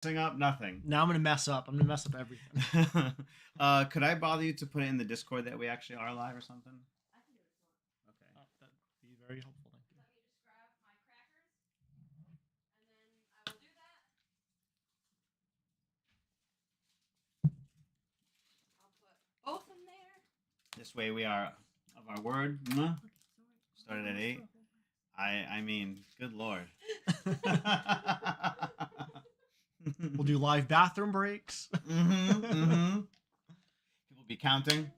Up nothing. Now I'm gonna mess up. I'm gonna mess up everything. Could I bother you to put it in the Discord that we actually are live or something? Okay. Oh, that'd be very helpful. Thank you. Let me just grab my crackers, and then I will do that. I'll put both in there. This way we are of our word. Started at 8. I mean, good lord. We'll do live bathroom breaks. People be counting.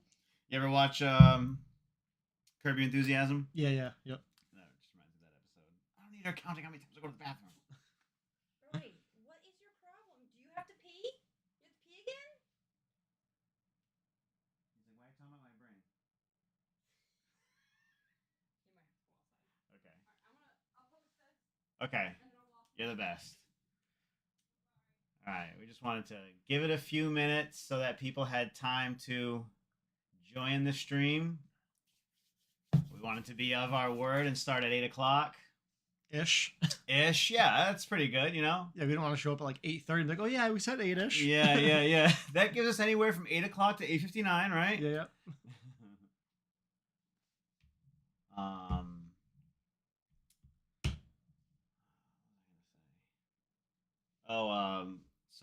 You ever watch Curb Your Enthusiasm? Yeah, yep. No, it just reminds me of that episode. I don't need her counting how many times I go to the bathroom. Brody, what is your problem? Do you have to pee? You have to pee again? He's like, why are you talking about my brain? You might have to go outside. Okay. Alright, I'll post this. Okay. And then I'll walk. You're the best. All right, we just wanted to give it a few minutes so that people had time to join the stream. We wanted to be of our word and start at 8 o'clock. Ish. Ish, yeah, that's pretty good, you know? Yeah, we don't want to show up at like 8:30. Like, oh yeah, we said 8-ish. Yeah. That gives us anywhere from 8 o'clock to 8:59, right? Yeah.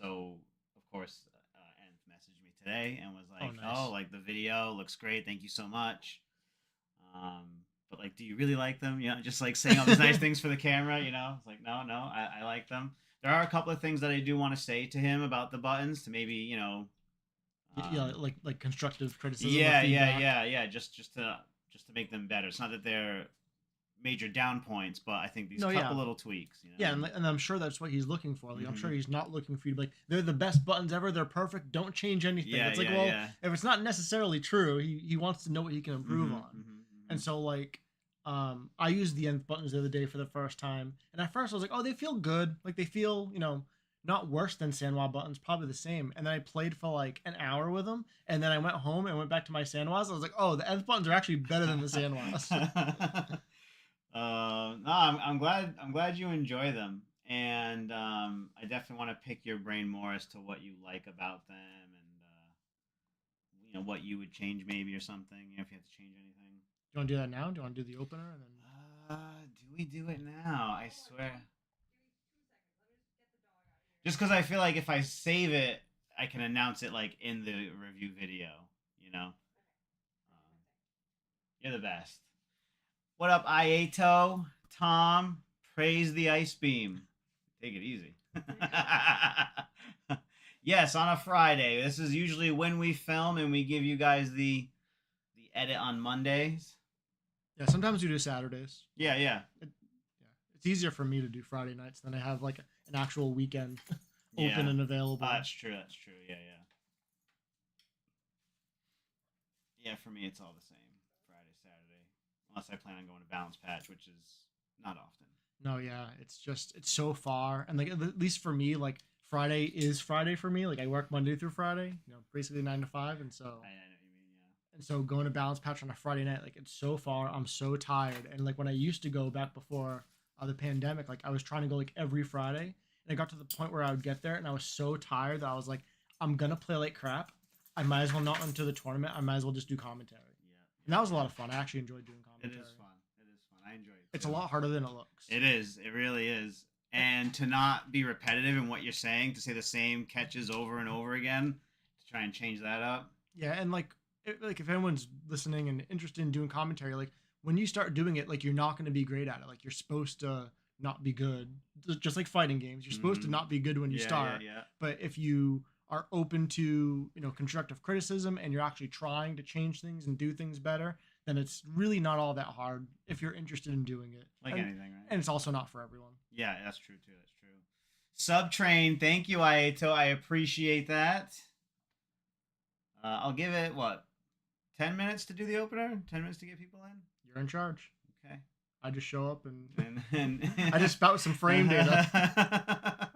So of course, Nth messaged me today and was like, Oh, nice. like the video looks great. Thank you so much. But like, do you really like them? You know, just like saying all these nice things for the camera, you know? It's like, no, I like them. There are a couple of things that I do want to say to him about the buttons to maybe, you know, yeah, like constructive criticism. Yeah. Just to make them better. It's not that they're major down points, but I think these couple little tweaks. You know? Yeah, and I'm sure that's what he's looking for. Like, I'm sure he's not looking for you to be like, they're the best buttons ever. They're perfect. Don't change anything. Yeah, it's like, if it's not necessarily true, he wants to know what he can improve on. And so like, I used the Nth buttons the other day for the first time, and at first I was like, oh, they feel good. Like they feel, you know, not worse than Sanwa buttons, probably the same. And then I played for like an hour with them, and then I went home and went back to my Sanwas. I was like, oh, the Nth buttons are actually better than the Sanwas. No, I'm glad you enjoy them, and I definitely want to pick your brain more as to what you like about them, and you know, what you would change maybe or something. You know, if you had to change anything. Do you want to do that now? Do you want to do the opener and then? Do we do it now? I swear. Just because I feel like if I save it, I can announce it like in the review video. You know. You're the best. What up, Iato? Tom, praise the ice beam. Take it easy. Yes, on a Friday. This is usually when we film, and we give you guys the edit on Mondays. Yeah, sometimes we do Saturdays. Yeah. It's easier for me to do Friday nights than I have like an actual weekend open and available. That's true. Yeah. Yeah, for me, it's all the same. Friday, Saturday. Unless I plan on going to Balance Patch, which is not often. No, yeah. It's so far. And like, at least for me, like Friday is Friday for me. Like I work Monday through Friday, you know, basically 9 to 5. And so, I know what you mean, yeah. And so going to Balance Patch on a Friday night, like it's so far, I'm so tired. And like when I used to go back before the pandemic, like I was trying to go like every Friday, and I got to the point where I would get there and I was so tired that I was like, I'm going to play like crap. I might as well not enter the tournament. I might as well just do commentary. Yeah. And that was a lot of fun. I actually enjoyed doing commentary. It is fun. I enjoy it. It's a lot harder than it looks. It is. It really is. And to not be repetitive in what you're saying, to say the same catches over and over again, to try and change that up. Yeah, and like if anyone's listening and interested in doing commentary, like when you start doing it, like you're not going to be great at it. Like you're supposed to not be good. Just like fighting games, you're supposed to not be good when you start. Yeah. But if you are open to, you know, constructive criticism and you're actually trying to change things and do things better, then it's really not all that hard if you're interested in doing it. Like anything, right? And it's also not for everyone. Yeah, that's true too. Subtrain, thank you, Iato. I appreciate that. I'll give it 10 minutes to do the opener. 10 minutes to get people in. You're in charge. Okay. I just show up and I just spout some frame data.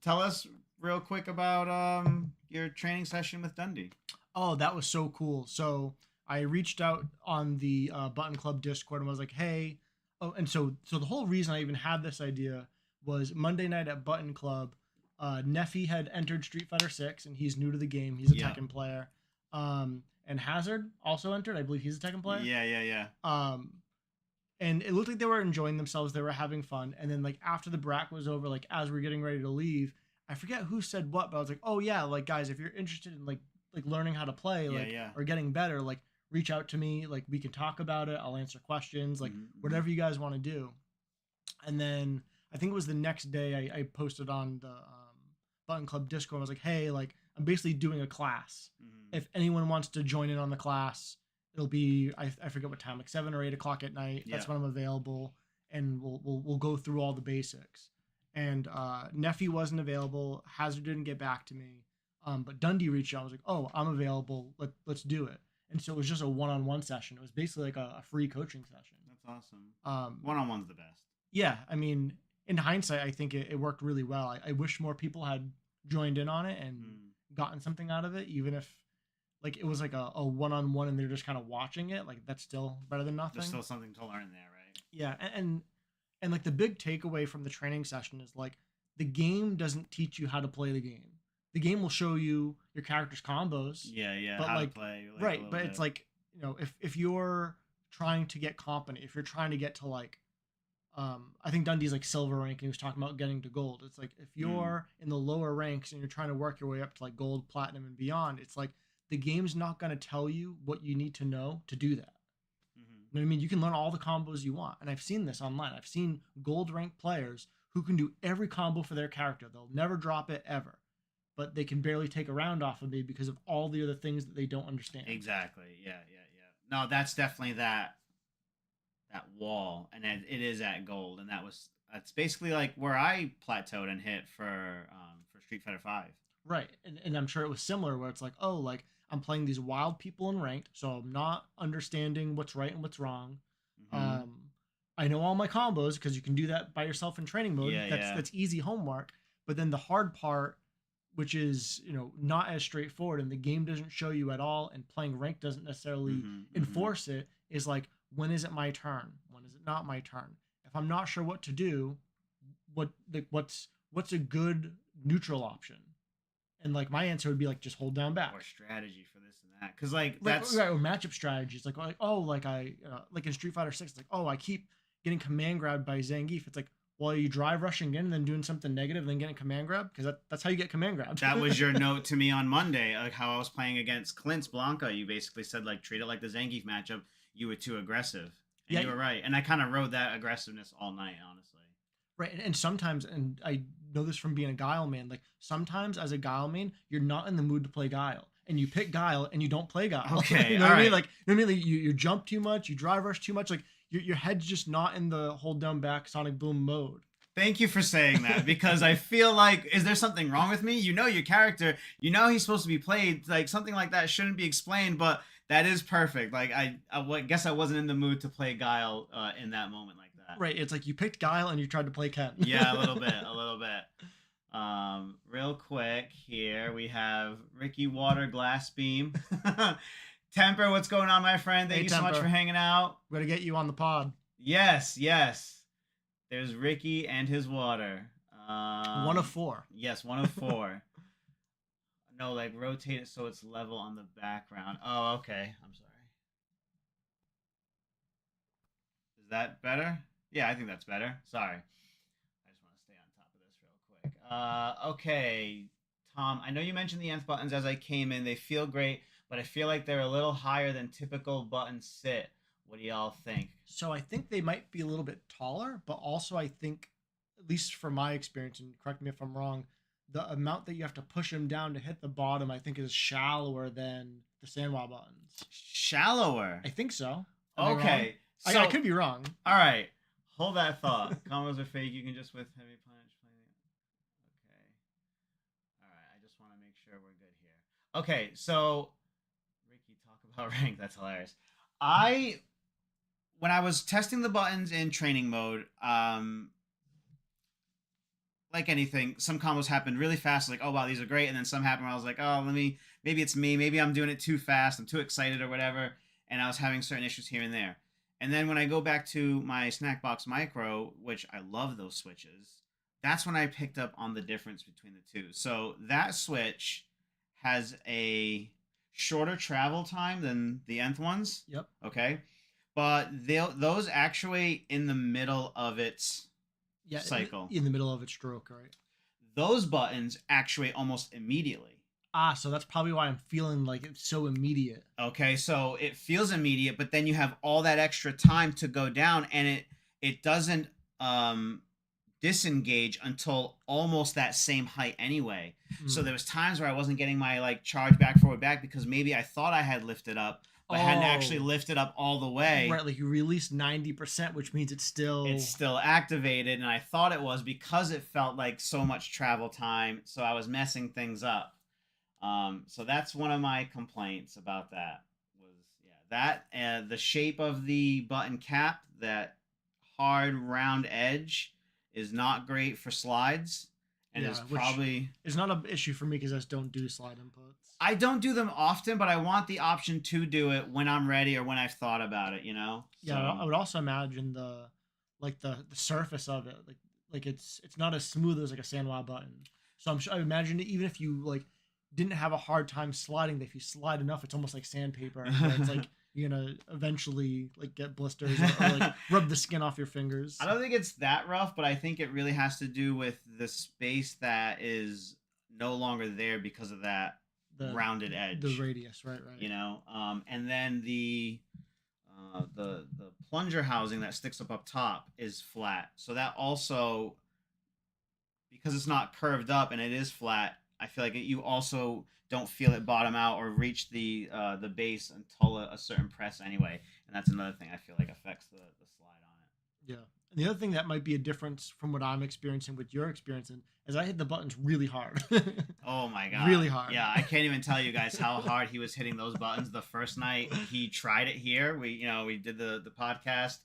Tell us real quick about your training session with Dundee. Oh, that was so cool. So I reached out on the Button Club Discord and was like, hey. Oh, and so the whole reason I even had this idea was Monday night at Button Club. Neffy had entered Street Fighter 6, and he's new to the game. He's a Tekken player. And Hazard also entered. I believe he's a Tekken player. Yeah. And it looked like they were enjoying themselves. They were having fun. And then like after the bracket was over, like as we're getting ready to leave, I forget who said what, but I was like, oh yeah, like guys, if you're interested in like learning how to play, like or getting better, like reach out to me. Like we can talk about it. I'll answer questions. Like whatever you guys want to do. And then I think it was the next day I posted on the Button Club Discord. I was like, hey, like I'm basically doing a class. If anyone wants to join in on the class, it'll be I forget what time, like 7 or 8 o'clock at night. That's when I'm available, and we'll go through all the basics. And Neffy wasn't available. Hazard didn't get back to me. But Dundee reached out. I was like, oh, I'm available. Let's do it. And so it was just a one-on-one session. It was basically like a free coaching session. That's awesome. One-on-one's the best. Yeah, I mean, in hindsight, I think it worked really well. I wish more people had joined in on it and gotten something out of it, even if like it was like a one-on-one and they're just kind of watching it. Like that's still better than nothing. There's still something to learn there, right? Yeah, and like the big takeaway from the training session is like the game doesn't teach you how to play the game. The game will show you your character's combos. Yeah, but how like, to play. Like, right, but it's like, you know, if you're trying to get competent, if you're trying to get to like, I think Dundee's like silver rank and he was talking about getting to gold. It's like if you're in the lower ranks and you're trying to work your way up to like gold, platinum, and beyond, it's like the game's not going to tell you what you need to know to do that. You know what I mean? You can learn all the combos you want. And I've seen this online. I've seen gold ranked players who can do every combo for their character. They'll never drop it ever. But they can barely take a round off of me because of all the other things that they don't understand. Exactly. Yeah. No, that's definitely that wall, and it is at gold, and that's basically like where I plateaued and hit for Street Fighter 5. Right, and I'm sure it was similar where it's like, oh, like I'm playing these wild people in ranked, so I'm not understanding what's right and what's wrong. I know all my combos because you can do that by yourself in training mode. That's easy homework. But then the hard part, which is, you know, not as straightforward and the game doesn't show you at all, and playing ranked doesn't necessarily enforce it, is like, when is it my turn? When is it not my turn? If I'm not sure what to do, what's a good neutral option? And like my answer would be like just hold down back. Or strategy for this and that, because like that's right, or matchup strategies. Like oh, like I like in Street Fighter 6, it's like, oh, I keep getting command grabbed by Zangief. It's like, well, are you drive rushing in and then doing something negative and then getting command grab? Because that's how you get command grabbed. That was your note to me on Monday, like how I was playing against Clint's Blanca. You basically said like treat it like the Zangief matchup. You were too aggressive. And you were right. And I kind of rode that aggressiveness all night, honestly. Right. And sometimes, and I know this from being a Guile main, like sometimes as a Guile main, you're not in the mood to play Guile. And you pick Guile and you don't play Guile. Okay. You know what I mean? Like, you know what I mean? Like, you jump too much, you drive rush too much. Like your head's just not in the hold down back Sonic Boom mode. Thank you for saying that, because I feel like, is there something wrong with me? You know your character, you know he's supposed to be played, like something like that shouldn't be explained, but that is perfect. Like I guess I wasn't in the mood to play Guile in that moment like that. Right, it's like you picked Guile and you tried to play Ken. Yeah, a little bit. Real quick here, we have Ricky Water Glass Beam. Temper, what's going on, my friend? Thank you so much for hanging out. We're gonna get you on the pod. Yes. There's Ricky and his water. 1 of 4. Yes, 1 of 4. No, like rotate it so it's level on the background. Oh, okay. I'm sorry. Is that better? Yeah, I think that's better. Sorry. I just want to stay on top of this real quick. Okay. Tom, I know you mentioned the nth buttons as I came in. They feel great, but I feel like they're a little higher than typical buttons sit. What do y'all think? So I think they might be a little bit taller, but also I think, at least from my experience, and correct me if I'm wrong, the amount that you have to push them down to hit the bottom, I think, is shallower than the Sanwa buttons. Shallower? I think so. Okay. So, I could be wrong. All right. Hold that thought. Combos are fake. You can just with heavy punch. Okay. All right. I just want to make sure we're good here. Okay. So, Ricky, talk about rank. That's hilarious. When I was testing the buttons in training mode, like anything, some combos happened really fast, like, oh wow, these are great, and then some happened where I was like, oh, maybe it's me, maybe I'm doing it too fast, I'm too excited or whatever, and I was having certain issues here and there. And then when I go back to my Snackbox Micro, which I love those switches, that's when I picked up on the difference between the two. So that Switch has a shorter travel time than the nth ones. Yep. Okay, but those actuate in the middle of its cycle. In the middle of its stroke, right? Those buttons actuate almost immediately. So that's probably why I'm feeling like it's so immediate. Okay, so it feels immediate, but then you have all that extra time to go down, and it doesn't disengage until almost that same height anyway. So there was times where I wasn't getting my like charge back forward back because maybe I thought I had lifted up, but I hadn't actually lifted up all the way. Right, like you released 90%, which means it's still activated, and I thought it was because it felt like so much travel time, so I was messing things up. So that's one of my complaints about that was that the shape of the button cap, that hard round edge, is not great for slides, and it's not an issue for me because I just don't do slide inputs. I don't do them often, but I want the option to do it when I'm ready or when I've thought about it, you know? Yeah, so I would also imagine the surface of it, like it's not as smooth as like a SandWow button. So I imagine even if you like didn't have a hard time sliding, that if you slide enough, it's almost like sandpaper. It's like you're gonna eventually like get blisters or like rub the skin off your fingers. I don't think it's that rough, but I think it really has to do with the space that is no longer there because of that rounded edge, the radius, right? You know, and then the plunger housing that sticks up top is flat, so that also, because it's not curved up and it is flat, I feel like you also don't feel it bottom out or reach the base until a certain press anyway, and that's another thing I feel like affects the slide on it. Yeah, and the other thing that might be a difference from what I'm experiencing with your experiencing is I hit the buttons really hard. Oh my god, really hard. Yeah, I can't even tell you guys how hard he was hitting those buttons the first night he tried it here. We did the podcast.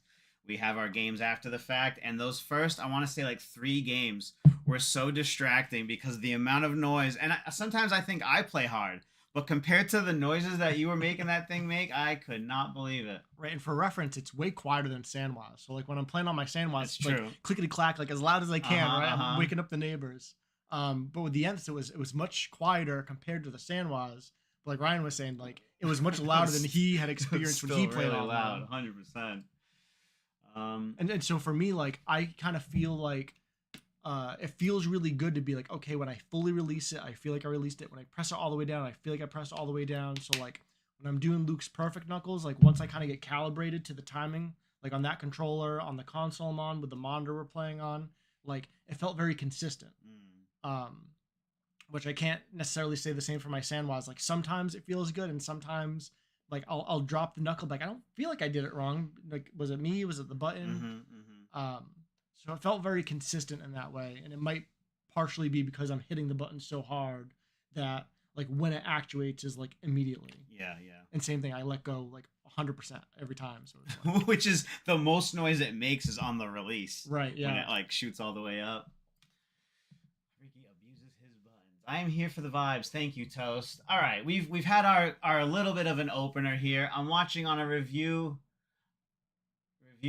We have our games after the fact, and those first, I want to say like 3 games were so distracting because the amount of noise, and sometimes I think I play hard, but compared to the noises that you were making that thing make, I could not believe it. Right, and for reference, it's way quieter than SandWow. So like when I'm playing on my SandWow, it's true. Like clickety clack, like as loud as I can, right? I'm waking up the neighbors. But with the Nths, it was much quieter compared to the SandWows. But like Ryan was saying, like it was much louder than he had experienced when he played really loud, 100%. And so for me, like I kind of feel like it feels really good to be like, okay, when I fully release it, I feel like I released it. When I press it all the way down, I feel like I pressed it all the way down. So like when I'm doing Luke's perfect knuckles, like once I kind of get calibrated to the timing, like on that controller, on the console I'm on, with the monitor we're playing on, like it felt very consistent. Which I can't necessarily say the same for my SandWows. Like sometimes it feels good, and sometimes like I'll drop the knuckle back. I don't feel like I did it wrong. Like was it me? Was it the button? So it felt very consistent in that way, and it might partially be because I'm hitting the button so hard that like when it actuates is like immediately. Yeah. And same thing, I let go like 100% every time. So it's like, which is the most noise it makes is on the release. Right. Yeah. When it like shoots all the way up. Ricky abuses his buttons. I am here for the vibes. Thank you, Toast. All right, we've had our little bit of an opener here. I'm watching on a review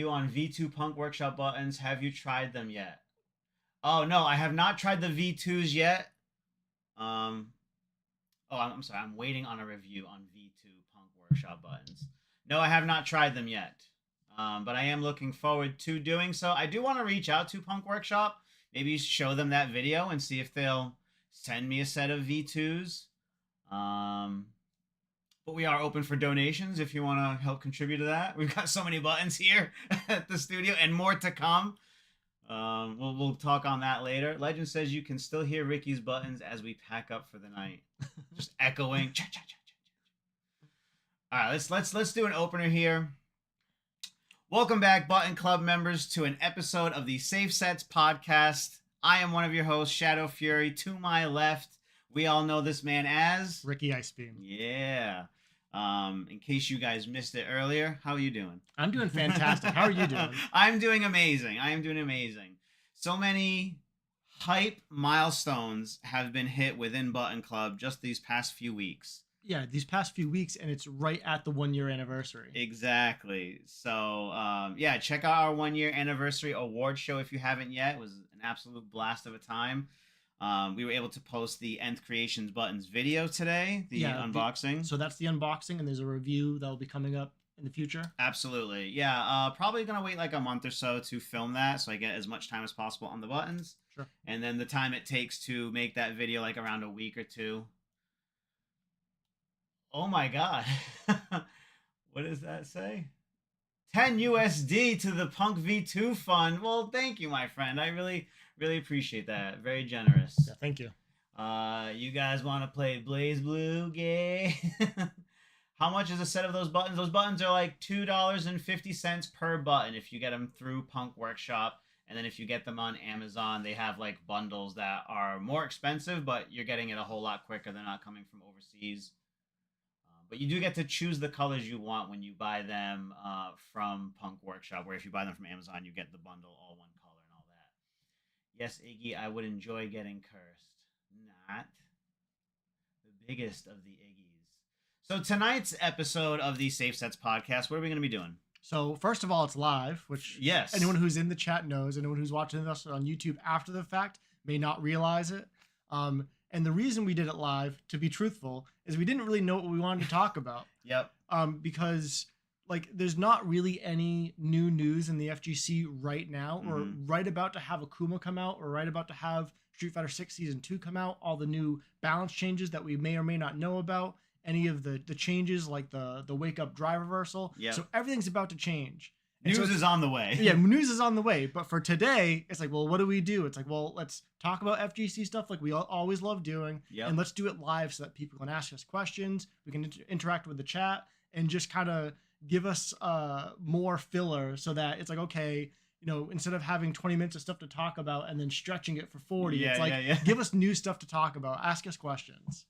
on V2 Punk Workshop buttons. Have you tried them yet? Oh no, I have not tried the V2s yet. I'm sorry. I'm waiting on a review on V2 Punk Workshop buttons. No, I have not tried them yet. But I am looking forward to doing so. I do want to reach out to Punk Workshop, maybe show them that video and see if they'll send me a set of V2s. But we are open for donations if you want to help contribute to that. We've got so many buttons here at the studio and more to come. We'll talk on that later. Legend says you can still hear Ricky's buttons as we pack up for the night, just echoing. All right, let's do an opener here. Welcome back, Button Club members, to an episode of the Safe Sets podcast. I am one of your hosts, Shadow Fury. To my left, we all know this man as Ricky Icebeam. Yeah. In case you guys missed it earlier, how are you doing? I'm doing fantastic. How are you doing? I'm doing amazing. I am doing amazing. So many hype milestones have been hit within Button Club just these past few weeks. Yeah, these past few weeks, and it's right at the 1 year anniversary. Exactly. So, yeah, check out our 1 year anniversary award show if you haven't yet. It was an absolute blast of a time. We were able to post the Nth Creations Buttons video today, the unboxing. So that's the unboxing, and there's a review that will be coming up in the future. Absolutely. Yeah, probably going to wait like a month or so to film that so I get as much time as possible on the buttons. Sure. And then the time it takes to make that video, like around a week or two. Oh my God. What does that say? 10 USD to the Punk V2 fund. Well, thank you, my friend. I really appreciate that. Very generous. Yeah, thank you. You guys want to play Blaze Blue? Gay? How much is a set of those buttons? Those buttons are like $2.50 per button if you get them through Punk Workshop. And then if you get them on Amazon, they have like bundles that are more expensive, but you're getting it a whole lot quicker. They're not coming from overseas. But you do get to choose the colors you want when you buy them from Punk Workshop, where if you buy them from Amazon, you get the bundle, all one color and all that. Yes, Iggy, I would enjoy getting cursed. Not the biggest of the Iggies. So tonight's episode of the Safe Sets podcast, what are we going to be doing? So first of all, it's live, which yes, anyone who's in the chat knows. Anyone who's watching us on YouTube after the fact may not realize it. And the reason we did it live, to be truthful, is we didn't really know what we wanted to talk about. Yep. Because like there's not really any new news in the FGC right now, or right about to have Akuma come out, or right about to have Street Fighter 6 Season 2 come out, all the new balance changes that we may or may not know about, any of the changes like the wake up drive reversal. Yep. So everything's about to change. News is on the way. Yeah, news is on the way. But for today, it's like, well, what do we do? It's like, well, let's talk about FGC stuff like we always love doing. Yep. And let's do it live so that people can ask us questions. We can interact with the chat and just kind of give us more filler so that it's like, okay, you know, instead of having 20 minutes of stuff to talk about and then stretching it for 40, it's like, give us new stuff to talk about. Ask us questions.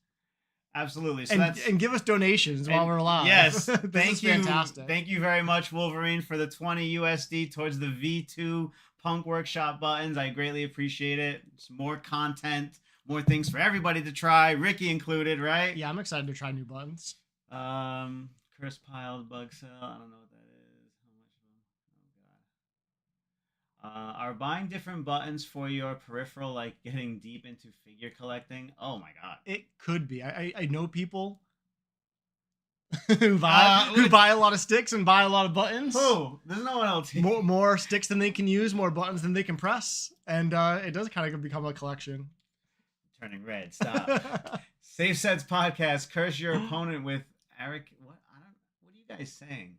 Absolutely. So and give us donations while we're live. Yes. Thank you. Fantastic. Thank you very much, Wolverine, for the 20 USD towards the V2 Punk Workshop buttons. I greatly appreciate it. It's more content, more things for everybody to try, Ricky included, right? Yeah, I'm excited to try new buttons. Chris Piled, Bug Cell. I don't know what that is. How much of them? Oh, God. Are buying different buttons for your peripheral like getting deep into figure collecting? Oh my God. It could be. I know people who buy a lot of sticks and buy a lot of buttons. Oh, there's no one else. More sticks than they can use, more buttons than they can press, and it does kind of become a collection. Turning red. Stop. Safe Sets podcast. Curse your opponent with Eric. What? What are you guys saying?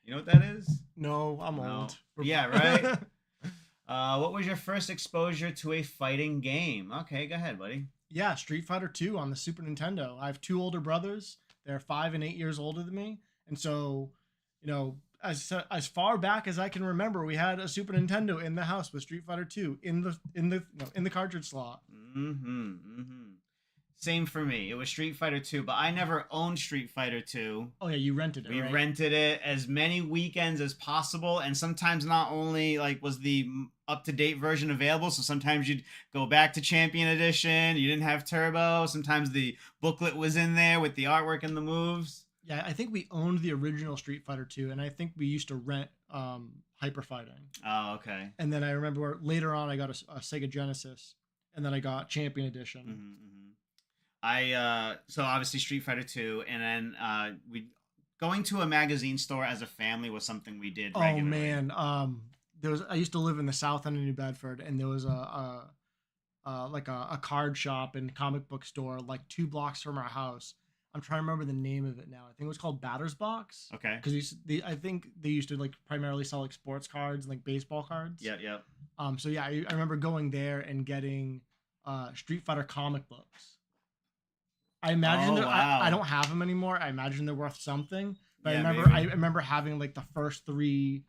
You know what that is? No, I'm old. Yeah, right? What was your first exposure to a fighting game? Okay, go ahead, buddy. Yeah, Street Fighter 2 on the Super Nintendo. I have two older brothers. They're 5 and 8 years older than me. And so, you know, as far back as I can remember, we had a Super Nintendo in the house with Street Fighter 2 in the cartridge slot. Same for me. It was Street Fighter 2, but I never owned Street Fighter 2. Oh yeah, you rented it. We right? rented it as many weekends as possible, and sometimes not only like was the up-to-date version available, so sometimes you'd go back to Champion Edition, you didn't have Turbo, sometimes the booklet was in there with the artwork and the moves. Yeah, I think we owned the original Street Fighter 2, and I think we used to rent Hyper Fighting. Oh, okay. And then I remember later on I got a Sega Genesis, and then I got Champion Edition. So obviously Street Fighter 2, and then going to a magazine store as a family was something we did regularly. Oh man, I used to live in the south end of New Bedford, and there was a card shop and comic book store like 2 blocks from our house. I'm trying to remember the name of it now. I think it was called Batter's Box. Okay. Because I think they used to like primarily sell like sports cards and like baseball cards. Yeah. So yeah, I remember going there and getting Street Fighter comic books. I imagine I don't have them anymore. I imagine they're worth something. But Yeah, I remember having like the first 3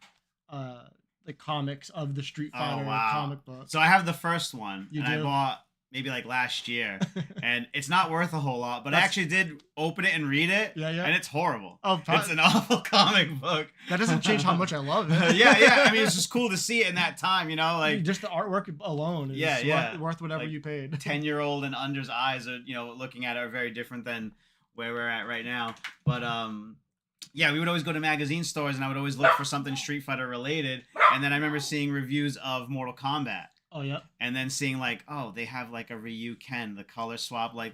like comics of the Street Fighter comic book. So I have the first one, I bought maybe like last year, and it's not worth a whole lot, but I actually did open it and read it, and it's horrible. It's an awful comic book. That doesn't change how much I love it. yeah. I mean, it's just cool to see it in that time, you know, like just the artwork alone is worth whatever like you paid. 10-year-old and under's eyes are, you know, looking at it are very different than where we're at right now. But yeah, we would always go to magazine stores, and I would always look for something Street Fighter related. And then I remember seeing reviews of Mortal Kombat, Oh yeah. and then seeing like, oh, they have like a Ryu Ken, the color swap. Like,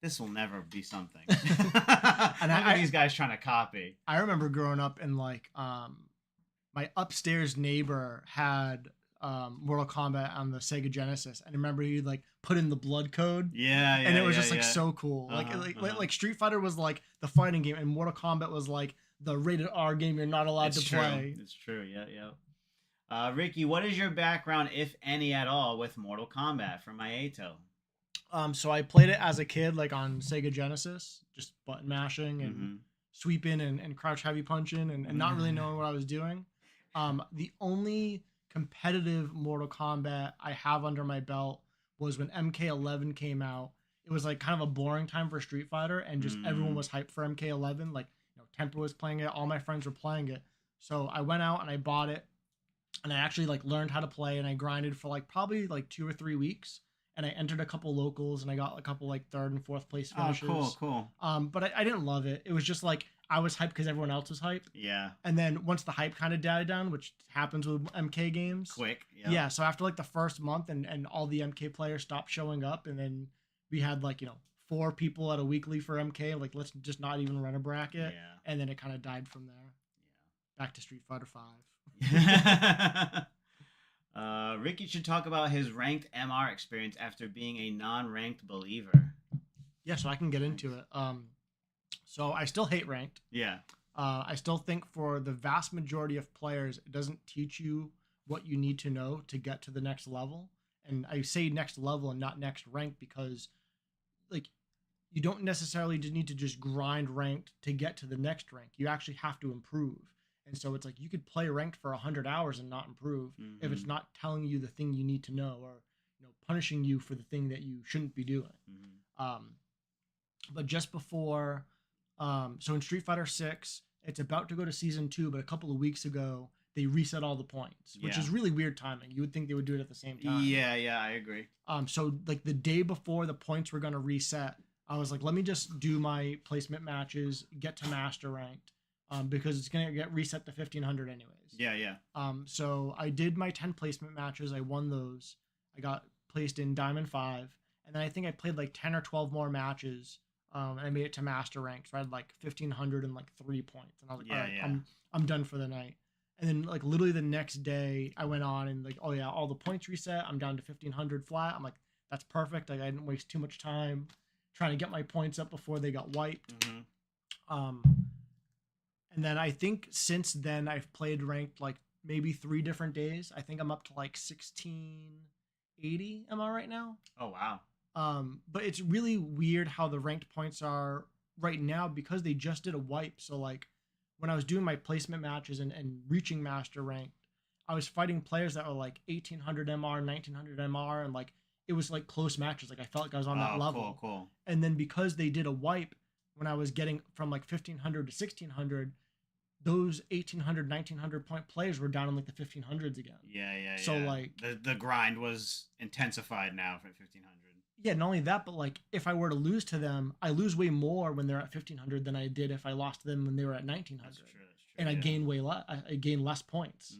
this will never be something. And Look at these guys trying to copy. I remember growing up and like my upstairs neighbor had Mortal Kombat on the Sega Genesis, and I remember he like put in the blood code. Yeah, and it was just like so cool. Like Street Fighter was like the fighting game, and Mortal Kombat was like the rated R game you're not allowed to play. It's true. Yeah. Ricky, what is your background, if any at all, with Mortal Kombat from Maeto? So I played it as a kid, like on Sega Genesis, just button mashing and sweeping and crouch heavy punching and not really knowing what I was doing. The only competitive Mortal Kombat I have under my belt was when MK11 came out. It was like kind of a boring time for Street Fighter, and just everyone was hyped for MK11. Like, Tempa was playing it, all my friends were playing it. So I went out and I bought it, and I actually like learned how to play, and I grinded for like probably like 2 or 3 weeks. And I entered a couple locals, and I got a couple like 3rd and 4th place finishes. Oh, cool. But I didn't love it. It was just like I was hyped because everyone else was hyped. Yeah. And then once the hype kind of died down, which happens with MK games. Quick. Yep. Yeah. So after like the first month, and all the MK players stopped showing up, and then we had like 4 people at a weekly for MK. Like, let's just not even run a bracket. Yeah. And then it kind of died from there. Yeah. Back to Street Fighter 5. Ricky should talk about his ranked MR experience after being a non-ranked believer. Yeah, so I can get into it. So I still hate ranked. Yeah. I still think for the vast majority of players, it doesn't teach you what you need to know to get to the next level. And I say next level and not next rank because, like, you don't necessarily just need to just grind ranked to get to the next rank. You actually have to improve. And so it's like you could play ranked for 100 hours and not improve if it's not telling you the thing you need to know, or punishing you for the thing that you shouldn't be doing. But just before, so in Street Fighter 6, it's about to go to season 2, but a couple of weeks ago they reset all the points, which is really weird timing. You would think they would do it at the same time. Yeah, I agree. So like the day before the points were gonna reset, I was like, let me just do my placement matches, get to master ranked. Because it's going to get reset to 1500 anyways. Yeah. So I did my 10 placement matches. I won those. I got placed in Diamond 5. And then I think I played like 10 or 12 more matches. And I made it to master rank. So I had like 1500 and like 3 points. And I was like, all right, I'm done for the night. And then like literally the next day I went on and like, oh yeah, all the points reset. I'm down to 1500 flat. I'm like, that's perfect. Like, I didn't waste too much time trying to get my points up before they got wiped. And then I think since then I've played ranked like maybe 3 different days. I think I'm up to like 1680. Am I right now? Oh, wow. But it's really weird how the ranked points are right now because they just did a wipe. So like when I was doing my placement matches and reaching master ranked, I was fighting players that were like 1800 MR, 1900 MR, and like it was like close matches. Like I felt like I was on that level. Cool. And then because they did a wipe, when I was getting from like 1500 to 1600, those 1800, 1900 point players were down in like the 1500s again. Yeah. So like the grind was intensified now for 1500. Yeah, not only that, but like if I were to lose to them, I lose way more when they're at 1500 than I did if I lost to them when they were at 1900. That's true. And I gain way less. I gain less points.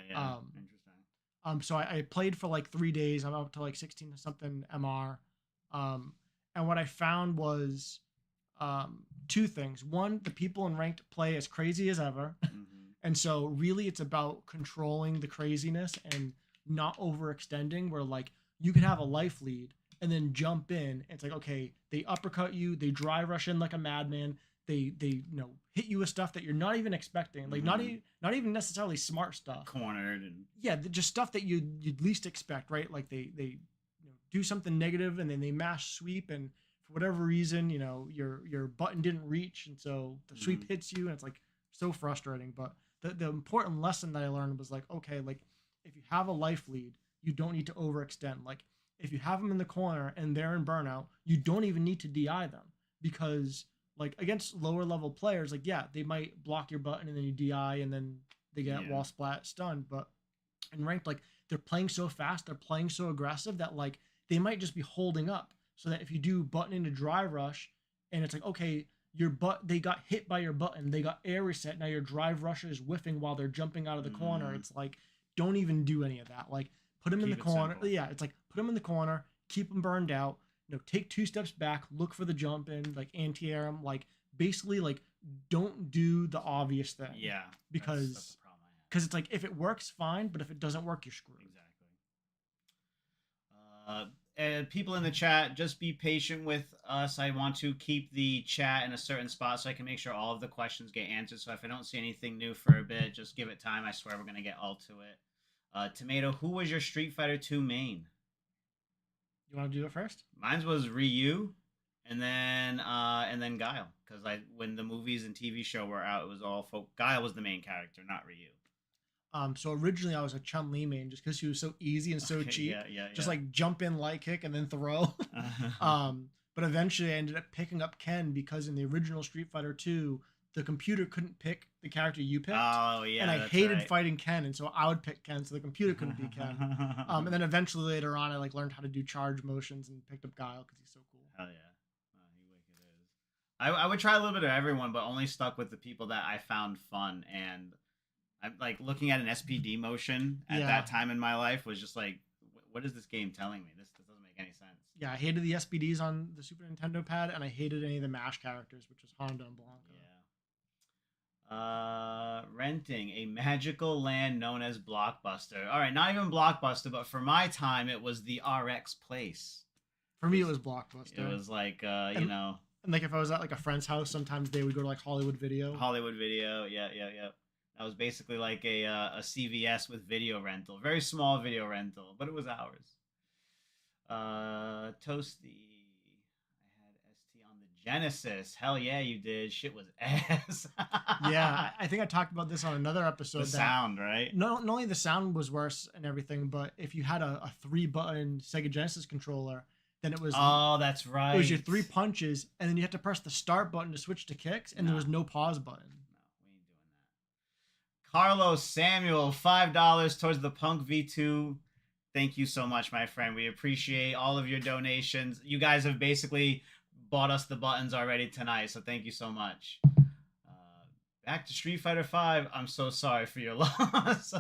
Yeah. Interesting. So I played for like 3 days. I'm up to like 16 something MR. And what I found was 2 things. One, the people in ranked play as crazy as ever. And so really it's about controlling the craziness and not overextending, where like you could have a life lead and then jump in. It's like, okay, they uppercut you, they dry rush in like a madman. They hit you with stuff that you're not even expecting. Like not even necessarily smart stuff. Cornered and just stuff that you'd least expect, right? Like they do something negative and then they mash sweep, and for whatever reason, your button didn't reach, and so the sweep hits you, and it's like so frustrating. But the important lesson that I learned was like, okay, like if you have a life lead, you don't need to overextend. Like if you have them in the corner and they're in burnout, you don't even need to DI them, because like against lower level players, like yeah, they might block your button and then you DI and then they get wall splat stunned. But in ranked, like they're playing so fast, they're playing so aggressive that like they might just be holding up, so that if you do button into dry rush and it's like, okay, they got hit by your button, they got air reset, now your drive rusher is whiffing while they're jumping out of the corner. It's like, don't even do any of that. Like, put them in the corner. Simple. Yeah, it's like, put them in the corner, keep them burned out, take 2 steps back, look for the jump in, like anti-air them, like basically like don't do the obvious thing. Yeah, because that's the problem I have. Because it's like, if it works, fine, but if it doesn't work, you're screwed. Exactly. And people in the chat, just be patient with us. I want to keep the chat in a certain spot so I can make sure all of the questions get answered. So if I don't see anything new for a bit, just give it time. I swear we're going to get all to it. Tomato, who was your Street Fighter 2 main? You want to do it first? Mine was Ryu, and then Guile. Because when the movies and TV show were out, it was all Guile was the main character, not Ryu. So originally I was a Chun-Li main just because she was so easy and so cheap. Just like jump in, light kick, and then throw. But eventually I ended up picking up Ken because in the original Street Fighter 2, the computer couldn't pick the character you picked. Oh, yeah. And I hated fighting Ken, and so I would pick Ken so the computer couldn't be Ken. And then eventually later on I like learned how to do charge motions and picked up Guile because he's so cool. Hell yeah. He wicked is. I would try a little bit of everyone, but only stuck with the people that I found fun. And I'm like looking at an SPD motion at that time in my life was just like, what is this game telling me? This doesn't make any sense. Yeah, I hated the SPDs on the Super Nintendo pad, and I hated any of the MASH characters, which was Honda and Blanca. Yeah. Renting a magical land known as Blockbuster. All right, not even Blockbuster, but for my time, it was the RX place. For me, it was Blockbuster. It was like, And like if I was at like a friend's house, sometimes they would go to like Hollywood Video. Hollywood Video, yeah. That was basically like a CVS with video rental. Very small video rental, but it was ours. Toasty. I had ST on the Genesis. Hell yeah, you did. Shit was ass. Yeah, I think I talked about this on another episode. The sound, right? Not only the sound was worse and everything, but if you had a 3-button Sega Genesis controller, then it was... Oh, that's right. It was your 3 punches, and then you had to press the start button to switch to kicks, and there was no pause button. Carlos Samuel, $5 towards the Punk V2. Thank you so much, my friend. We appreciate all of your donations. You guys have basically bought us the buttons already tonight, so thank you so much. Back to Street Fighter V. I'm so sorry for your loss.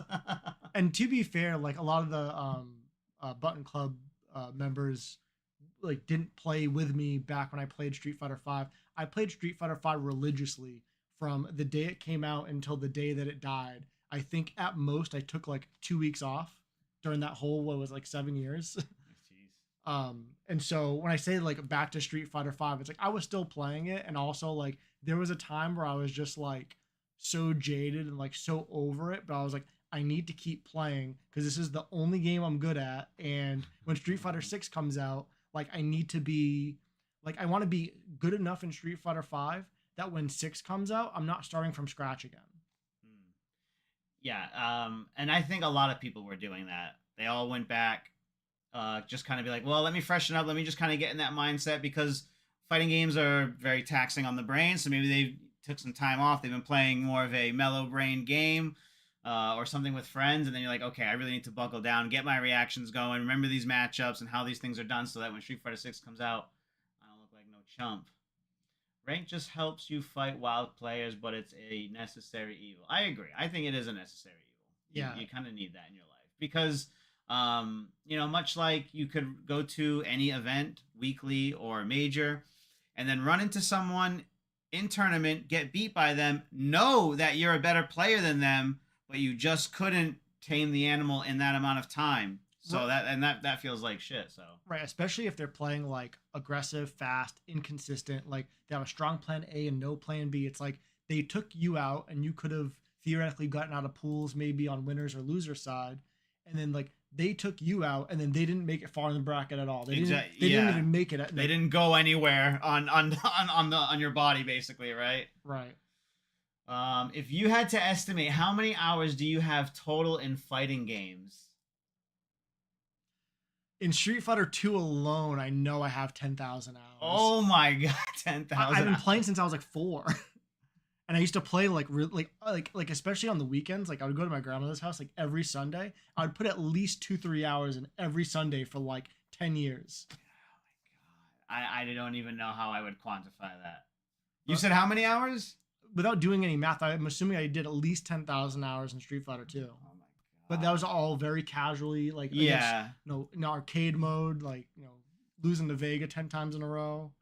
And to be fair, like a lot of the Button Club members like didn't play with me back when I played Street Fighter V. I played Street Fighter V religiously from the day it came out until the day that it died. I think at most I took like 2 weeks off during that whole, what was like 7 years. And so when I say like back to Street Fighter V, it's like I was still playing it. And also like there was a time where I was just like so jaded and like so over it. But I was like, I need to keep playing because this is the only game I'm good at. And when Street Fighter 6 comes out, like I need to be like, I want to be good enough in Street Fighter 5 that when 6 comes out, I'm not starting from scratch again. Yeah, and I think a lot of people were doing that. They all went back, just kind of be like, well, let me freshen up. Let me just kind of get in that mindset because fighting games are very taxing on the brain. So maybe they took some time off. They've been playing more of a mellow brain game or something with friends. And then you're like, okay, I really need to buckle down, get my reactions going, remember these matchups and how these things are done so that when Street Fighter 6 comes out, I don't look like no chump. Rank just helps you fight wild players, but it's a necessary evil. I agree. I think it is a necessary evil. Yeah. You kind of need that in your life. Because, much like you could go to any event, weekly or major, and then run into someone in tournament, get beat by them, know that you're a better player than them, but you just couldn't tame the animal in that amount of time. So that feels like shit. So right, especially if they're playing like aggressive, fast, inconsistent, like they have a strong plan A and no plan B. It's like they took you out and you could have theoretically gotten out of pools maybe on winners or loser side, and then like they took you out and then they didn't make it far in the bracket at all. They didn't even make it. They didn't go anywhere on your body basically, right? Right. If you had to estimate how many hours do you have total in fighting games? In Street Fighter 2 alone, I know I have 10,000 hours. Oh my god, 10,000! I've been playing since I was like 4, and I used to play like especially on the weekends. Like I would go to my grandmother's house like every Sunday. I would put at least 2-3 hours in every Sunday for like 10 years. Oh my god, I don't even know how I would quantify that. You But- said how many hours? Without doing any math, I'm assuming I did at least 10,000 hours in Street Fighter 2. Oh my god. But that was all very casually, like yeah. in arcade mode, like losing to Vega 10 times in a row.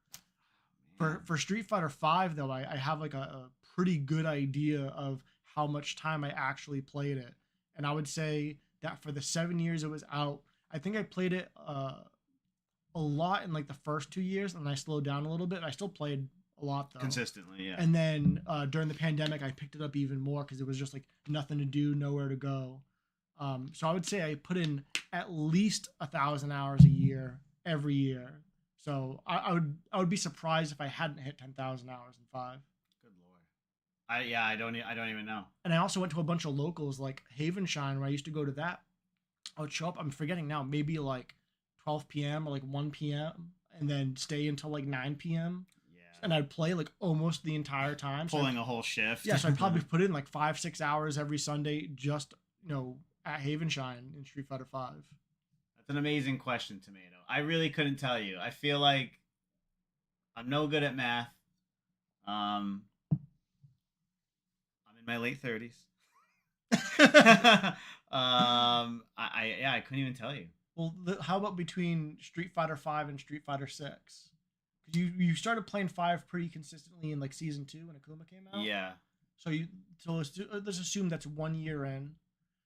For Street Fighter 5 though, I have like a pretty good idea of how much time I actually played it, and I would say that for the 7 years it was out, I think I played it a lot in like the first 2 years, and I slowed down a little bit. I still played a lot though, Consistently, yeah. and then during the pandemic I picked it up even more because it was just like nothing to do, nowhere to go. So I would say I put in at least 1,000 hours a year every year. So I would be surprised if I hadn't hit 10,000 hours in 5. Good lord. I don't even know. And I also went to a bunch of locals like Havenshine, where I used to go to that. I would show up, I'm forgetting now, maybe like 12 p.m. or like 1 p.m. and then stay until like 9 p.m. Yeah. And I'd play like almost the entire time. Pulling a whole shift. Yeah, so I'd probably put in like 5-6 hours every Sunday just, at Havenshine in Street Fighter 5. That's an amazing question, Tomato. I really couldn't tell you. I feel like I'm no good at math. I'm in my late 30s. I couldn't even tell you. Well, how about between Street Fighter 5 and Street Fighter 6? Because you started playing 5 pretty consistently in like season 2 when Akuma came out. Yeah. So let's assume that's 1 year in.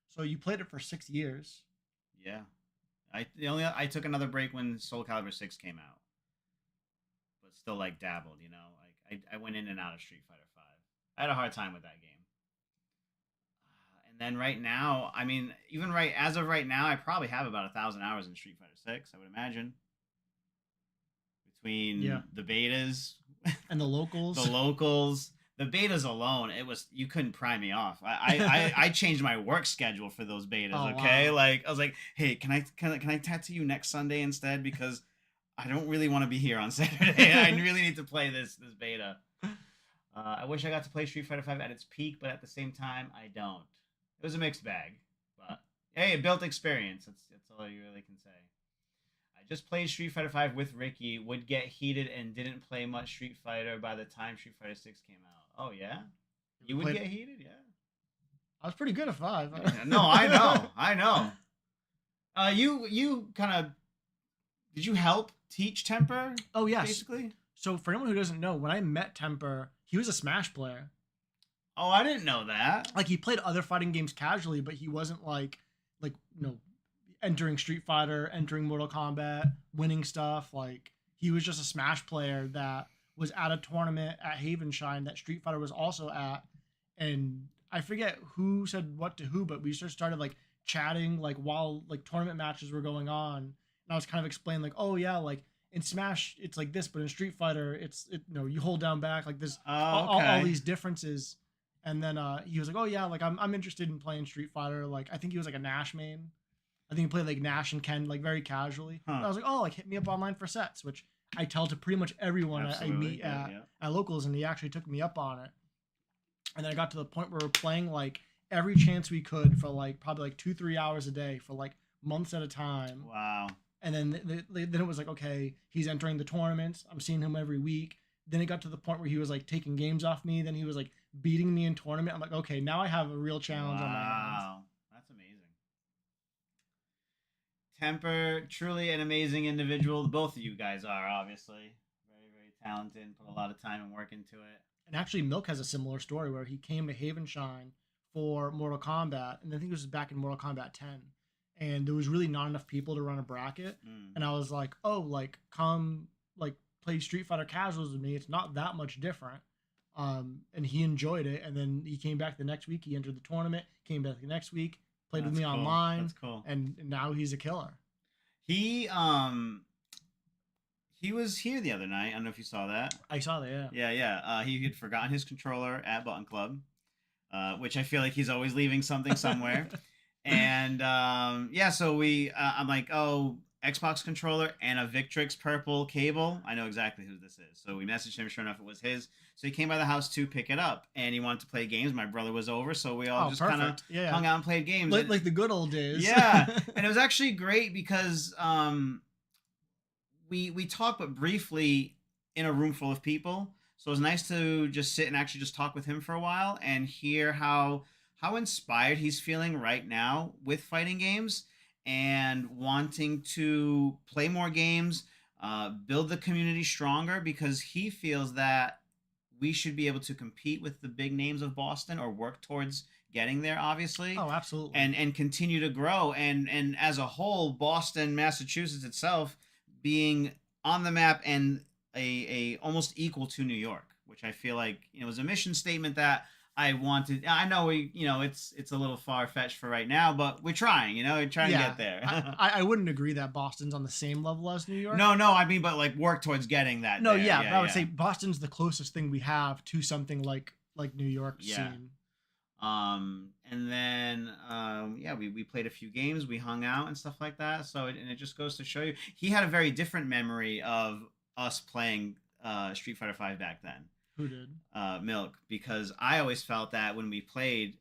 So you played it for 6 years. Yeah. I took another break when Soul Calibur 6 came out, but still like dabbled. Like I went in and out of Street Fighter 5. I had a hard time with that game. And then right now, I mean, as of right now, I probably have about 1,000 hours in Street Fighter 6. I would imagine between the betas and the locals. The betas alone, you couldn't pry me off. I changed my work schedule for those betas. Oh, okay, wow. like I was like, hey, can I tattoo you next Sunday instead, because I don't really want to be here on Saturday. I really need to play this beta. I wish I got to play Street Fighter 5 at its peak, but at the same time, I don't. It was a mixed bag, but hey, it built experience. That's all you really can say. I just played Street Fighter 5 with Ricky. Would get heated and didn't play much Street Fighter by the time Street Fighter 6 came out. Oh yeah, you would get heated, yeah. I was pretty good at 5. No, I know. You kind of did you help teach Temper? Oh yes. Basically. So for anyone who doesn't know, when I met Temper, he was a Smash player. Oh, I didn't know that. Like he played other fighting games casually, but he wasn't like entering Street Fighter, entering Mortal Kombat, winning stuff. Like he was just a Smash player that was at a tournament at Havenshine that Street Fighter was also at, and I forget who said what to who, but we just started like chatting like while like tournament matches were going on, and I was kind of explaining like, oh yeah, like in Smash it's like this, but in Street Fighter you hold down back, like there's all these differences. And then he was like, oh yeah, like I'm interested in playing Street Fighter. Like I think he was like a Nash main. I think he played like Nash and Ken like very casually. Huh. I was like, oh, like hit me up online for sets, which I tell to pretty much everyone I meet at locals, and he actually took me up on it. And then I got to the point where we're playing like every chance we could for like probably like 2-3 hours a day for like months at a time. Wow. And then then it was like, okay, he's entering the tournaments. I'm seeing him every week. Then it got to the point where he was like taking games off me. Then he was like beating me in tournament. I'm like, okay, now I have a real challenge on my hands. Wow, that's amazing. Temper, truly an amazing individual. Both of you guys are, obviously. Very, very talented. Put a lot of time and work into it. And actually, Milk has a similar story where he came to Havenshine for Mortal Kombat, and I think it was back in Mortal Kombat 10. And there was really not enough people to run a bracket. And I was like, oh, like, come, like, play Street Fighter casuals with me. It's not that much different. And he enjoyed it. And then he came back the next week. He entered the tournament, came back the next week, played with me online. That's cool. And now he's a killer. He was here the other night. I don't know if you saw that. I saw that, yeah. Yeah. He had forgotten his controller at Button Club, which I feel like he's always leaving something somewhere. And so I'm like, oh, Xbox controller and a Victrix purple cable. I know exactly who this is. So we messaged him. Sure enough, it was his. So he came by the house to pick it up, and he wanted to play games. My brother was over, so we all just kind of hung out and played games. Like the good old days. Yeah, and it was actually great because we talked, but briefly in a room full of people. So it was nice to just sit and actually just talk with him for a while and hear how inspired he's feeling right now with fighting games and wanting to play more games, build the community stronger because he feels that we should be able to compete with the big names of Boston or work towards getting there, obviously, Oh, absolutely. and continue to grow. And as a whole, Boston, Massachusetts itself being on the map and a almost equal to New York, which I feel like was a mission statement that I wanted. I know it's a little far fetched for right now, but we're trying. We're trying to get there. I wouldn't agree that Boston's on the same level as New York. No, I mean, but like work towards getting that. No, there. yeah, but I would say Boston's the closest thing we have to something like New York scene. And then we played a few games, we hung out and stuff like that. So it just goes to show you he had a very different memory of us playing Street Fighter V back then. Who did? Milk, because I always felt that when we played,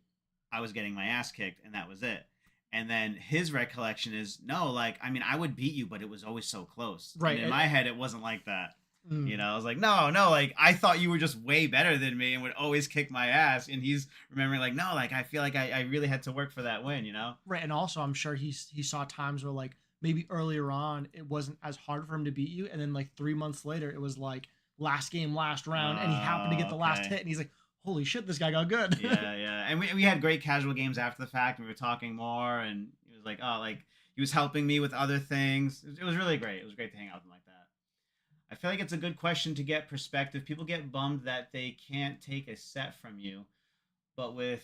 I was getting my ass kicked and that was it. And then his recollection is no, like I mean I would beat you, but it was always so close. Right. And in my head, it wasn't like that. I was like, no, like I thought you were just way better than me and would always kick my ass. And he's remembering like, no, like I feel like I really had to work for that win, Right. And also I'm sure he saw times where like maybe earlier on it wasn't as hard for him to beat you. And then like 3 months later, it was like last game, last round, and he happened to get the last hit and he's like, holy shit, this guy got good. yeah. And we had great casual games after the fact. We were talking more and he was like, oh, like he was helping me with other things. It was really great. It was great to hang out with him like that. I feel like it's a good question to get perspective. People get bummed that they can't take a set from you, but with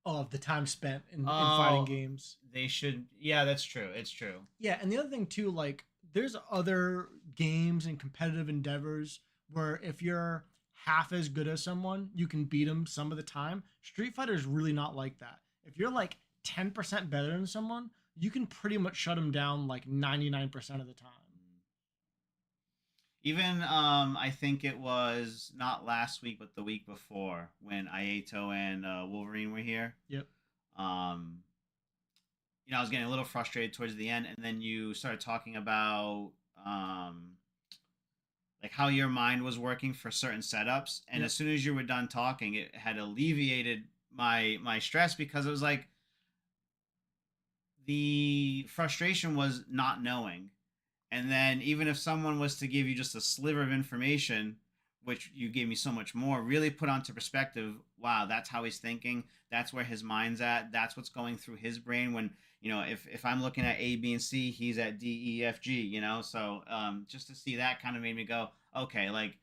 of the time spent in fighting games, they should. Yeah, that's true. It's true. Yeah, and the other thing too, like there's other games and competitive endeavors where if you're half as good as someone, you can beat them some of the time. Street Fighter is really not like that. If you're like 10% better than someone, you can pretty much shut them down like 99% of the time. Even I think it was not last week, but the week before when Aeto and Wolverine were here. Yep. I was getting a little frustrated towards the end, and then you started talking about like how your mind was working for certain setups, and Yep. as soon as you were done talking, it had alleviated my stress because it was like the frustration was not knowing. And then even if someone was to give you just a sliver of information, which you gave me so much more, really put onto perspective, wow, that's how he's thinking. That's where his mind's at. That's what's going through his brain when, if I'm looking at A, B, and C, he's at D, E, F, G, So just to see that kind of made me go, okay, like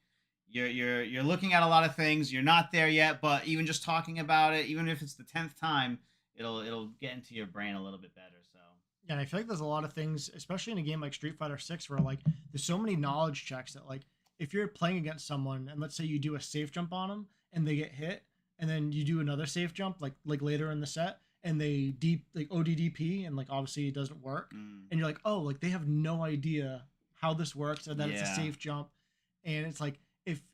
you're looking at a lot of things. You're not there yet, but even just talking about it, even if it's the 10th time, it'll get into your brain a little bit better. So yeah, and I feel like there's a lot of things, especially in a game like Street Fighter 6, where like there's so many knowledge checks that like if you're playing against someone and let's say you do a safe jump on them and they get hit, and then you do another safe jump like later in the set and they ODDP and like obviously it doesn't work, and you're like, oh, like they have no idea how this works or that it's a safe jump, and it's like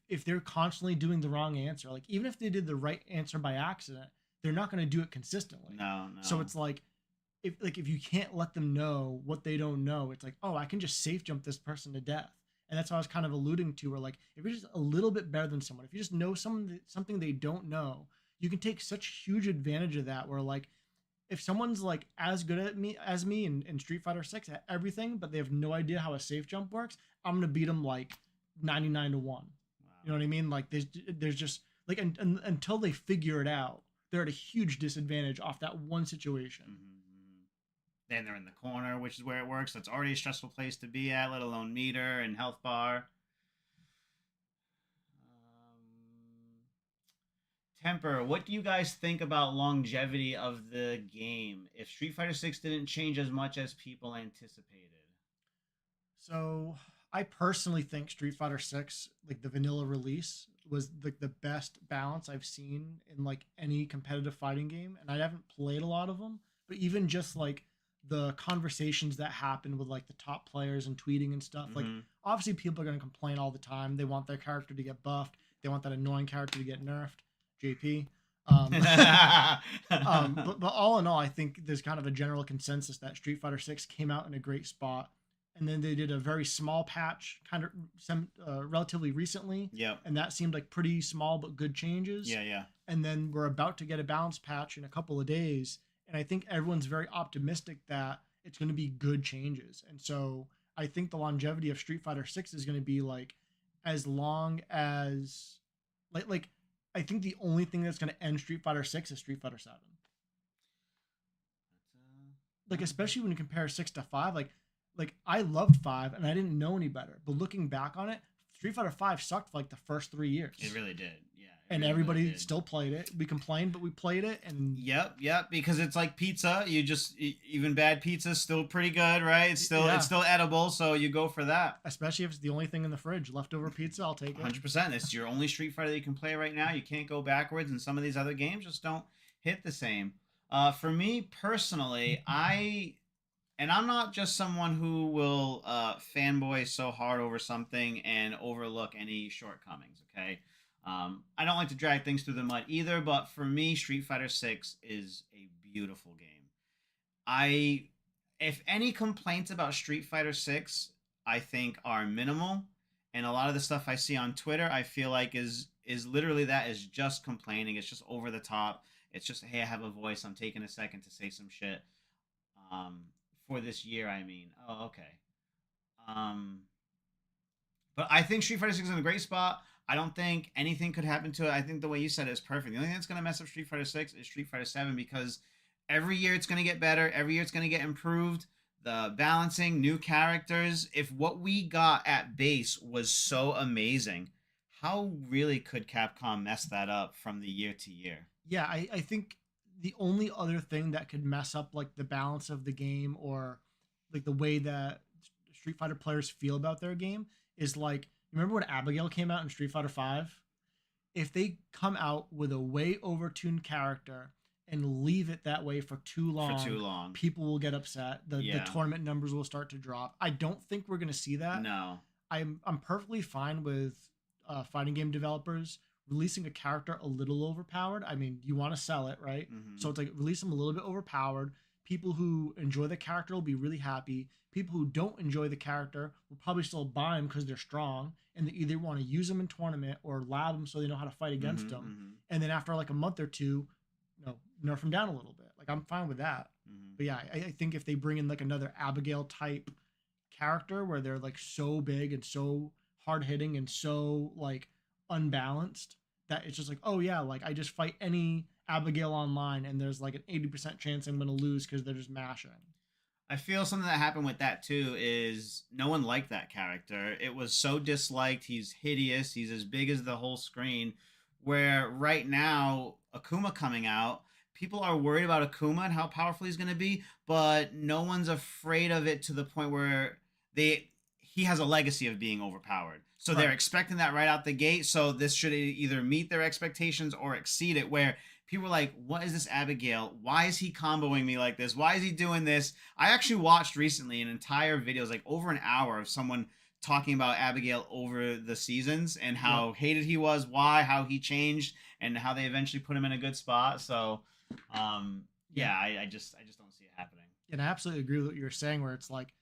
if they're constantly doing the wrong answer, like even if they did the right answer by accident, they're not going to do it consistently. No. So it's like if you can't let them know what they don't know, it's like, oh, I can just safe jump this person to death. And that's what I was kind of alluding to, where like if you're just a little bit better than someone, if you just know something they don't know, you can take such huge advantage of that. Where like if someone's like as good at me as me in Street Fighter 6 at everything, but they have no idea how a safe jump works, I'm gonna beat them like 99-1. Wow. You know what I mean? Like there's just like until they figure it out, they're at a huge disadvantage off that one situation. Then they're in the corner, which is where it works. That's already a stressful place to be at, let alone meter and health bar. Temper, what do you guys think about longevity of the game if Street Fighter 6 didn't change as much as people anticipated? So I personally think Street Fighter 6, like the vanilla release, was like the best balance I've seen in like any competitive fighting game. And I haven't played a lot of them, but even just like the conversations that happen with like the top players and tweeting and stuff, like obviously people are going to complain all the time. They want their character to get buffed. They want that annoying character to get nerfed. JP. Um, but all in all, I think there's kind of a general consensus that Street Fighter 6 came out in a great spot, and then they did a very small patch, kind of relatively recently, Yep. and that seemed like pretty small but good changes. Yeah. And then we're about to get a balance patch in a couple of days, and I think everyone's very optimistic that it's going to be good changes. And so I think the longevity of Street Fighter 6 is going to be like as long as like I think the only thing that's going to end Street Fighter 6 is Street Fighter 7. Like especially when you compare 6 to 5, like I loved 5 and I didn't know any better. But looking back on it, Street Fighter 5 sucked for like the first 3 years. It really did. Yeah. And really, everybody really did. still played it. We complained, but we played it. And Yep, because it's like pizza. You just even bad pizza's still pretty good, right? It's still edible, so you go for that. Especially if it's the only thing in the fridge, leftover pizza, I'll take it. 100%. It's your only Street Fighter that you can play right now. You can't go backwards, and some of these other games just don't hit the same. For me personally, I'm not just someone who will fanboy so hard over something and overlook any shortcomings. Okay. I don't like to drag things through the mud either, but for me, Street Fighter 6 is a beautiful game. If any complaints about Street Fighter 6, I think are minimal, and a lot of the stuff I see on Twitter, I feel like is literally that is just complaining. It's just over the top. It's just, hey, I have a voice. I'm taking a second to say some shit. For this year, I mean. Oh, okay. But I think Street Fighter 6 is in a great spot. I don't think anything could happen to it. I think the way you said it is perfect. The only thing that's going to mess up Street Fighter 6 is Street Fighter 7 because every year it's going to get better. Every year it's going to get improved. The balancing, new characters. If what we got at base was so amazing, how really could Capcom mess that up from the year to year? Yeah, I think the only other thing that could mess up like the balance of the game or like the way that Street Fighter players feel about their game is like, remember when Abigail came out in Street Fighter 5? If they come out with a way overtuned character and leave it that way for too long, people will get upset. The tournament numbers will start to drop. I don't think we're going to see that. No. I'm perfectly fine with fighting game developers releasing a character a little overpowered. I mean, you want to sell it, right? Mm-hmm. So it's like release them a little bit overpowered. People who enjoy the character will be really happy. People who don't enjoy the character will probably still buy them because they're strong and they either want to use them in tournament or lab them so they know how to fight against them. Mm-hmm. And then after like a month or two, nerf them down a little bit. Like I'm fine with that. Mm-hmm. But yeah, I think if they bring in like another Abigail type character where they're like so big and so hard hitting and so like unbalanced that it's just like, oh yeah, like I just fight any Abigail online and there's like an 80% chance I'm going to lose because they're just mashing. I feel something that happened with that too is no one liked that character. It was so disliked. He's hideous. He's as big as the whole screen. Where right now, Akuma coming out, people are worried about Akuma and how powerful he's going to be, but no one's afraid of it to the point where he has a legacy of being overpowered. So they're expecting that right out the gate. So this should either meet their expectations or exceed it, where people are like, what is this Abigail? Why is he comboing me like this? Why is he doing this? I actually watched recently an entire video, it was like over an hour, of someone talking about Abigail over the seasons and how hated he was, why, how he changed, and how they eventually put him in a good spot. So, I just don't see it happening. And I absolutely agree with what you're saying, where it's like,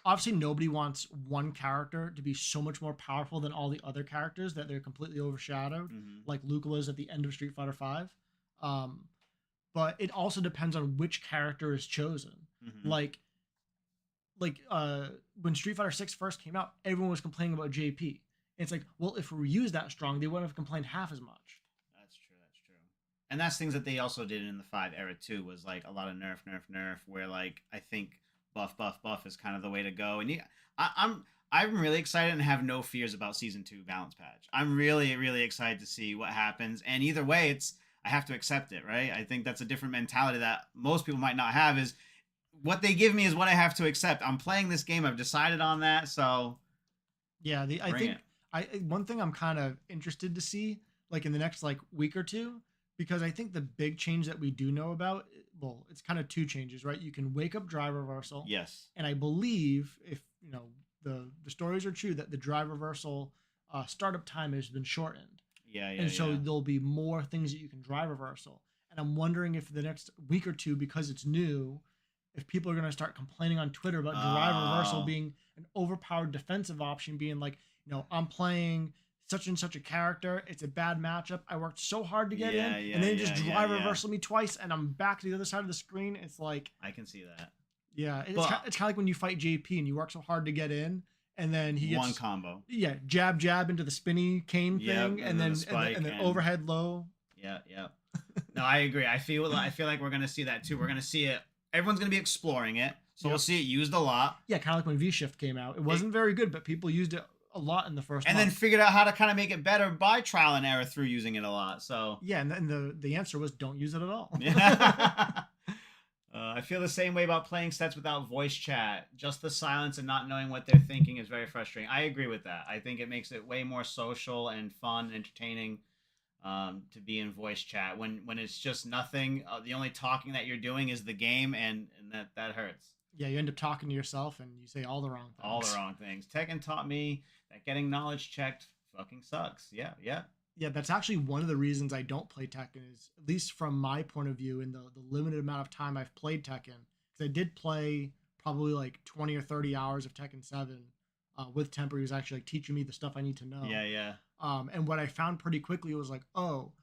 obviously nobody wants one character to be so much more powerful than all the other characters that they're completely overshadowed, like Luke was at the end of Street Fighter 5. But it also depends on which character is chosen. Like when Street Fighter 6 first came out, everyone was complaining about JP. It's like, well, if we used that strong, they wouldn't have complained half as much. That's true. And that's things that they also did in the 5 era too, was like a lot of nerf, where like I think buff is kind of the way to go. And I'm really excited and have no fears about season 2 balance patch. I'm really, really excited to see what happens. And either way, I have to accept it, right? I think that's a different mentality that most people might not have, is what they give me is what I have to accept. I'm playing this game. I've decided on that. So yeah, one thing I'm kind of interested to see, like in the next like week or two, because I think the big change that we do know about, well, it's kind of two changes, right? You can wake up drive reversal. Yes. And I believe, if the stories are true, that the drive reversal startup time has been shortened. Yeah, yeah, And so yeah. there'll be more things that you can drive reversal. And I'm wondering if the next week or two, because it's new, if people are going to start complaining on Twitter about drive reversal Oh, being an overpowered defensive option, being like, I'm playing such and such a character. It's a bad matchup. I worked so hard to get in, yeah, and yeah, then you just yeah, yeah, drive yeah. reversal me twice, and I'm back to the other side of the screen. It's like, I can see that. yeah, But it's kind of like when you fight JP and you work so hard to get in, and then he one gets combo. yeah jab into the spinny cane Yep, thing, and and then the then spike and then and overhead low. yeah, yeah. No, I agree. I feel like we're gonna see that too. We're gonna see it. Everyone's gonna be exploring it, so we'll Yep. see it used a lot, Yeah, kind of like when V Shift came out. It wasn't very good, but people used it a lot in the first and then month. figured out how to kind of make it better by trial and error through using it a lot. So Yeah, and then the answer was don't use it at all. yeah. I feel the same way about playing sets without voice chat. Just the silence and not knowing what they're thinking is very frustrating. I agree with that. I think it makes it way more social and fun and entertaining to be in voice chat when it's just nothing. The only talking that you're doing is the game, and that hurts. Yeah, you end up talking to yourself and you say all the wrong things. All the wrong things. Tekken taught me that getting knowledge checked fucking sucks. Yeah, yeah. Yeah, that's actually one of the reasons I don't play Tekken is, at least from my point of view, in the limited amount of time I've played Tekken, because I did play probably like 20 or 30 hours of Tekken 7 with Temper. He was actually like teaching me the stuff I need to know. Yeah, yeah. And what I found pretty quickly was like, oh,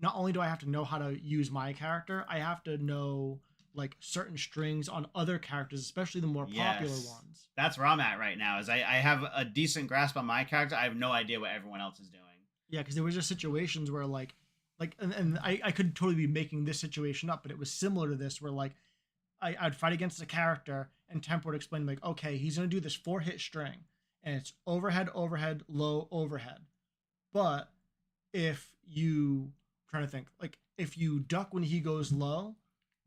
not only do I have to know how to use my character, I have to know like certain strings on other characters, especially the more popular Yes. ones. That's where I'm at right now. Is I have a decent grasp on my character. I have no idea what everyone else is doing. Yeah, because there was just situations where and I could totally be making this situation up, but it was similar to this where like I'd fight against a character and Temp would explain like, okay, he's gonna do this 4-hit string and it's overhead, overhead, low, overhead. But if you trying to think, like if you duck when he goes low,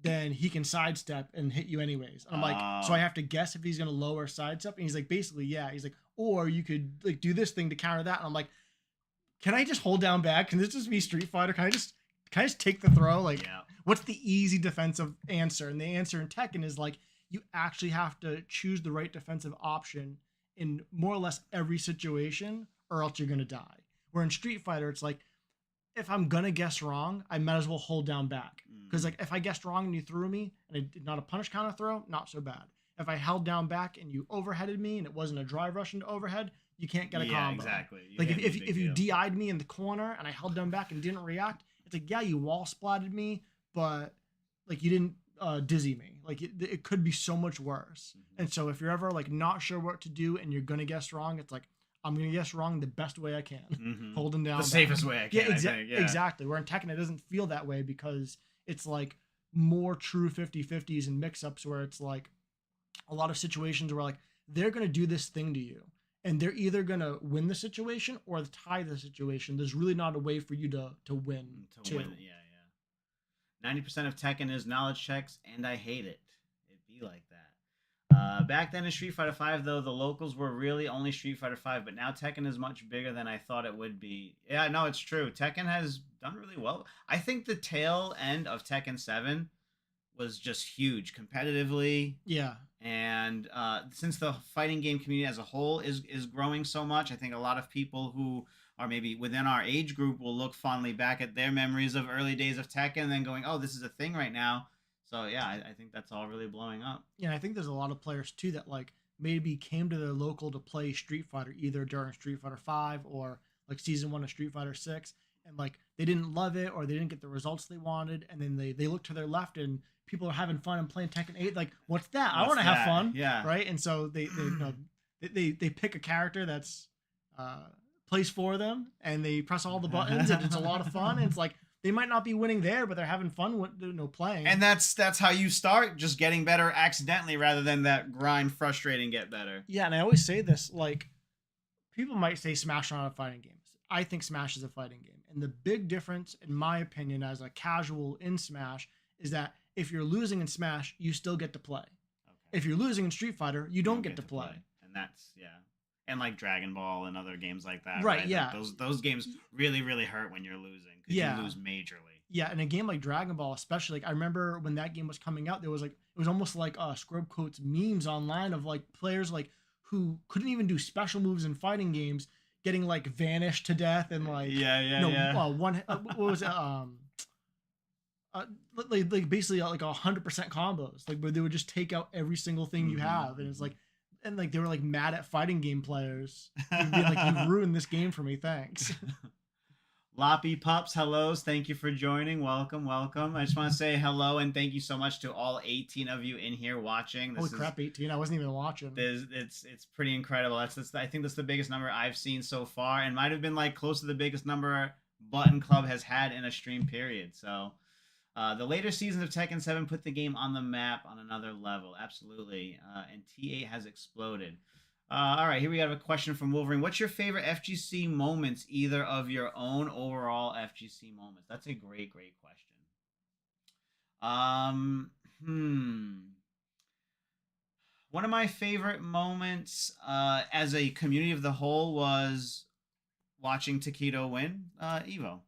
then he can sidestep and hit you anyways. And I'm like, so I have to guess if he's gonna low or sidestep, and he's like, basically, yeah. He's like, or you could like do this thing to counter that, and I'm like, can I just hold down back? Can this just be Street Fighter? Can I just take the throw? Like, Yeah. what's the easy defensive answer? And the answer in Tekken is like, you actually have to choose the right defensive option in more or less every situation, or else you're gonna die. Where in Street Fighter, it's like, if I'm gonna guess wrong, I might as well hold down back. Because like if I guessed wrong and you threw me and it did not a punish counter throw, not so bad. If I held down back and you overheaded me and it wasn't a drive rush into overhead, you can't get a Yeah, combo. exactly. Like Yeah, if you DI'd me in the corner and I held down back and didn't react, it's like, yeah, you wall splatted me, but like you didn't dizzy me. Like it could be so much worse. And so if you're ever like not sure what to do and you're gonna guess wrong, it's like, I'm gonna guess wrong the best way I can, holding down the back. safest way I can. Yeah, I think, yeah. exactly. Where in Tekken it doesn't feel that way because it's like more true 50-50s and mix-ups where it's like a lot of situations where like they're gonna do this thing to you and they're either gonna win the situation or tie the situation. There's really not a way for you to win. To win, yeah, yeah. 90% of Tekken is knowledge checks, and I hate it. It be like that. Back then in Street Fighter V, though, the locals were really only Street Fighter V, but now Tekken is much bigger than I thought it would be. Yeah, no, it's true. Tekken has done really well. I think the tail end of Tekken 7 was just huge competitively. Yeah. And since the fighting game community as a whole is growing so much, I think a lot of people who are maybe within our age group will look fondly back at their memories of early days of Tekken and then going, oh, this is a thing right now. So yeah, I think that's all really blowing up. Yeah, I think there's a lot of players too that like maybe came to their local to play Street Fighter either during Street Fighter 5 or like season 1 of Street Fighter 6, and like they didn't love it or they didn't get the results they wanted, and then they look to their left and people are having fun and playing Tekken 8, like, what's that? I want to have fun. Yeah. Right? And so they you know, they pick a character that's plays for them and they press all the buttons and it's a lot of fun. And it's like they might not be winning there, but they're having fun with, playing. And that's how you start, just getting better accidentally rather than that grind, frustrating, get better. Yeah, and I always say this, like, people might say Smash are not a fighting game. I think Smash is a fighting game. And the big difference, in my opinion, as a casual in Smash, is that if you're losing in Smash, you still get to play. Okay. If you're losing in Street Fighter, you don't get to play. And that's, yeah. And like Dragon Ball and other games like that. Right, yeah. Like those games really, really hurt when you're losing. Because you lose majorly. Yeah, and a game like Dragon Ball, especially, like I remember when that game was coming out, there was like, it was almost like Scrub Quotes memes online of like players like who couldn't even do special moves in fighting games, getting like vanished to death and like what was it uh, like basically like 100% combos, like where they would just take out every single thing you have, and it's like, and like they were like mad at fighting game players, being like, "You've ruined this game for me, thanks." Loppy Pups, hellos. Thank you for joining. Welcome, welcome. I just want to say hello and thank you so much to all 18 of you in here watching. Holy crap, 18! I wasn't even watching. It's pretty incredible. I think that's the biggest number I've seen so far, and might have been like close to the biggest number Button Club has had in a stream period. So, the later seasons of Tekken 7 put the game on the map on another level. Absolutely, and T8 has exploded. All right, here we have a question from Wolverine. What's your favorite FGC moments, either of your own overall FGC moments? That's a great question. One of my favorite moments as a community of the whole was watching Takedo win Evo.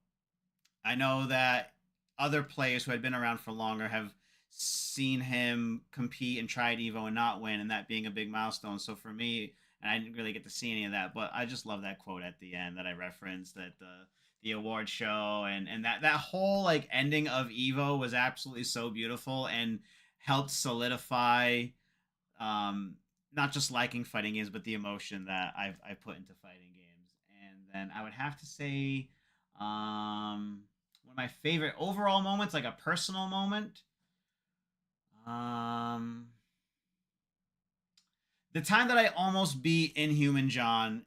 I know that other players who had been around for longer have seen him compete and tried Evo and not win, and that being a big milestone. So for me, and I didn't really get to see any of that, but I just love that quote at the end that I referenced at the award show, and that whole like ending of Evo was absolutely so beautiful and helped solidify not just liking fighting games, but the emotion that I've put into fighting games. And then I would have to say one of my favorite overall moments, like a personal moment. The time that I almost beat Inhuman John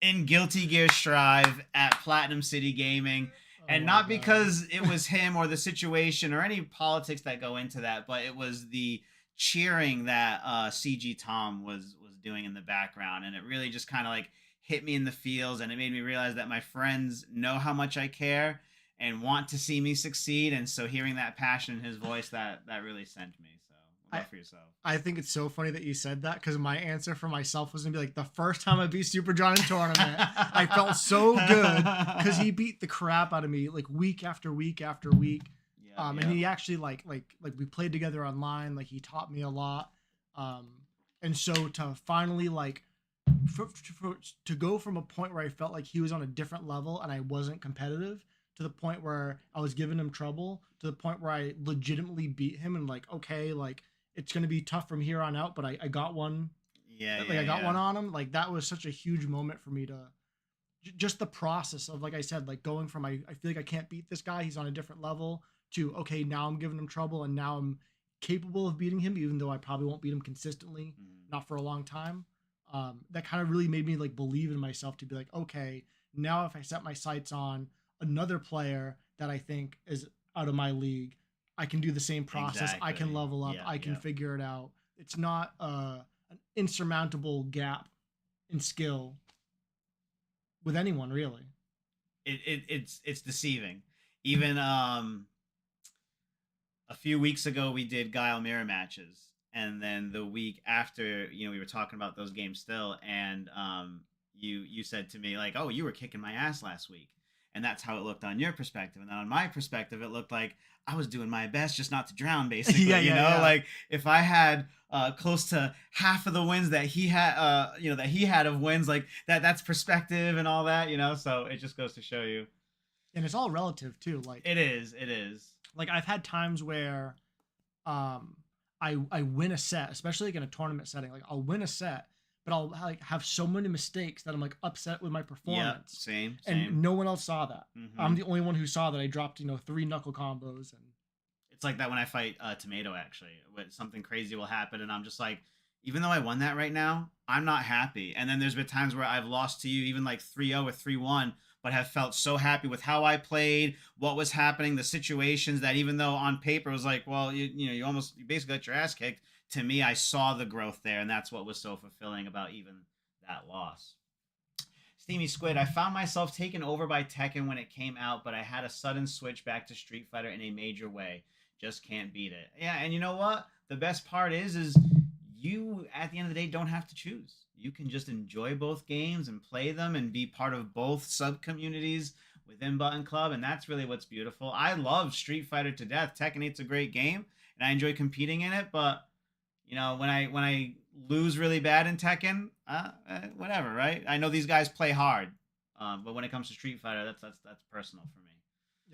in Guilty Gear Strive at Platinum City Gaming, and not because it was him or the situation or any politics that go into that, but it was the cheering that CG Tom was doing in the background, and it really just kind of like hit me in the feels, and it made me realize that my friends know how much I care and want to see me succeed, and so hearing that passion in his voice, that really sent me. So look out for yourself. I think it's so funny that you said that, because my answer for myself was gonna be like, the first time I beat Super John in tournament, I felt so good because he beat the crap out of me like week after week after week. And he actually like we played together online, like he taught me a lot, and so to finally like to go from a point where I felt like he was on a different level and I wasn't competitive, to the point where I was giving him trouble, to the point where I legitimately beat him, and like, okay, like it's gonna be tough from here on out, but I got one. I got one on him. Like that was such a huge moment for me to just the process of, like I said, like going from I feel like I can't beat this guy, he's on a different level, to okay, now I'm giving him trouble, and now I'm capable of beating him, even though I probably won't beat him consistently, not for a long time. That kind of really made me like believe in myself to be like, okay, now if I set my sights on another player that I think is out of my league, I can do the same process. Exactly. I can level up. I can figure it out. It's not an insurmountable gap in skill with anyone, really. It's deceiving. Even a few weeks ago, we did Guile mirror matches, and then the week after, we were talking about those games still, and you said to me like, "Oh, you were kicking my ass last week." And that's how it looked on your perspective. And then on my perspective, it looked like I was doing my best just not to drown, basically. Like if I had close to half of the wins that he had, that he had of wins, like that's perspective and all that, so it just goes to show you. And it's all relative too. Like it is. Like I've had times where I win a set, especially like in a tournament setting. Like I'll win a set, but I'll like have so many mistakes that I'm like upset with my performance. Same. And no one else saw that. I'm the only one who saw that I dropped, 3 knuckle combos. And it's like that when I fight Tomato, actually. Something crazy will happen, and I'm just like, even though I won that right now, I'm not happy. And then there's been times where I've lost to you, even like 3-0 or 3-1, but have felt so happy with how I played, what was happening, the situations, that even though on paper it was like, well, you basically got your ass kicked, to me, I saw the growth there, and that's what was so fulfilling about even that loss. Steamy Squid, I found myself taken over by Tekken when it came out, but I had a sudden switch back to Street Fighter in a major way. Just can't beat it. Yeah, and you know what? The best part is you, at the end of the day, don't have to choose. You can just enjoy both games and play them and be part of both sub-communities within Button Club, and that's really what's beautiful. I love Street Fighter to death. Tekken 8's a great game, and I enjoy competing in it, but when I lose really bad in Tekken, whatever, right? I know these guys play hard, But when it comes to Street Fighter, that's personal for me.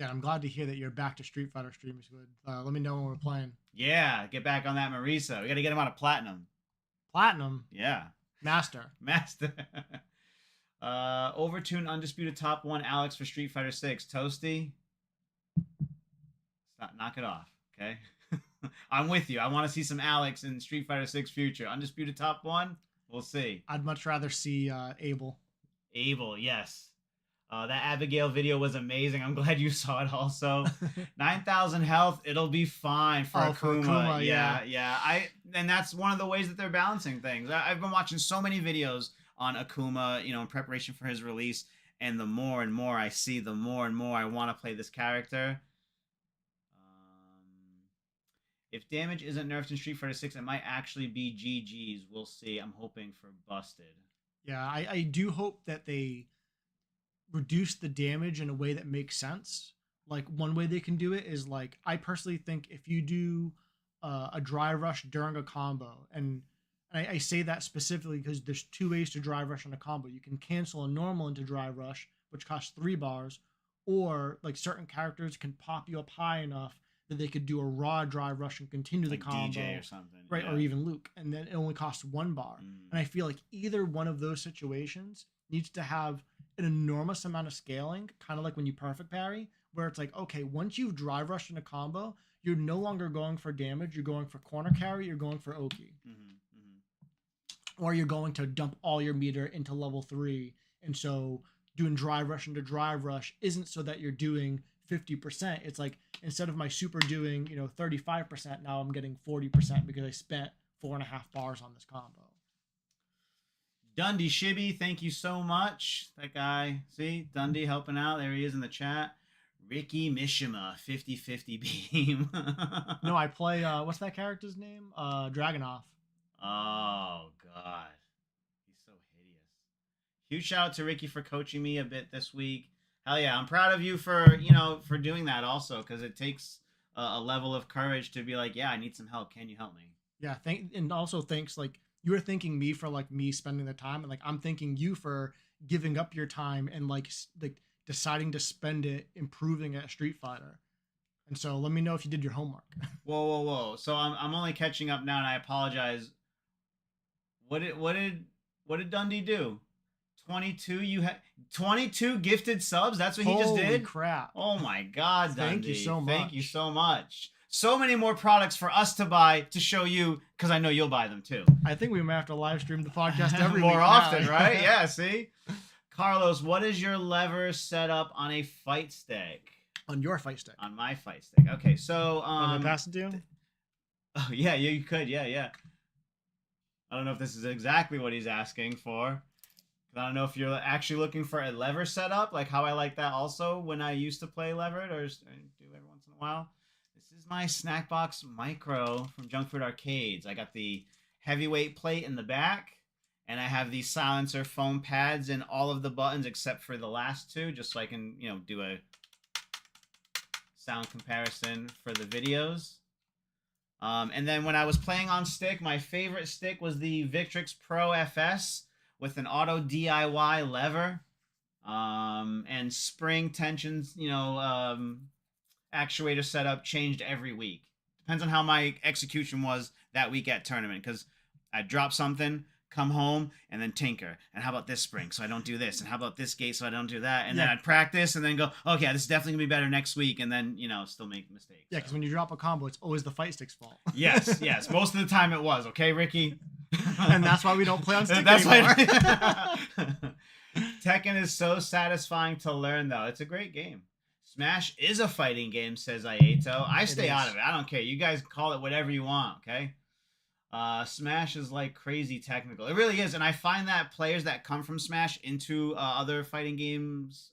Yeah, I'm glad to hear that you're back to Street Fighter streamers. Good. Let me know when we're playing. Yeah, get back on that Marisa. We got to get him out of platinum. Platinum. Yeah. Master. Master. Overtune undisputed top 1 Alex for Street Fighter 6. Toasty. Stop, knock it off, okay? I'm with you. I want to see some Alex in Street Fighter 6 future. Undisputed top 1. We'll see. I'd much rather see Abel. Abel, yes. That Abigail video was amazing. I'm glad you saw it also. 9,000 health. It'll be fine for Akuma. For Akuma. Yeah. And that's one of the ways that they're balancing things. I've been watching so many videos on Akuma, in preparation for his release. And the more and more I see, the more and more I want to play this character. If damage isn't nerfed in Street Fighter 6, it might actually be GG's. We'll see. I'm hoping for busted. Yeah, I do hope that they reduce the damage in a way that makes sense. Like, one way they can do it is, like, I personally think if you do a dry rush during a combo, and I say that specifically because there's 2 ways to dry rush on a combo. You can cancel a normal into dry rush, which costs 3 bars, or, like, certain characters can pop you up high enough that they could do a raw dry rush and continue like the combo. DJ or something. Right, yeah. or even Luke. And then it only costs 1 bar. And I feel like either one of those situations needs to have an enormous amount of scaling, kind of like when you perfect parry, where it's like, okay, once you've dry rushed in a combo, you're no longer going for damage, you're going for corner carry, you're going for Oki. Or you're going to dump all your meter into level 3. And so doing dry rush into dry rush isn't so that you're doing 50%. It's like, instead of my super doing 35%, now I'm getting 40% because I spent 4.5 bars on this combo. Dundee Shibby, thank you so much. That guy, see, Dundee helping out. There he is in the chat. Ricky Mishima, 50-50 beam. No, I play, what's that character's name? Dragonoff. Oh, God. He's so hideous. Huge shout out to Ricky for coaching me a bit this week. Hell yeah, I'm proud of you for doing that also, because it takes a level of courage to be like, yeah, I need some help. Can you help me? Yeah, and also thanks, like, you were thanking me for, like, me spending the time, and, like, I'm thanking you for giving up your time and, like deciding to spend it improving at Street Fighter. And so let me know if you did your homework. Whoa. So I'm only catching up now, and I apologize. What did Dundee do? 22 22 gifted subs? That's what he just did? Holy crap. Oh my God, Dundee. Thank you so much. Thank you so much. So many more products for us to buy to show you, because I know you'll buy them too. I think we might have to live stream the podcast every more week often, now. right? Yeah, see? Carlos, what is your lever setup on a fight stick? On your fight stick. On my fight stick. Okay, so Want me to pass it to you? Oh yeah, you could, yeah. I don't know if this is exactly what he's asking for. I don't know if you're actually looking for a lever setup, like how I like that also when I used to play levered, or do every once in a while. This is my Snackbox Micro from Junk Food Arcades. I got the heavyweight plate in the back, and I have these silencer foam pads in all of the buttons except for the last 2, just so I can, do a sound comparison for the videos. And then when I was playing on stick, my favorite stick was the Victrix Pro FS with an auto DIY lever and spring tensions, actuator setup changed every week. Depends on how my execution was that week at tournament, because I'd drop something, come home, and then tinker. And how about this spring so I don't do this? And how about this gate so I don't do that? And then I'd practice and then go, okay, this is definitely going to be better next week, and then, still make mistakes. Yeah, because when you drop a combo, it's always the fight stick's fault. Yes. Most of the time it was. Okay, Ricky? And that's why we don't play on stick anymore. Tekken is so satisfying to learn, though. It's a great game. Smash is a fighting game, says Aieto. I stay out of it. I don't care. You guys call it whatever you want, okay? Smash is like crazy technical. It really is. And I find that players that come from Smash into other fighting games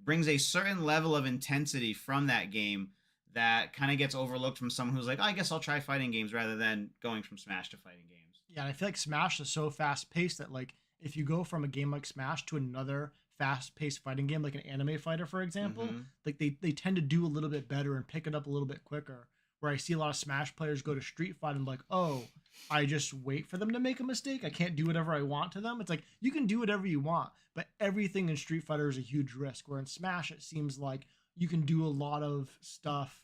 brings a certain level of intensity from that game that kind of gets overlooked from someone who's like, oh, I guess I'll try fighting games rather than going from Smash to fighting games. Yeah, and I feel like Smash is so fast-paced that, like, if you go from a game like Smash to another fast-paced fighting game, like an anime fighter, for example, like they tend to do a little bit better and pick it up a little bit quicker. Where I see a lot of Smash players go to Street Fighter and be like, oh, I just wait for them to make a mistake. I can't do whatever I want to them. It's like you can do whatever you want, but everything in Street Fighter is a huge risk. Where in Smash, it seems like you can do a lot of stuff,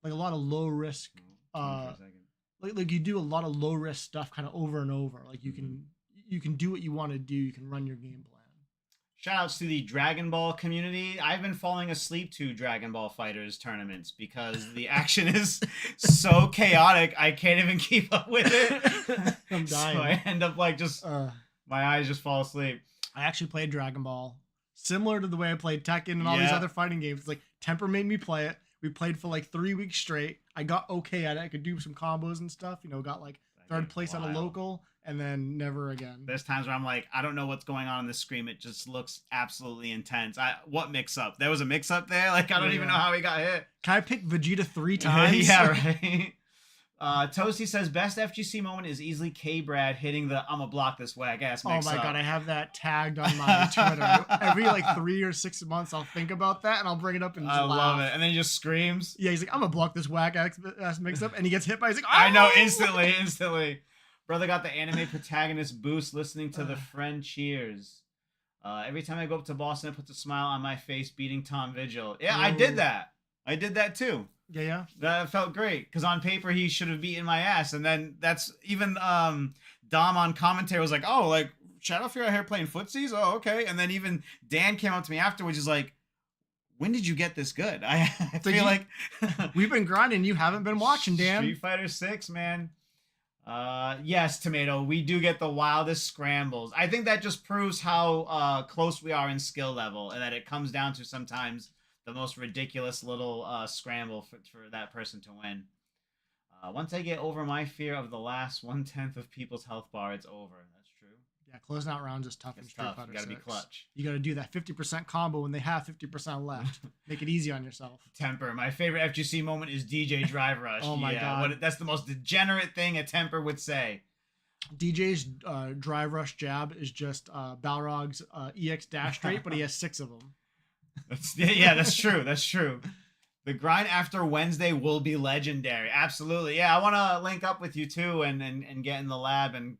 like a lot of low risk. Like you do a lot of low risk stuff, kind of over and over. Like you can do what you want to do. You can run your game plan. Shoutouts to the Dragon Ball community. I've been falling asleep to Dragon Ball Fighters tournaments because the action is so chaotic. I can't even keep up with it. I'm dying. So I end up like just my eyes just fall asleep. I actually played Dragon Ball similar to the way I played Tekken and all these other fighting games. Like Temper made me play it. We played for like 3 weeks straight. I got okay at it. I could do some combos and stuff. Got like third place on a local. And then never again. There's times where I'm like, I don't know what's going on in this screen. It just looks absolutely intense. What mix-up? There was a mix-up there? Like, I don't even know how he got hit. Can I pick Vegeta 3 times? Yeah, right. Toasty says, best FGC moment is easily K-Brad hitting the I'ma block this whack ass mix-up. Oh my god, I have that tagged on my Twitter. Every like 3 or 6 months, I'll think about that and I'll bring it up and just laugh. Love it. And then he just screams. Yeah, he's like, I'm gonna block this whack ass mix-up. And he gets hit by, he's like, oh! I know, instantly. Brother got the anime protagonist boost listening to the friend cheers. Every time I go up to Boston, it puts a smile on my face beating Tom Vigil. Yeah, I did that. I did that too. Yeah. That felt great because on paper he should have beaten my ass, and then that's even Dom on commentary was like, "Oh, like Shadow Fear out here playing footsies? Oh, okay." And then even Dan came up to me afterwards, is like, "When did you get this good?" I feel like we've been grinding. You haven't been watching, Dan. Street Fighter 6, man. Yes, Tomato, we do get the wildest scrambles. I think that just proves how close we are in skill level, and that it comes down to sometimes the most ridiculous little scramble for that person to win. Once I get over my fear of the last 1/10 of people's health bar, it's over. That's true. Yeah, closing out rounds is tough in Street Fighter 6. You gotta be clutch. You gotta do that 50% combo when they have 50% left. Make it easy on yourself. Temper. My favorite FGC moment is DJ Drive Rush. Oh my god. That's the most degenerate thing a Temper would say. DJ's Drive Rush jab is just Balrog's EX dash straight, but he has 6 of them. That's true. That's true. The grind after Wednesday will be legendary. Absolutely. Yeah, I want to link up with you too and get in the lab and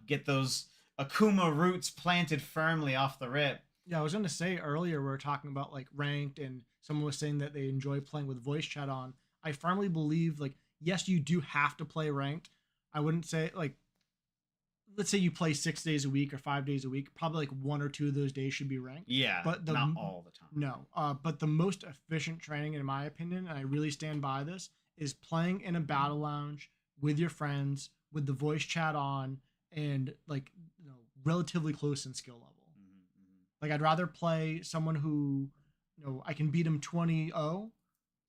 get those Akuma roots planted firmly off the rip. Yeah, I was going to say earlier we were talking about like ranked and someone was saying that they enjoy playing with voice chat on. I firmly believe like, yes, you do have to play ranked. I wouldn't say like, let's say you play 6 days a week or 5 days a week, probably like 1 or 2 of those days should be ranked. Yeah, but not all the time. No, but the most efficient training, in my opinion, and I really stand by this, is playing in a battle lounge with your friends, with the voice chat on, and like relatively close in skill level. Like I'd rather play someone who, I can beat them 20-0,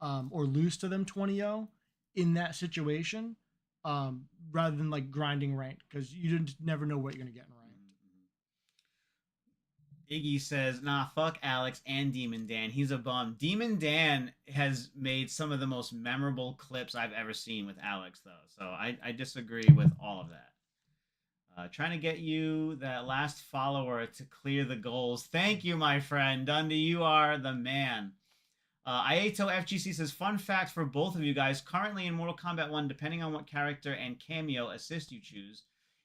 or lose to them 20-0 in that situation. Rather than like grinding ranked, because you just never know what you're gonna get in ranked. Iggy says, nah, fuck Alex and Demon Dan. He's a bum. Demon Dan has made some of the most memorable clips I've ever seen with Alex, though. So I disagree with all of that. Trying to get you that last follower to clear the goals. Thank you, my friend. Dundee, you are the man. Iato FGC says, fun fact for both of you guys, currently in Mortal Kombat 1, depending on what character and cameo assist you choose,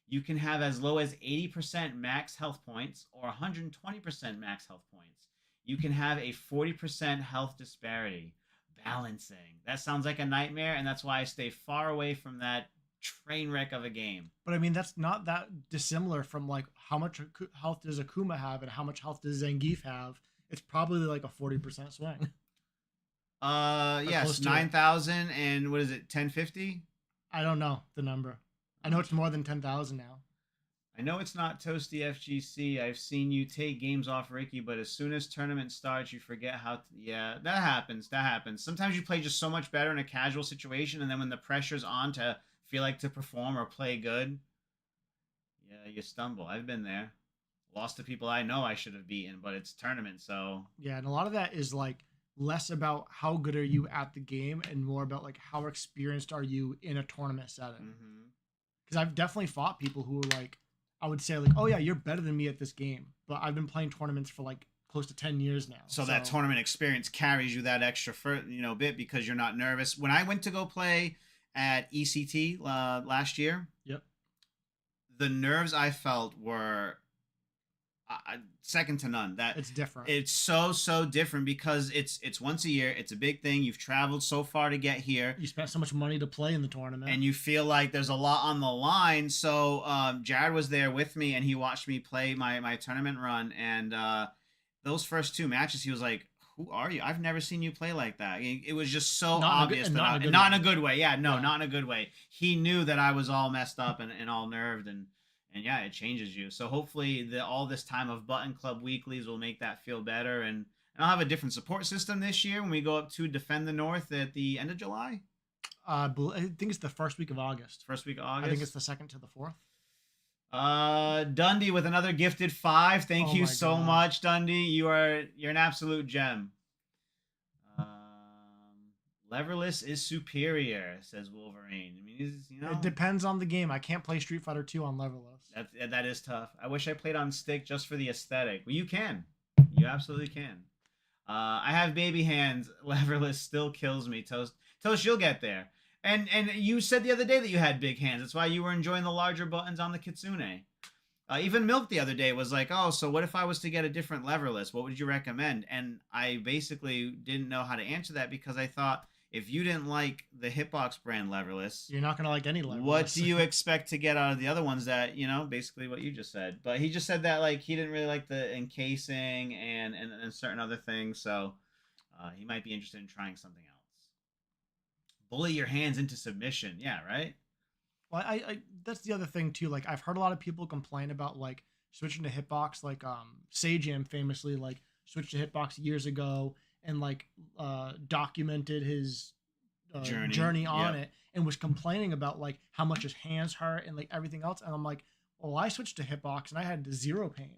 you can have as low as 80% max health points or 120% max health points. You can have a 40% health disparity. Balancing. That sounds like a nightmare, and that's why I stay far away from that train wreck of a game. But I mean, that's not that dissimilar from like how much health does Akuma have and how much health does Zangief have. It's probably like a 40% swing. Yes, 9,000 and what is it, 1050? I don't know the number. I know it's more than 10,000 now. I know it's not Toasty FGC. I've seen you take games off Ricky, but as soon as tournament starts, you forget how to... Yeah, that happens. Sometimes you play just so much better in a casual situation, and then when the pressure's on to feel like to perform or play good, yeah, you stumble. I've been there. Lost to people I know I should have beaten, but it's tournament, so... Yeah, and a lot of that is like less about how good are you at the game and more about like how experienced are you in a tournament setting. Because I've definitely fought people who are like, I would say like, oh yeah, you're better than me at this game, but I've been playing tournaments for like close to 10 years now. So that tournament experience carries you that extra bit because you're not nervous. When I went to go play at ECT last year. Yep. The nerves I felt were second to none. That It's different. it's so different because it's once a year. It's a big thing. You've traveled so far to get here. You spent so much money to play in the tournament, And you feel like there's a lot on the line. So Jared was there with me, and he watched me play my tournament run. And those first two matches, he was like, "Who are you? I've never seen you play like that." It was just so obvious that not in a good way. Yeah, no, not in a good way. He knew that I was all messed up and all nerved, and yeah, it changes you. So hopefully, all this time of Button Club weeklies will make that feel better. And I'll have a different support system this year when we go up to Defend the North at the end of July. I think it's the first week of August. First week of August. I think it's the 2nd to the 4th. Dundee with another gifted 5. Thank you so God. much, Dundee. You're an absolute gem. Leverless is superior, says Wolverine. I mean, it depends on the game. I can't play Street Fighter 2 on leverless. That is tough. I wish I played on stick just for the aesthetic. Well, you can. You absolutely can. I have baby hands. Leverless still kills me. Toast, you'll get there. And you said the other day that you had big hands. That's why you were enjoying the larger buttons on the Kitsune. Even Milk the other day was like, "Oh, so what if I was to get a different leverless? What would you recommend?" And I basically didn't know how to answer that because I thought if you didn't like the Hitbox brand leverless, you're not going to like any leverless. What do you expect to get out of the other ones that, basically what you just said. But he just said that like he didn't really like the encasing and certain other things. So he might be interested in trying something else. Bully your hands into submission. Yeah, right? Well, I that's the other thing too. Like I've heard a lot of people complain about like switching to Hitbox. Like Sajam famously like switched to Hitbox years ago and like documented his journey on it and was complaining about like how much his hands hurt and like everything else. And I'm like, well, I switched to Hitbox and I had 0 pain.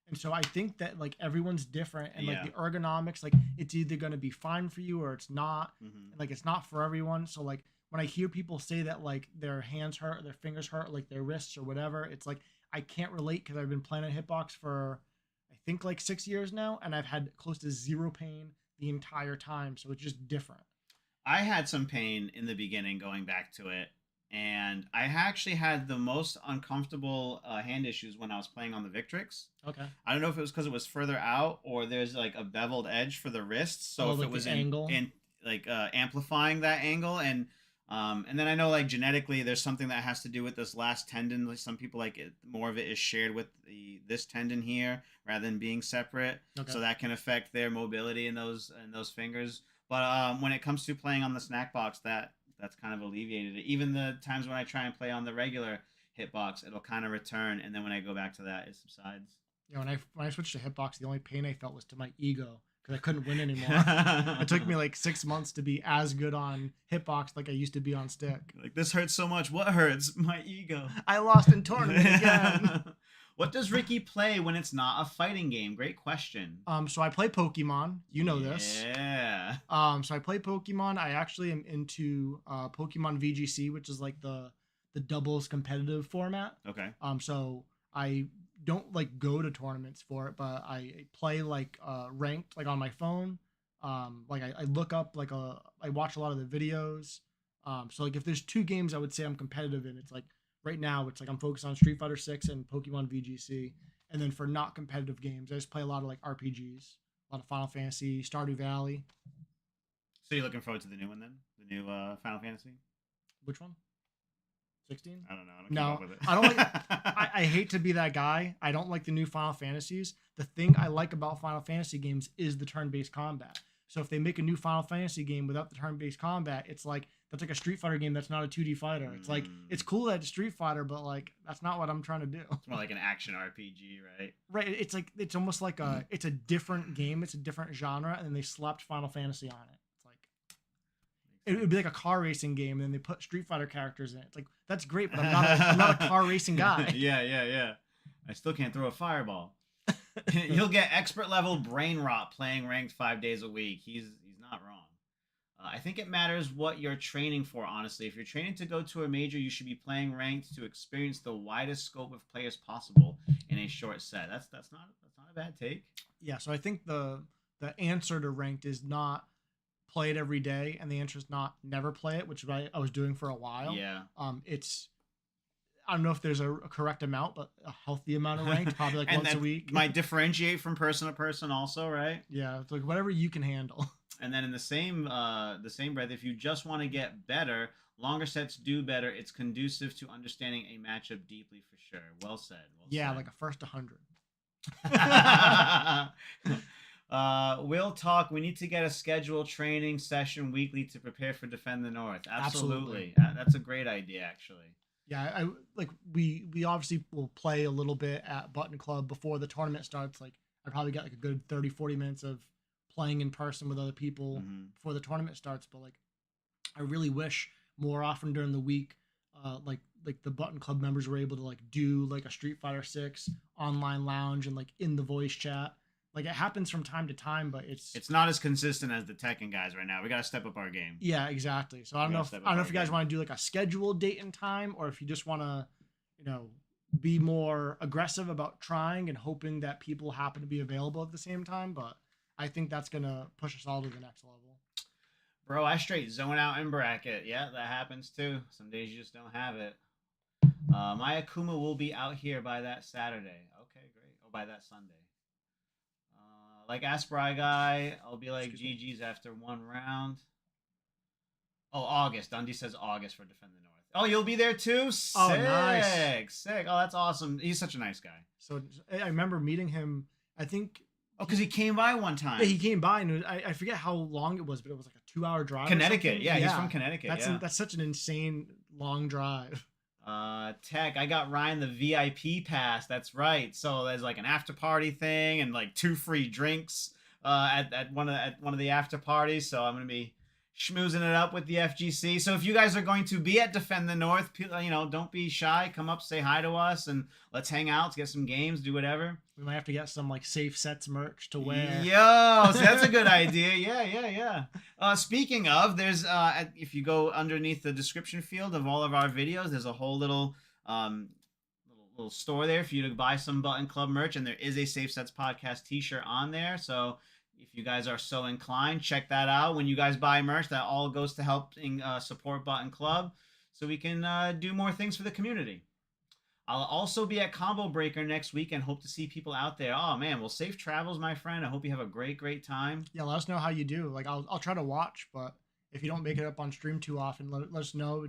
And so I think that like everyone's different and like the ergonomics, like it's either going to be fine for you or it's not. And, like it's not for everyone. So like when I hear people say that like their hands hurt, or their fingers hurt, or, like their wrists or whatever, it's like I can't relate because I've been playing a Hitbox for I think like 6 years now, and I've had close to 0 pain the entire time. So it's just different. I had some pain in the beginning going back to it, and I actually had the most uncomfortable hand issues when I was playing on the Victrix. Okay. I don't know if it was because it was further out or there's like a beveled edge for the wrists, so if like it was in like amplifying that angle, and then I know like genetically there's something that has to do with this last tendon. Like some people like it, more of it is shared with this tendon here rather than being separate, so that can affect their mobility in those fingers. But when it comes to playing on the snack box, that's kind of alleviated it. Even the times when I try and play on the regular Hitbox, it'll kind of return, and then when I go back to that, it subsides. Yeah, when I switched to Hitbox, the only pain I felt was to my ego because I couldn't win anymore. It took me like 6 months to be as good on Hitbox like I used to be on stick. Like, this hurts so much. What hurts? My ego. I lost in tournament again. What does Ricky play when it's not a fighting game? Great question. So I play Pokemon. You know this. Yeah. So I play Pokemon. I actually am into Pokemon VGC, which is like the doubles competitive format. Okay. So I don't like go to tournaments for it, but I play like ranked like on my phone. Like I look up like I watch a lot of the videos. So like if there's 2 games I would say I'm competitive in, it's like right now it's like I'm focused on Street Fighter 6 and Pokemon VGC. And then for not competitive games, I just play a lot of like RPGs, a lot of Final Fantasy, Stardew Valley. So you're looking forward to the new one then? The new Final Fantasy? Which one? 16? I don't know. I don't keep up with it. I don't like. I hate to be that guy. I don't like the new Final Fantasies. The thing I like about Final Fantasy games is the turn-based combat. So if they make a new Final Fantasy game without the turn-based combat, it's like that's like a Street Fighter game that's not a 2D fighter. It's like it's cool that it's Street Fighter, but like that's not what I'm trying to do. It's more like an action RPG, right? Right. It's like it's almost like it's a different game. It's a different genre, and then they slapped Final Fantasy on it. It would be like a car racing game, and then they put Street Fighter characters in it. It's like that's great, but I'm not a car racing guy. Yeah. I still can't throw a fireball. You'll get expert level brain rot playing ranked 5 days a week. He's not wrong. I think it matters what you're training for. Honestly, if you're training to go to a major, you should be playing ranked to experience the widest scope of players possible in a short set. That's not a bad take. Yeah. So I think the answer to ranked is not play it every day, and the answer is not never play it, which is what I was doing for a while. Yeah. It's I don't know if there's a correct amount, but a healthy amount of ranked, probably like And once a that week. might differentiate from person to person also, right? Yeah, it's like whatever you can handle. And then in the same breath, if you just want to get better, longer sets do better. It's conducive to understanding a matchup deeply for sure. Well said. Well Yeah, said. like a first 100. We'll talk. We need to get a scheduled training session weekly to prepare for Defend the North. Absolutely. That's a great idea, actually. Yeah, I like we obviously will play a little bit at Button Club before the tournament starts. Like I probably got like a good 30-40 minutes of playing in person with other people before the tournament starts, but like I really wish more often during the week like the Button Club members were able to like do like a Street Fighter 6 online lounge and like in the voice chat. Like it happens from time to time, but it's not as consistent as the Tekken guys right now. We got to step up our game. Yeah, exactly. So I don't know if you guys want to do like a scheduled date and time, or if you just want to, be more aggressive about trying and hoping that people happen to be available at the same time. But I think that's gonna push us all to the next level. Bro, I straight zone out in bracket. Yeah, that happens too. Some days you just don't have it. My Akuma will be out here by that Saturday. Okay, great. Oh, by that Sunday. Like Aspry guy, I'll be like GG's after one round. Oh, August. Dundee says August for Defend the North. Oh, you'll be there too? Sick. Oh, nice. Sick. Oh, that's awesome. He's such a nice guy. So I remember meeting him, I think. Oh, because he came by one time. Yeah, he came by, and I forget how long it was, but it was like a 2-hour drive. Connecticut. Yeah, he's from Connecticut. That's such an insane long drive. Tech, I got Ryan the VIP pass. That's right. So there's like an after party thing and like 2 free drinks at one of the after parties. So I'm gonna be schmoozing it up with the FGC. So if you guys are going to be at Defend the North, don't be shy. Come up, say hi to us, and let's hang out. Let's get some games, do whatever. We might have to get some like Safe Sets merch to wear. Yo, so that's a good idea. Yeah. Speaking of, there's if you go underneath the description field of all of our videos, there's a whole little store there for you to buy some Button Club merch, and there is a Safe Sets Podcast t-shirt on there. So if you guys are so inclined, check that out. When you guys buy merch, that all goes to helping support Button Club so we can do more things for the community. I'll also be at Combo Breaker next week and hope to see people out there. Oh, man. Well, safe travels, my friend. I hope you have a great time. Yeah, let us know how you do. Like, I'll try to watch, but if you don't make it up on stream too often, let us know,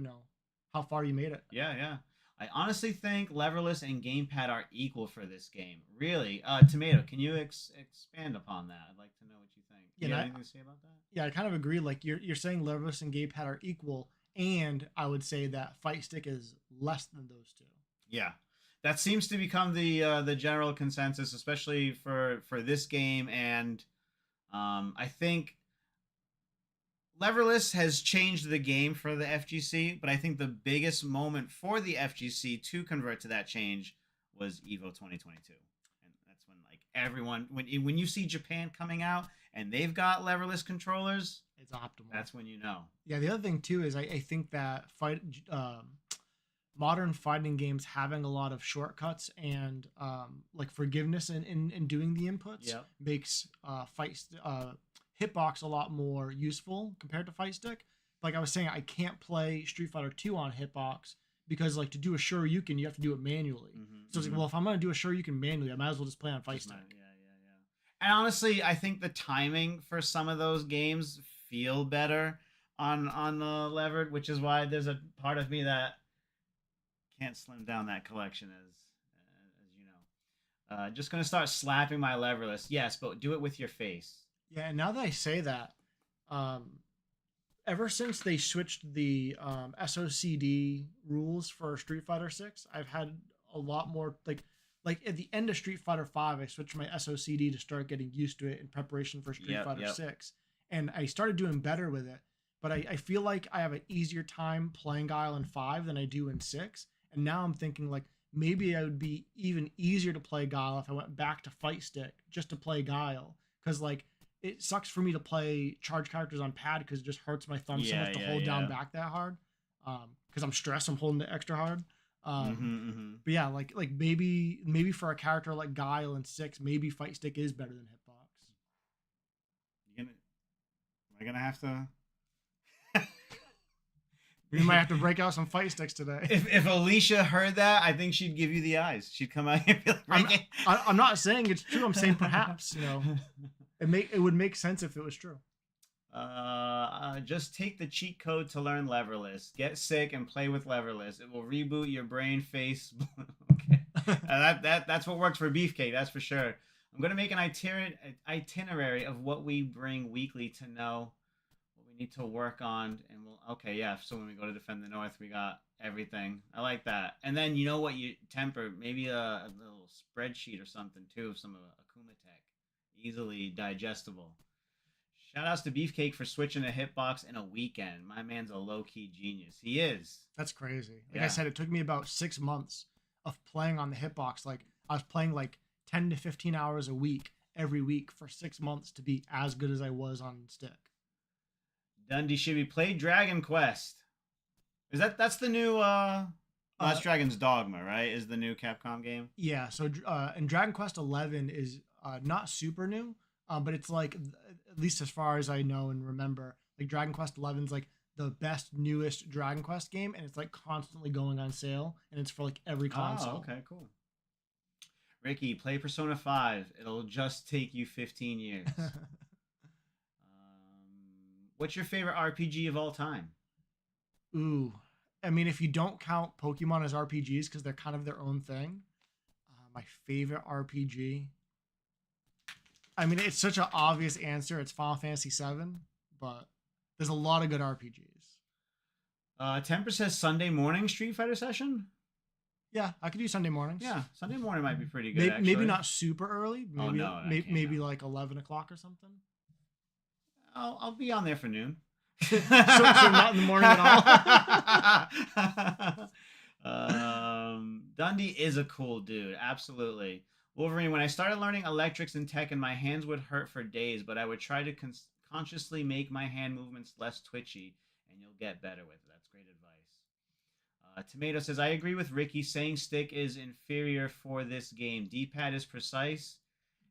how far you made it. Yeah. I honestly think Leverless and Gamepad are equal for this game. Really. Tomato, can you expand upon that? I'd like to know what you think. Do you have anything to say about that? Yeah, I kind of agree. Like, you're saying Leverless and Gamepad are equal, and I would say that Fight Stick is less than those two. Yeah, that seems to become the general consensus, especially for this game. And I think Leverless has changed the game for the FGC, but I think the biggest moment for the FGC to convert to that change was EVO 2022. And that's when like everyone, when you see Japan coming out and they've got Leverless controllers, it's optimal. That's when you know. Yeah, the other thing too is I think that modern fighting games having a lot of shortcuts and like forgiveness in doing the inputs makes hitbox a lot more useful compared to Fight Stick. Like I was saying, I can't play Street Fighter 2 on hitbox because like to do a Shoryuken you have to do it manually. So it's like, well, if I'm gonna do a Shoryuken manually, I might as well just play on Fight Stick. Yeah. And honestly, I think the timing for some of those games feel better on the levered, which is why there's a part of me that can't slim down that collection as you know. Just gonna start slapping my leverless. Yes, but do it with your face. Yeah, and now that I say that, ever since they switched the SOCD rules for Street Fighter 6, I've had a lot more like at the end of Street Fighter 5, I switched my SOCD to start getting used to it in preparation for Street Fighter 6, and I started doing better with it. But I feel like I have an easier time playing Guile in 5 than I do in 6. And now I'm thinking like maybe it would be even easier to play Guile if I went back to Fight Stick just to play Guile. Because like it sucks for me to play charge characters on pad because it just hurts my thumb so much to hold down back that hard. Because I'm stressed, I'm holding it extra hard. But yeah, like maybe for a character like Guile in 6, maybe Fight Stick is better than hitbox. Am I gonna have to? We might have to break out some fight sticks today. If Alicia heard that, I think she'd give you the eyes. She'd come out and be like, I'm not saying it's true. I'm saying perhaps, it would make sense if it was true. Just take the cheat code to learn Leverless. Get sick and play with Leverless. It will reboot your brain face. Okay, that's what works for Beefcake. That's for sure. I'm gonna make an itinerary of what we bring weekly to know what we need to work on, and we'll. Okay, yeah. So when we go to Defend the North, we got everything. I like that. And then you know what you temper, maybe a little spreadsheet or something too of some of Akuma Tech, easily digestible. Shout outs to Beefcake for switching a hitbox in a weekend. My man's a low-key genius. He is. That's crazy. Like I said, it took me about 6 months of playing on the hitbox. Like I was playing like 10 to 15 hours a week every week for 6 months to be as good as I was on stick. Dundee Shibby played Dragon Quest. That's the new Last Dragon's Dogma, right? Is the new Capcom game? Yeah, so and Dragon Quest 11 is not super new. But it's like, at least as far as I know and remember, like Dragon Quest 11 is like the best, newest Dragon Quest game, and it's like constantly going on sale, and it's for like every console. Oh, okay, cool. Ricky, play Persona 5. It'll just take you 15 years. What's your favorite RPG of all time? Ooh, I mean, if you don't count Pokemon as RPGs because they're kind of their own thing, my favorite RPG. I mean, it's such an obvious answer. It's Final Fantasy VII, but there's a lot of good RPGs. Temper says Sunday morning Street Fighter session. Yeah, I could do Sunday mornings. Yeah, Sunday morning might be pretty good. Maybe not super early. Maybe, no, maybe like 11 o'clock or something. I'll be on there for noon. so not in the morning at all. Dundee is a cool dude. Absolutely. Wolverine, when I started learning electrics and Tekken, my hands would hurt for days, but I would try to consciously make my hand movements less twitchy, and you'll get better with it. That's great advice. Tomato says, I agree with Ricky. Saying stick is inferior for this game. D-pad is precise,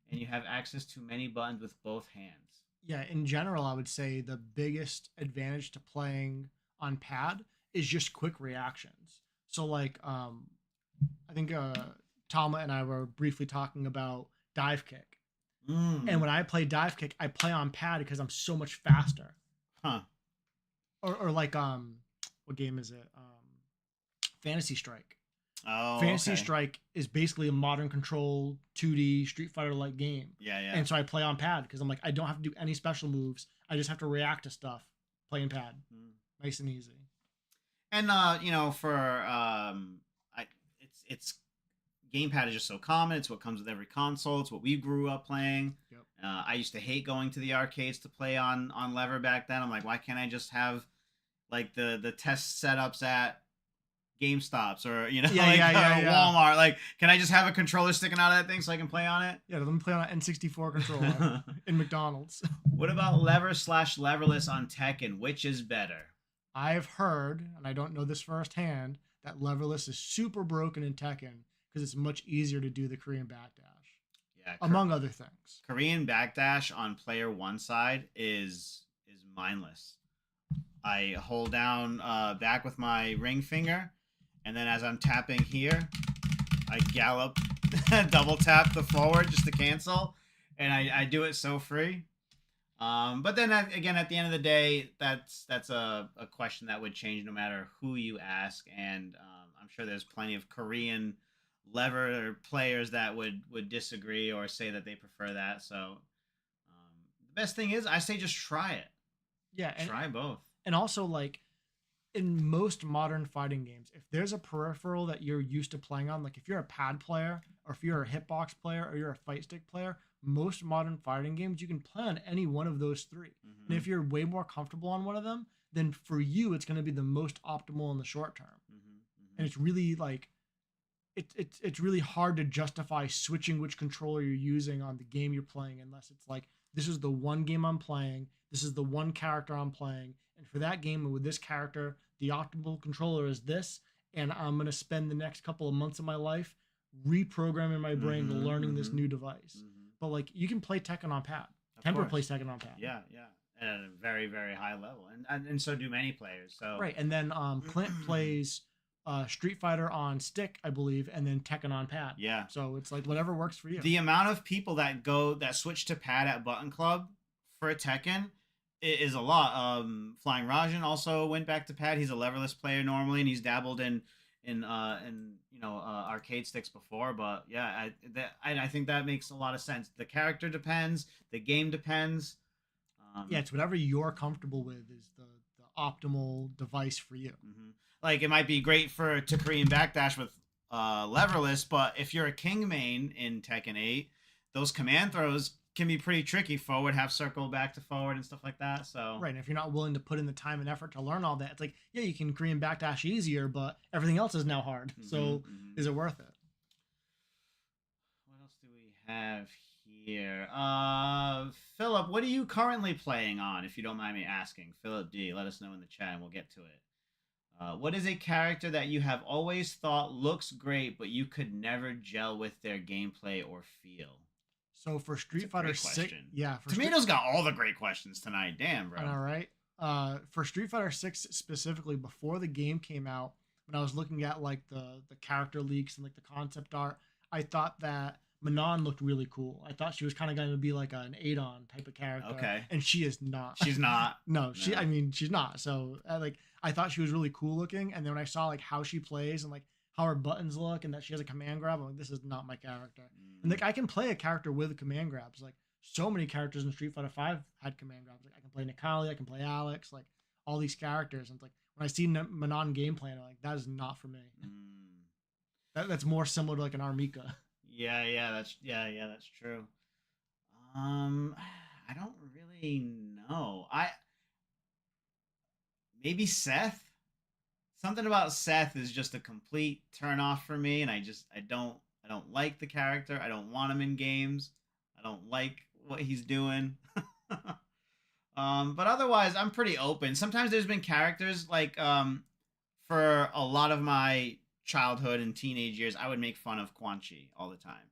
and you have access to many buttons with both hands. Yeah, in general, I would say the biggest advantage to playing on pad is just quick reactions. So, like, I think... Tama and I were briefly talking about dive kick. And when I play dive kick, I play on pad because I'm so much faster. Huh. Or like, what game is it? Fantasy Strike. Oh, Fantasy Strike is basically a modern control 2D Street Fighter-like game. Yeah. And so I play on pad because I'm like, I don't have to do any special moves. I just have to react to stuff playing pad. Nice and easy. And, it's gamepad is just so common. It's what comes with every console. It's what we grew up playing. Yep. I used to hate going to the arcades to play on lever back then. I'm like, why can't I just have like the test setups at GameStops or Walmart? Like, can I just have a controller sticking out of that thing so I can play on it? Yeah, let me play on an N64 controller in McDonald's. What about lever/leverless on Tekken? Which is better? I've heard, and I don't know this firsthand, that leverless is super broken in Tekken because it's much easier to do the Korean backdash. Yeah, among other things. Korean backdash on player one side is mindless. I hold down back with my ring finger, and then as I'm tapping here, I gallop, double tap the forward just to cancel, and I do it so free. But then again, at the end of the day, that's a question that would change no matter who you ask, and I'm sure there's plenty of Korean lever players that would disagree or say that they prefer that. So the best thing is, I say just try it. Yeah, try both. And also, like, in most modern fighting games, if there's a peripheral that you're used to playing on, like if you're a pad player or if you're a hitbox player or you're a fight stick player, most modern fighting games, you can play on any one of those three. And if you're way more comfortable on one of them, then for you, it's going to be the most optimal in the short term. And it's really like, it's really hard to justify switching which controller you're using on the game you're playing unless it's like, this is the one game I'm playing, this is the one character I'm playing, and for that game and with this character, the optimal controller is this, and I'm going to spend the next couple of months of my life reprogramming my brain to learning this new device. But like, you can play Tekken on pad. Temper plays Tekken on pad. Yeah. at a very, very high level, and so do many players. So Right, and then Clint plays Street Fighter on stick, I believe, and then Tekken on pad. yeah, So it's like whatever works for you. the amount of people that switch to pad at Button Club for Tekken is a lot. Flying Rajan also went back to pad. He's a leverless player normally, and he's dabbled in arcade sticks before. But yeah, I think that makes a lot of sense. The character depends. The game depends. Yeah, it's whatever you're comfortable with is the optimal device for you. Mm-hmm. Like it might be great to Korean backdash with leverless, but if you're a king main in Tekken 8, those command throws can be pretty tricky. Forward, half circle, back to forward, and stuff like that. So right, and if you're not willing to put in the time and effort to learn all that, it's like, yeah, you can Korean backdash easier, but everything else is now hard. Mm-hmm, so is it worth it? What else do we have here? Philip, what are you currently playing on, if you don't mind me asking? Philip D, let us know in the chat and we'll get to it. What is a character that you have always thought looks great, but you could never gel with their gameplay or feel? So for Street Fighter 6, yeah, for Tomatoes got all the great questions tonight. Damn, bro. All right. For Street Fighter 6 specifically, before the game came out, when I was looking at like the character leaks and like the concept art, I thought that Manon looked really cool. I thought she was kind of going to be like an Adon type of character. Okay. And she is not. She's not. No, I mean, she's not. So I thought she was really cool looking, and then when I saw like how she plays and like how her buttons look and that she has a command grab, I'm like, this is not my character. And like I can play a character with command grabs. Like so many characters in Street Fighter 5 had command grabs. Like I can play Nikali, I can play Alex, like all these characters. And it's like when I see Manon gameplay, I'm like, that is not for me. That's more similar to like an Armika. Yeah, that's true. I don't really know. Maybe Seth. Something about Seth is just a complete turn off for me, and I don't like the character. I don't want him in games. I don't like what he's doing. But otherwise, I'm pretty open. Sometimes there's been characters like for a lot of my childhood and teenage years, I would make fun of Quan Chi all the time.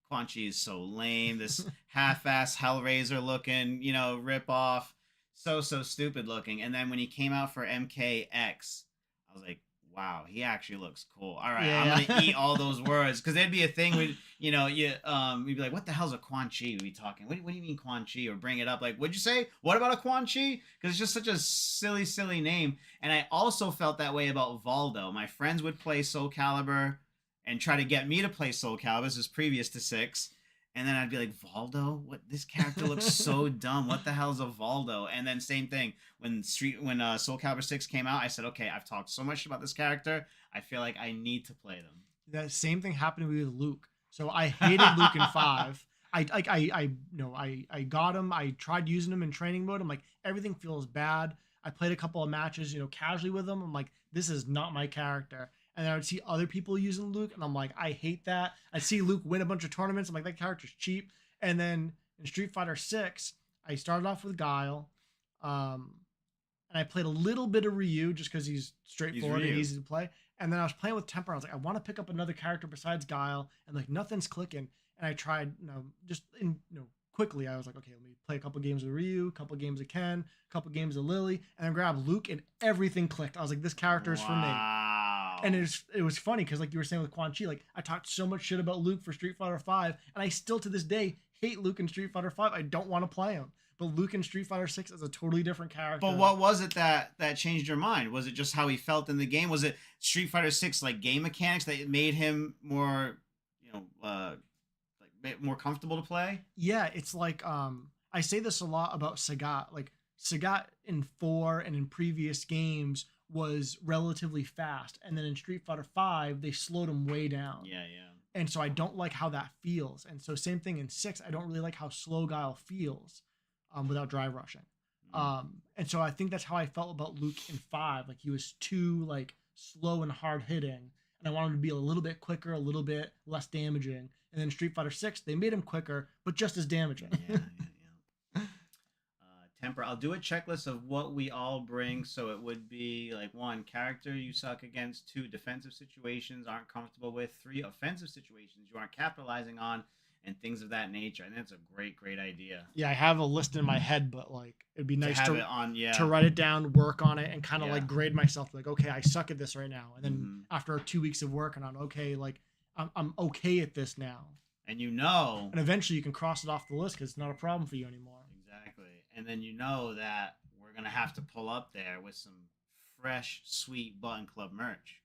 Quan Chi is so lame. This half-ass Hellraiser looking, rip off, so stupid looking. And then when he came out for MKX, I was like, wow, he actually looks cool. All right, yeah. I'm gonna eat all those words, because there'd be a thing with we'd be like, what the hell's a Quan Chi? We'd be talking, what do you mean Quan Chi? Or bring it up like, what'd you say? What about a Quan Chi? Because it's just such a silly name. And I also felt that way about Valdo. My friends would play Soul Calibur and try to get me to play Soul Calibur. This was previous to 6. And then I'd be like, Valdo? What? This character looks so dumb. What the hell is a Valdo? And then same thing. When Soul Calibur 6 came out, I said, okay, I've talked so much about this character. I feel like I need to play them. That same thing happened to me with Luke. So I hated Luke in 5. I got him. I tried using him in training mode. I'm like, everything feels bad. I played a couple of matches, casually with him. I'm like, this is not my character. And then I would see other people using Luke, and I'm like, I hate that. I see Luke win a bunch of tournaments. I'm like, that character's cheap. And then in Street Fighter 6, I started off with Guile. And I played a little bit of Ryu just because he's straightforward and easy to play. And then I was playing with Temper. I was like, I want to pick up another character besides Guile. And like, nothing's clicking. And I tried, quickly, I was like, okay, let me play a couple games of Ryu, a couple games of Ken, a couple games of Lily. And I grabbed Luke, and everything clicked. I was like, this character is for me. And it was funny because, like you were saying with Quan Chi, like I talked so much shit about Luke for Street Fighter 5, and I still to this day hate Luke in Street Fighter 5. I don't want to play him. But Luke in Street Fighter 6 is a totally different character. But what was it that changed your mind? Was it just how he felt in the game? Was it Street Fighter 6 like game mechanics that made him more, more comfortable to play? Yeah, it's like I say this a lot about Sagat. Like Sagat in 4 and in previous games was relatively fast, and then in Street Fighter 5 they slowed him way down. Yeah. And so I don't like how that feels. And so same thing in 6, I don't really like how slow Guile feels without drive rushing. And so I think that's how I felt about Luke in 5. Like he was too like slow and hard hitting, and I wanted him to be a little bit quicker, a little bit less damaging. And then Street Fighter 6, they made him quicker, but just as damaging. Yeah. Temper, I'll do a checklist of what we all bring. So it would be like 1, character you suck against, 2, defensive situations aren't comfortable with, 3, offensive situations you aren't capitalizing on, and things of that nature. I think that's a great idea Yeah, I have a list in my head, but like it'd be to nice have it on. Yeah, to write it down, work on it, and kind of yeah. like grade myself. Like, okay, I suck at this right now, and then hmm after 2 weeks of working on, okay, like I'm okay at this now, And you know and eventually you can cross it off the list because it's not a problem for you anymore. exactly, and then you know that we're gonna have to pull up there with some fresh, sweet Button Club merch.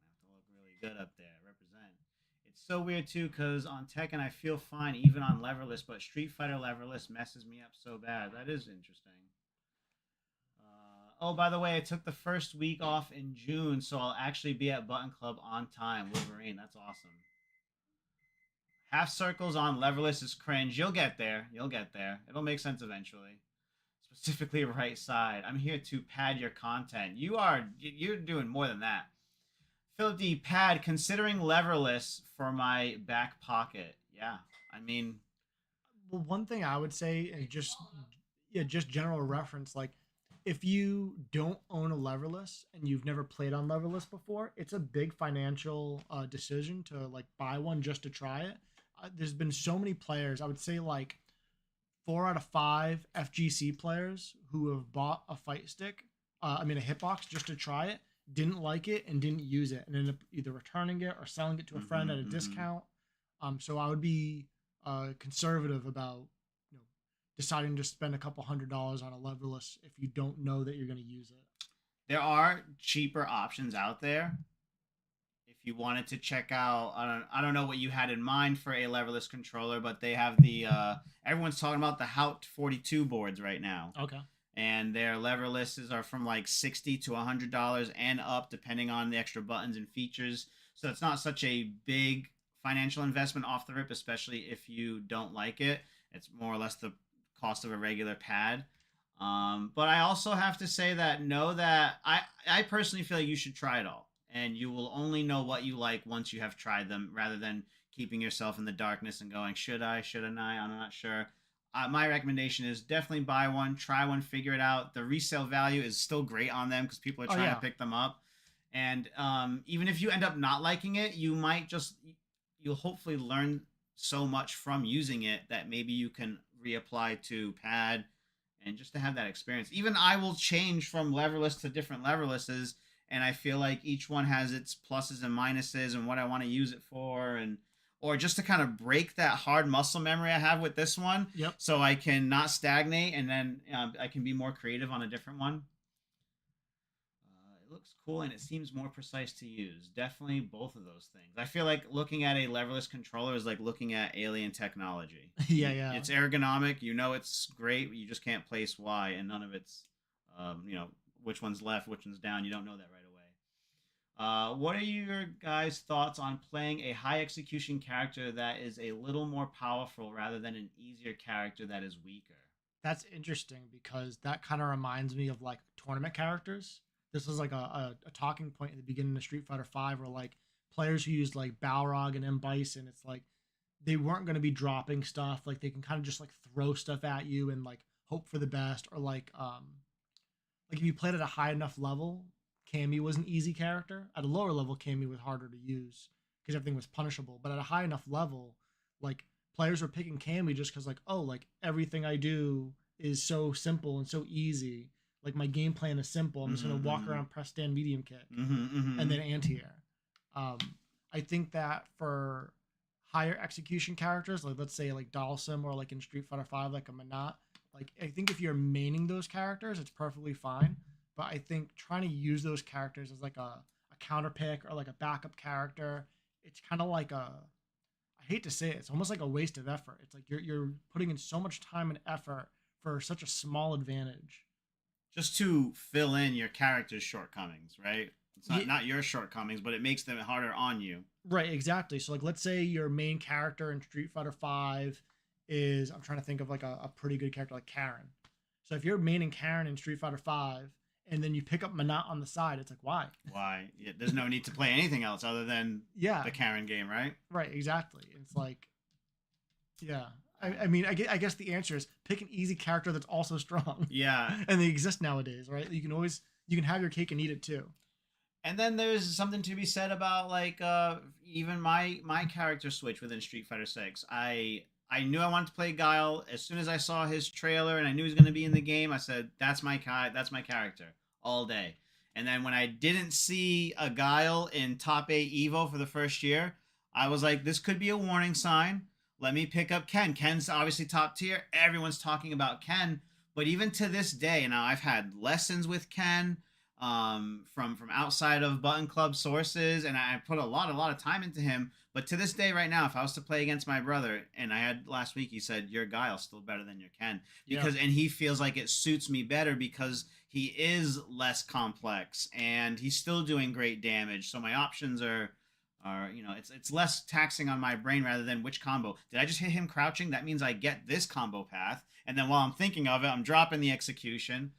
Have to look really good up there. Represent. It's so weird too, cause on Tekken I feel fine even on leverless, but Street Fighter leverless messes me up so bad. That is interesting. Oh, by the way, I took the first week off in June, so I'll actually be at Button Club on time. Wolverine, that's awesome. Half circles on leverless is cringe. You'll get there. You'll get there. It'll make sense eventually. Specifically, right side. I'm here to pad your content. You're doing more than that. Philip D. Pad, considering leverless for my back pocket. Yeah, I mean, Well, one thing I would say, and just general reference, like if you don't own a leverless and you've never played on leverless before, it's a big financial decision to like buy one just to try it. There's been so many players. I would say like 4 out of 5 FGC players who have bought a fight stick, I mean a hitbox just to try it, didn't like it and didn't use it, and ended up either returning it or selling it to a friend at a discount. So I would be conservative about deciding to spend a couple $100s on a leverless if you don't know that you're going to use it. there are cheaper options out there. If you wanted to check out, I don't know what you had in mind for a leverless controller, but they have the everyone's talking about the Hout 42 boards right now. Okay. And their leverlesses are from like $60 to $100 and up, depending on the extra buttons and features. So it's not such a big financial investment off the rip, especially if you don't like it. It's more or less the cost of a regular pad. But I also have to say that I personally feel like you should try it all, and you will only know what you like once you have tried them, rather than keeping yourself in the darkness and going, shouldn't I? I'm not sure. My recommendation is definitely buy one, try one, figure it out. The resale value is still great on them because people are trying to pick them up. And even if you end up not liking it, you'll hopefully learn so much from using it that maybe you can reapply to pad and just to have that experience. Even I will change from leverless to different leverlesses, and I feel like each one has its pluses and minuses and what I want to use it for, and or just to kind of break that hard muscle memory I have with this one. Yep. So I can not stagnate, and then I can be more creative on a different one. It looks cool, and it seems more precise to use. Definitely both of those things. I feel like looking at a leverless controller is like looking at alien technology. Yeah. It's ergonomic. You know it's great. You just can't place Y, and none of it's, which one's left, which one's down. You don't know that right away. What are your guys' thoughts on playing a high execution character that is a little more powerful rather than an easier character that is weaker? That's interesting because that kind of reminds me of like tournament characters. This was like a talking point at the beginning of Street Fighter V where like players who used like Balrog and M. Bison, it's like they weren't going to be dropping stuff. Like they can kind of just like throw stuff at you and like hope for the best. Or like if you played at a high enough level, Cammy was an easy character. At a lower level, Cammy was harder to use because everything was punishable. But at a high enough level, like players were picking Cammy just because like, oh, like everything I do is so simple and so easy. Like my game plan is simple. I'm just gonna walk around, press stand, medium kick, and then anti-air. I think that for higher execution characters, like let's say like Dalsim or like in Street Fighter V, like a Manat, like I think if you're maining those characters, it's perfectly fine. But I think trying to use those characters as like a counter pick or like a backup character, it's kind of like I hate to say it, it's almost like a waste of effort. It's like you're putting in so much time and effort for such a small advantage. Just to fill in your character's shortcomings, right? It's not your shortcomings, but it makes them harder on you. Right, exactly. So like let's say your main character in Street Fighter V is, I'm trying to think of like a pretty good character like Karen. So if you're maining Karen in Street Fighter V and then you pick up Manat on the side, it's like why? Why? Yeah, there's no need to play anything else other than the Karen game, right? Right, exactly. It's like, yeah. I mean, I guess the answer is pick an easy character that's also strong. Yeah. And they exist nowadays, right? You can have your cake and eat it too. And then there's something to be said about like even my character switch within Street Fighter 6. I knew I wanted to play Guile as soon as I saw his trailer and I knew he was going to be in the game. I said that's my character all day. And then when I didn't see a Guile in top 8 Evo for the first year, I was like, this could be a warning sign. Let me pick up Ken. Ken's obviously top tier. Everyone's talking about Ken, but even to this day, now I've had lessons with Ken from outside of Button Club sources, and I put a lot of time into him. But to this day, right now, if I was to play against my brother, and I had last week, he said your Guile's still better than your Ken because, and he feels like it suits me better because he is less complex and he's still doing great damage. So my options are it's less taxing on my brain rather than which combo did I just hit him crouching, that means I get this combo path, and then while I'm thinking of it I'm dropping the execution.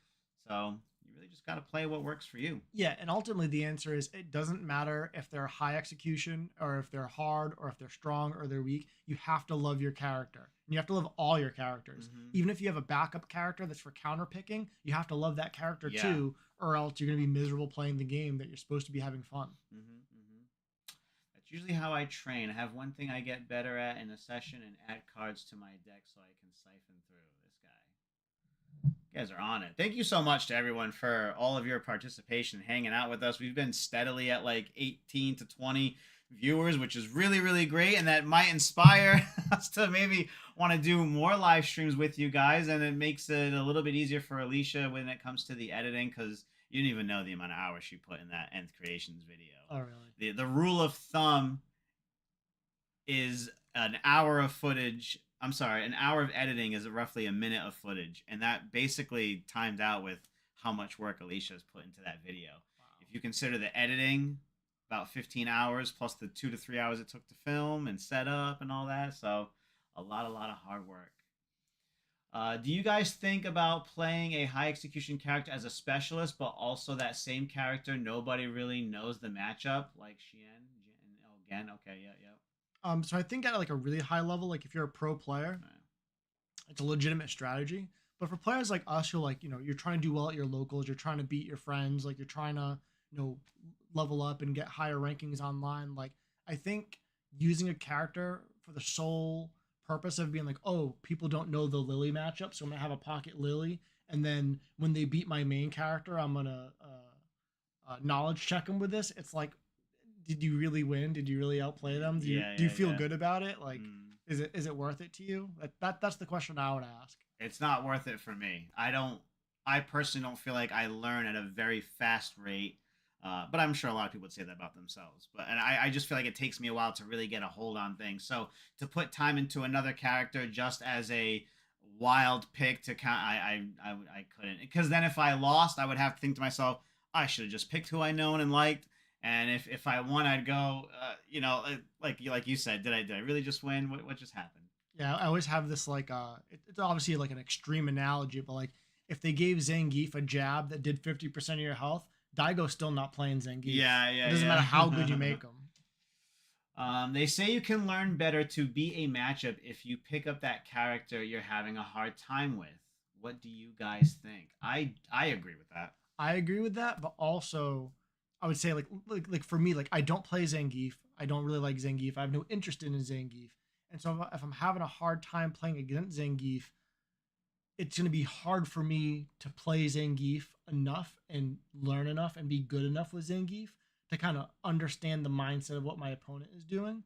So you really just got to play what works for you. Yeah, and ultimately the answer is it doesn't matter if they're high execution or if they're hard or if they're strong or they're weak. You have to love your character. And you have to love all your characters. Even if you have a backup character that's for counter picking, you have to love that character too, or else you're going to be miserable playing the game that you're supposed to be having fun. That's usually how I train. I have one thing I get better at in a session and add cards to my deck so I can siphon through this guy. You guys are on it. Thank you so much to everyone for all of your participation, hanging out with us. We've been steadily at like 18 to 20 viewers, which is really, really great. And that might inspire us to maybe want to do more live streams with you guys. And it makes it a little bit easier for Alicia when it comes to the editing, because you didn't even know the amount of hours she put in that Nth Creations video. Oh, really? The rule of thumb is an hour of footage. I'm sorry, an hour of editing is roughly a minute of footage, and that basically timed out with how much work Alicia has put into that video. Wow. If you consider the editing, about 15 hours plus the 2 to 3 hours it took to film and set up and all that, so a lot of hard work. Do you guys think about playing a high execution character as a specialist, but also that same character nobody really knows the matchup, like Xian? Oh, Gen? Okay, yeah. So I think at like a really high level, like if you're a pro player, it's a legitimate strategy. But for players like us who like, you're trying to do well at your locals, you're trying to beat your friends, like you're trying to, level up and get higher rankings online, like I think using a character for the sole purpose of being like, oh, people don't know the Lily matchup, so I'm gonna have a pocket Lily, and then when they beat my main character, I'm gonna knowledge check them with this. It's like, did you really win? Did you really outplay them? Do you feel good about it? Like, is it worth it to you? That's the question I would ask. It's not worth it for me. I personally don't feel like I learn at a very fast rate. But I'm sure a lot of people would say that about themselves. And I just feel like it takes me a while to really get a hold on things. So to put time into another character just as a wild pick to count, I couldn't. Because then if I lost, I would have to think to myself, I should have just picked who I known and liked. And if I won, I'd go, like you said, did I really just win? What just happened? Yeah, I always have this like, it's obviously like an extreme analogy, but like if they gave Zangief a jab that did 50% of your health, Daigo's still not playing Zangief. Yeah. It doesn't matter how good you make him. They say you can learn better to beat a matchup if you pick up that character you're having a hard time with. What do you guys think? I agree with that. I agree with that, but also I would say like for me, like I don't play Zangief. I don't really like Zangief. I have no interest in Zangief. And so if I'm having a hard time playing against Zangief, it's going to be hard for me to play Zangief enough and learn enough and be good enough with Zangief to kind of understand the mindset of what my opponent is doing.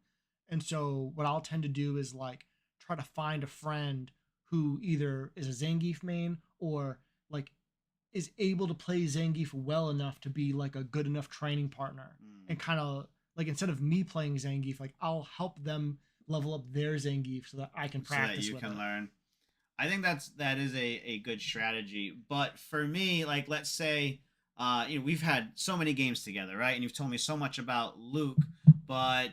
And so what I'll tend to do is like try to find a friend who either is a Zangief main or like is able to play Zangief well enough to be like a good enough training partner. And kind of like, instead of me playing Zangief, like I'll help them level up their Zangief so that I can practice so that you can it. learn. I think that is a good strategy. But for me, like, let's say, we've had so many games together, right? And you've told me so much about Luke, but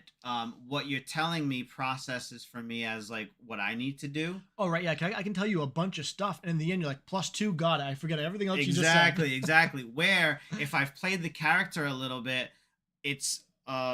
what you're telling me processes for me as like what I need to do. Oh, right. Yeah. I can tell you a bunch of stuff. And in the end, you're like, +2, got it. I forget everything else you just said. Exactly. Where if I've played the character a little bit, it's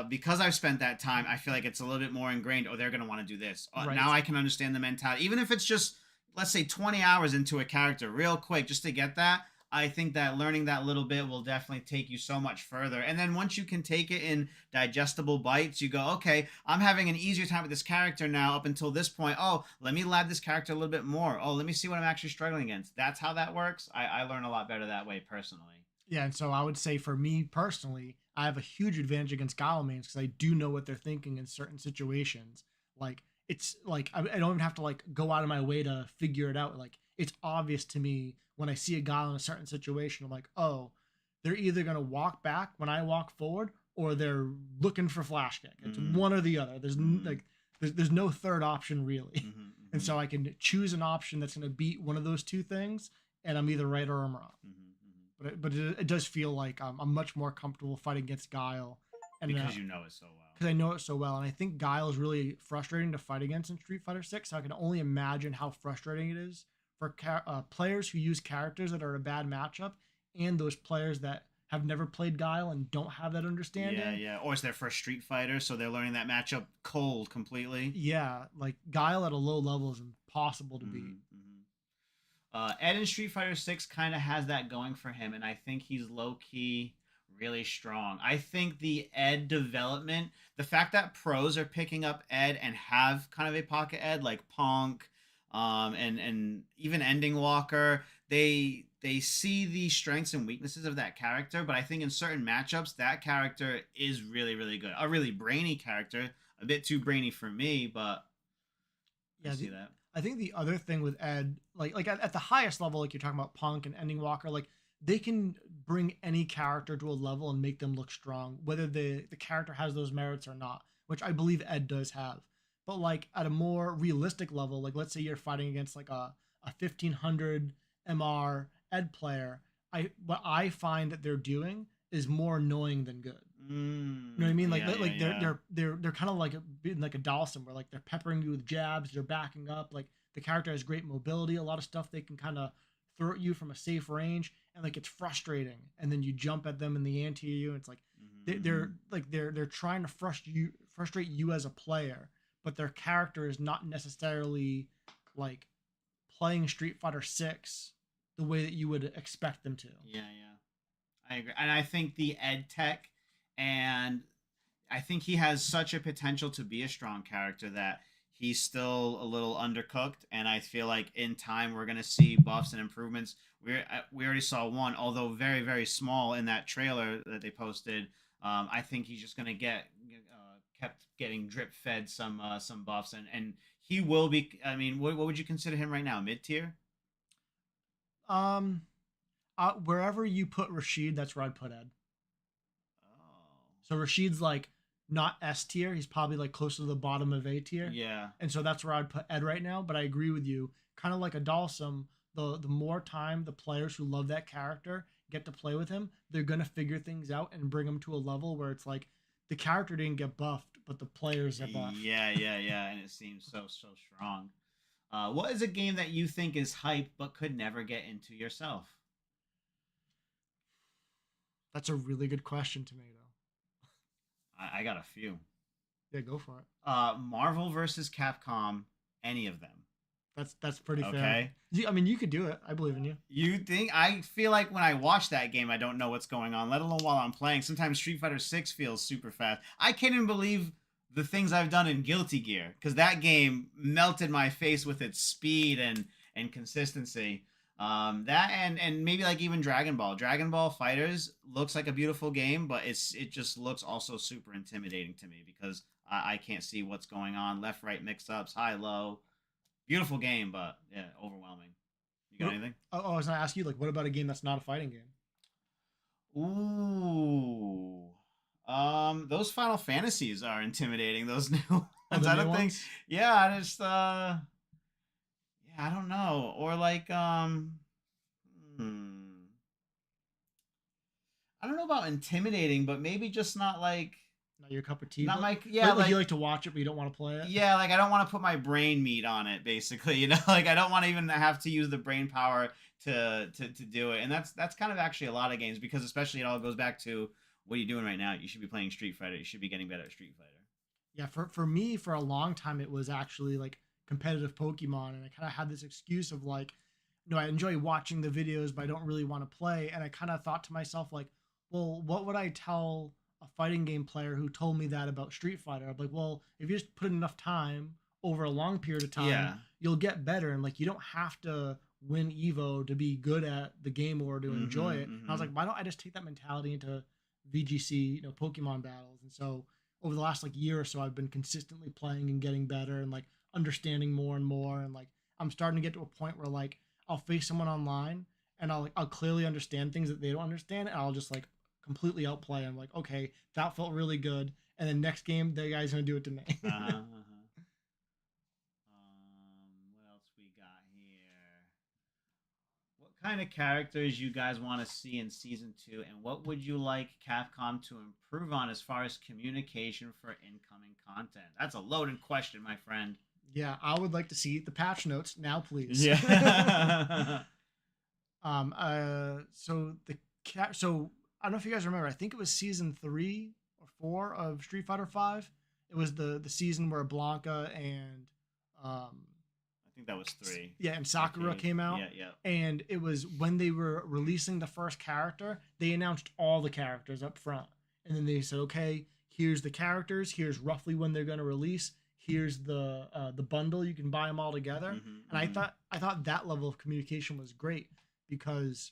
because I've spent that time, I feel like it's a little bit more ingrained. Oh, they're going to want to do this. Right. Now I can understand the mentality. Even if it's just, let's say 20 hours into a character real quick just to get that, I think that learning that little bit will definitely take you so much further. And then once you can take it in digestible bites, you go, okay, I'm having an easier time with this character now up until this point. Oh, let me lab this character a little bit more. Oh, let me see what I'm actually struggling against. That's how that works. I learn a lot better that way personally. Yeah, and so I would say for me personally, I have a huge advantage against Guile mains because I do know what they're thinking in certain situations. Like it's like I don't even have to like go out of my way to figure it out. Like it's obvious to me when I see a Guile in a certain situation. I'm like, oh, they're either gonna walk back when I walk forward, or they're looking for flash kick. It's one or the other. Like there's no third option really. And so I can choose an option that's gonna beat one of those two things, and I'm either right or I'm wrong. But it does feel like I'm much more comfortable fighting against Guile, and Because you know it so well. because I know it so well, and I think Guile is really frustrating to fight against in Street Fighter Six. So I can only imagine how frustrating it is for players who use characters that are a bad matchup, and those players that have never played Guile and don't have that understanding. Yeah, yeah. Or it's their first Street Fighter, so they're learning that matchup cold completely. Yeah, like Guile at a low level is impossible to beat. Ed in Street Fighter 6 kind of has that going for him, and I think he's low key really strong. I think the Ed development, the fact that pros are picking up Ed and have kind of a pocket Ed like Punk, and even Ending Walker, they see the strengths and weaknesses of that character. But I think in certain matchups, that character is really really good. A really brainy character, a bit too brainy for me, but Yeah, I see that. I think the other thing with Ed, like at the highest level, like you're talking about Punk and Ending Walker, like they can bring any character to a level and make them look strong, whether the character has those merits or not, which I believe Ed does have. But like at a more realistic level, like let's say you're fighting against like a 1500 MR Ed player, what I find that they're doing is more annoying than good. You know what I mean? Like, they're kind of like like a Dawson, where like they're peppering you with jabs, they're backing up. Like the character has great mobility, a lot of stuff they can kind of throw at you from a safe range, and like it's frustrating. And then you jump at them and they anti you. And it's like they're trying to frustrate you as a player, but their character is not necessarily like playing Street Fighter Six the way that you would expect them to. Yeah, yeah. I agree. And I think the Ed Tech, and I think he has such a potential to be a strong character that he's still a little undercooked. And I feel like in time we're gonna see buffs and improvements. We already saw one, although very very small in that trailer that they posted. I think he's just gonna get kept getting drip fed some buffs, and he will be. I mean, what would you consider him right now? Mid tier? Um, Wherever you put Rashid, that's where I'd put Ed. Oh, So Rashid's like not S tier. He's probably like close to the bottom of A tier. yeah. And so that's where I'd put Ed right now. But I agree with you. Kind of like a Dalsum, the more time the players who love that character get to play with him, they're gonna figure things out and bring him to a level where it's like the character didn't get buffed, but the players are buffed. Yeah, yeah, yeah, and it seems so strong. What is a game that you think is hype but could never get into yourself? That's a really good question, Tomato. I got a few. Yeah, go for it. Marvel versus Capcom, any of them. That's pretty Okay. fair. I mean, you could do it. I believe in you. You think? I feel like when I watch that game, I don't know what's going on, let alone while I'm playing. Sometimes Street Fighter 6 feels super fast. I can't even believe the things I've done in Guilty Gear, because that game melted my face with its speed and consistency. That and maybe like even Dragon Ball. Dragon Ball Fighters looks like a beautiful game, but it just looks also super intimidating to me because I can't see what's going on. Left, right mix ups, high, low. Beautiful game, but yeah, overwhelming. You got anything? Oh, I was gonna ask you, like, what about a game that's not a fighting game? Ooh. Those Final Fantasies are intimidating. Those new ones. The I new don't think. ones? Yeah, I just yeah, I don't know. Or like I don't know about intimidating, but maybe just not like Not your cup of tea. not but, my yeah, like you like to watch it, but you don't want to play it. yeah, like I don't want to put my brain meat on it, basically. You know, like I don't want to even have to use the brain power to do it. And that's kind of actually a lot of games, because especially it all goes back to what are you doing right now? You should be playing Street Fighter. You should be getting better at Street Fighter. Yeah, for me, for a long time, it was actually like competitive Pokemon, and I kind of had this excuse of like, I enjoy watching the videos, but I don't really want to play. And I kind of thought to myself, like, well, what would I tell a fighting game player who told me that about Street Fighter? I'm like, well, if you just put enough time over a long period of time, Yeah. you'll get better. And like, you don't have to win Evo to be good at the game or to enjoy it. And I was like, why don't I just take that mentality into VGC, Pokemon battles? And so over the last like year or so, I've been consistently playing and getting better and like understanding more and more. And like, I'm starting to get to a point where like I'll face someone online and I'll clearly understand things that they don't understand, and I'll just like completely outplay. I'm like, okay, that felt really good. And then next game, the guy's gonna do it to me. What else we got here? What kind of characters you guys want to see in season 2, and what would you like Capcom to improve on as far as communication for incoming content? That's a loaded question, my friend. Yeah, I would like to see the patch notes now, please. Yeah. So I don't know if you guys remember. I think it was season 3 or 4 of Street Fighter 5. It was the season where Blanca and I think that was 3. Yeah, and Sakura came out. Yeah. And it was when they were releasing the first character, they announced all the characters up front. And then they said, okay, here's the characters, here's roughly when they're going to release, here's the bundle, you can buy them all together. I thought that level of communication was great, because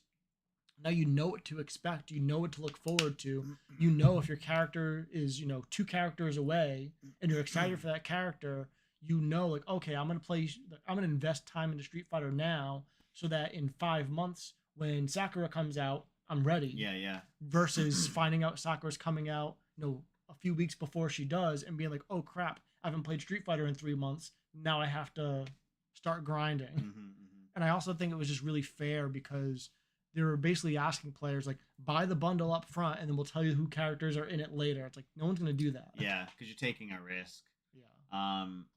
now you know what to expect, you know what to look forward to, you know if your character is 2 characters away and you're excited for that character, like, okay, I'm gonna invest time into Street Fighter now so that in 5 months when Sakura comes out, I'm ready. Yeah. Versus finding out Sakura's coming out a few weeks before she does and being like, oh crap, I haven't played Street Fighter in 3 months, now I have to start grinding. And I also think it was just really fair, because they were basically asking players, like, buy the bundle up front and then we'll tell you who characters are in it later. It's like, no one's going to do that. Yeah, because you're taking a risk. Yeah.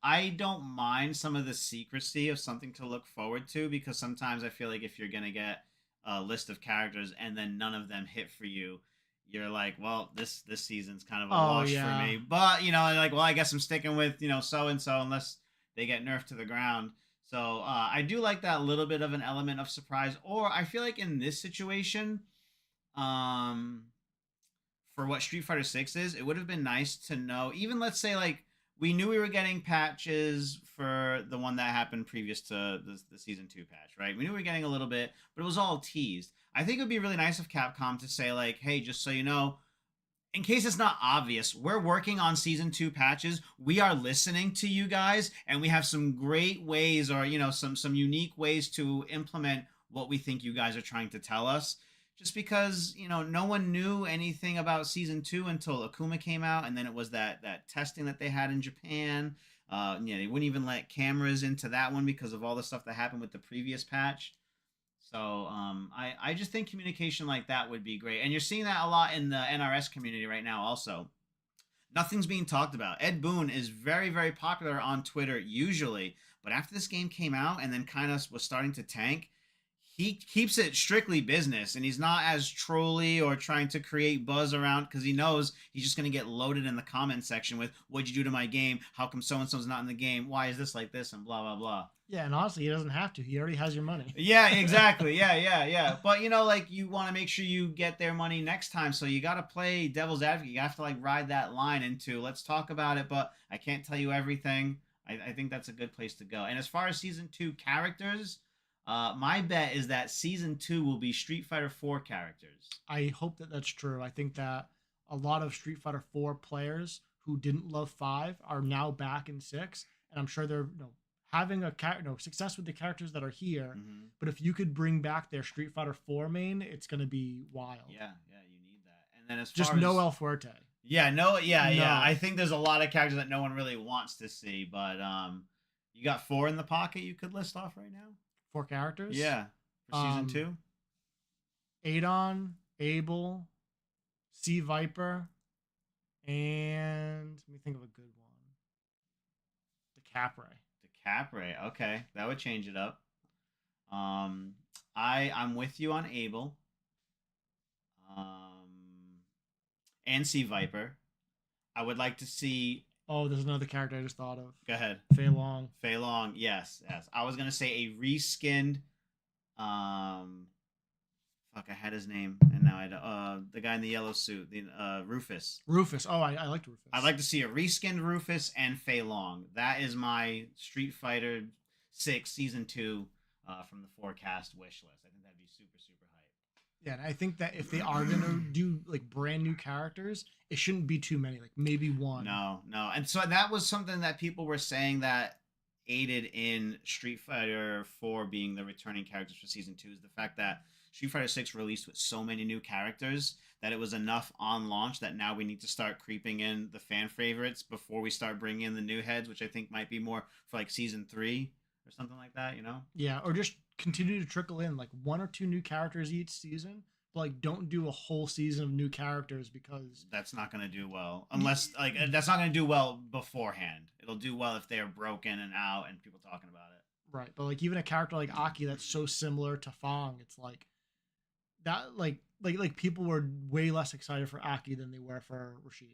I don't mind some of the secrecy of something to look forward to, because sometimes I feel like if you're going to get a list of characters and then none of them hit for you, you're like, well, this season's kind of a wash for me. But, like, well, I guess I'm sticking with, so-and-so unless they get nerfed to the ground. So I do like that little bit of an element of surprise. Or I feel like in this situation, for what Street Fighter 6 is, it would have been nice to know, even let's say, like, we knew we were getting patches for the one that happened previous to the season 2 patch, right? We knew we were getting a little bit, but it was all teased. I think it would be really nice of Capcom to say, like, hey, just so you know, in case it's not obvious, we're working on season 2 patches. We are listening to you guys, and we have some great ways, or some unique ways to implement what we think you guys are trying to tell us. Just because no one knew anything about season 2 until Akuma came out, and then it was that testing that they had in Japan. They wouldn't even let cameras into that one because of all the stuff that happened with the previous patch. So I just think communication like that would be great. And you're seeing that a lot in the NRS community right now also. Nothing's being talked about. Ed Boon is very, very popular on Twitter usually. But after this game came out and then kind of was starting to tank, he keeps it strictly business. And he's not as trolly or trying to create buzz around, because he knows he's just going to get loaded in the comment section with, what'd you do to my game? How come so-and-so's not in the game? Why is this like this? And blah, blah, blah. Yeah, and honestly, he doesn't have to. He already has your money. Yeah, exactly. Yeah. But, like, you want to make sure you get their money next time. So you got to play devil's advocate. You have to, like, ride that line into, let's talk about it, but I can't tell you everything. I think that's a good place to go. And as far as season 2 characters, my bet is that season 2 will be Street Fighter 4 characters. I hope that that's true. I think that a lot of Street Fighter 4 players who didn't love 5 are now back in 6. And I'm sure they're, having success with the characters that are here. But if you could bring back their Street Fighter 4 main, it's gonna be wild. Yeah, you need that. And then as far just as no El Fuerte. Yeah, no. I think there's a lot of characters that no one really wants to see, but you got 4 in the pocket you could list off right now. 4 characters. Yeah, for season 2. Adon, Abel, Sea Viper, and let me think of a good one. The Capray. Capray, okay, that would change it up. I'm with you on Abel, and Sea Viper. I would like to see. Oh, there's another character I just thought of. Go ahead. Fei Long. Fei Long, yes. I was gonna say a reskinned Um, fuck, I had his name, and now the guy in the yellow suit, the Rufus. Rufus. Oh, I liked Rufus. I'd like to see a reskinned Rufus and Fei Long. That is my Street Fighter 6 Season 2 from the forecast wish list. I think that'd be super, super hype. Yeah, and I think that if they are gonna do like brand new characters, it shouldn't be too many. Like maybe one. No, no. And so that was something that people were saying that aided in Street Fighter 4 being the returning characters for Season 2 is the fact that Street Fighter 6 released with so many new characters that it was enough on launch that now we need to start creeping in the fan favorites before we start bringing in the new heads, which I think might be more for like Season 3 or something like that, you know? Yeah, or just continue to trickle in like one or two new characters each season, but like don't do a whole season of new characters because that's not going to do well unless like that's not going to do well beforehand. It'll do well if they are broken and out and people talking about it. Right, but like even a character like Aki that's so similar to Fong, it's like that like people were way less excited for Aki than they were for Rashid.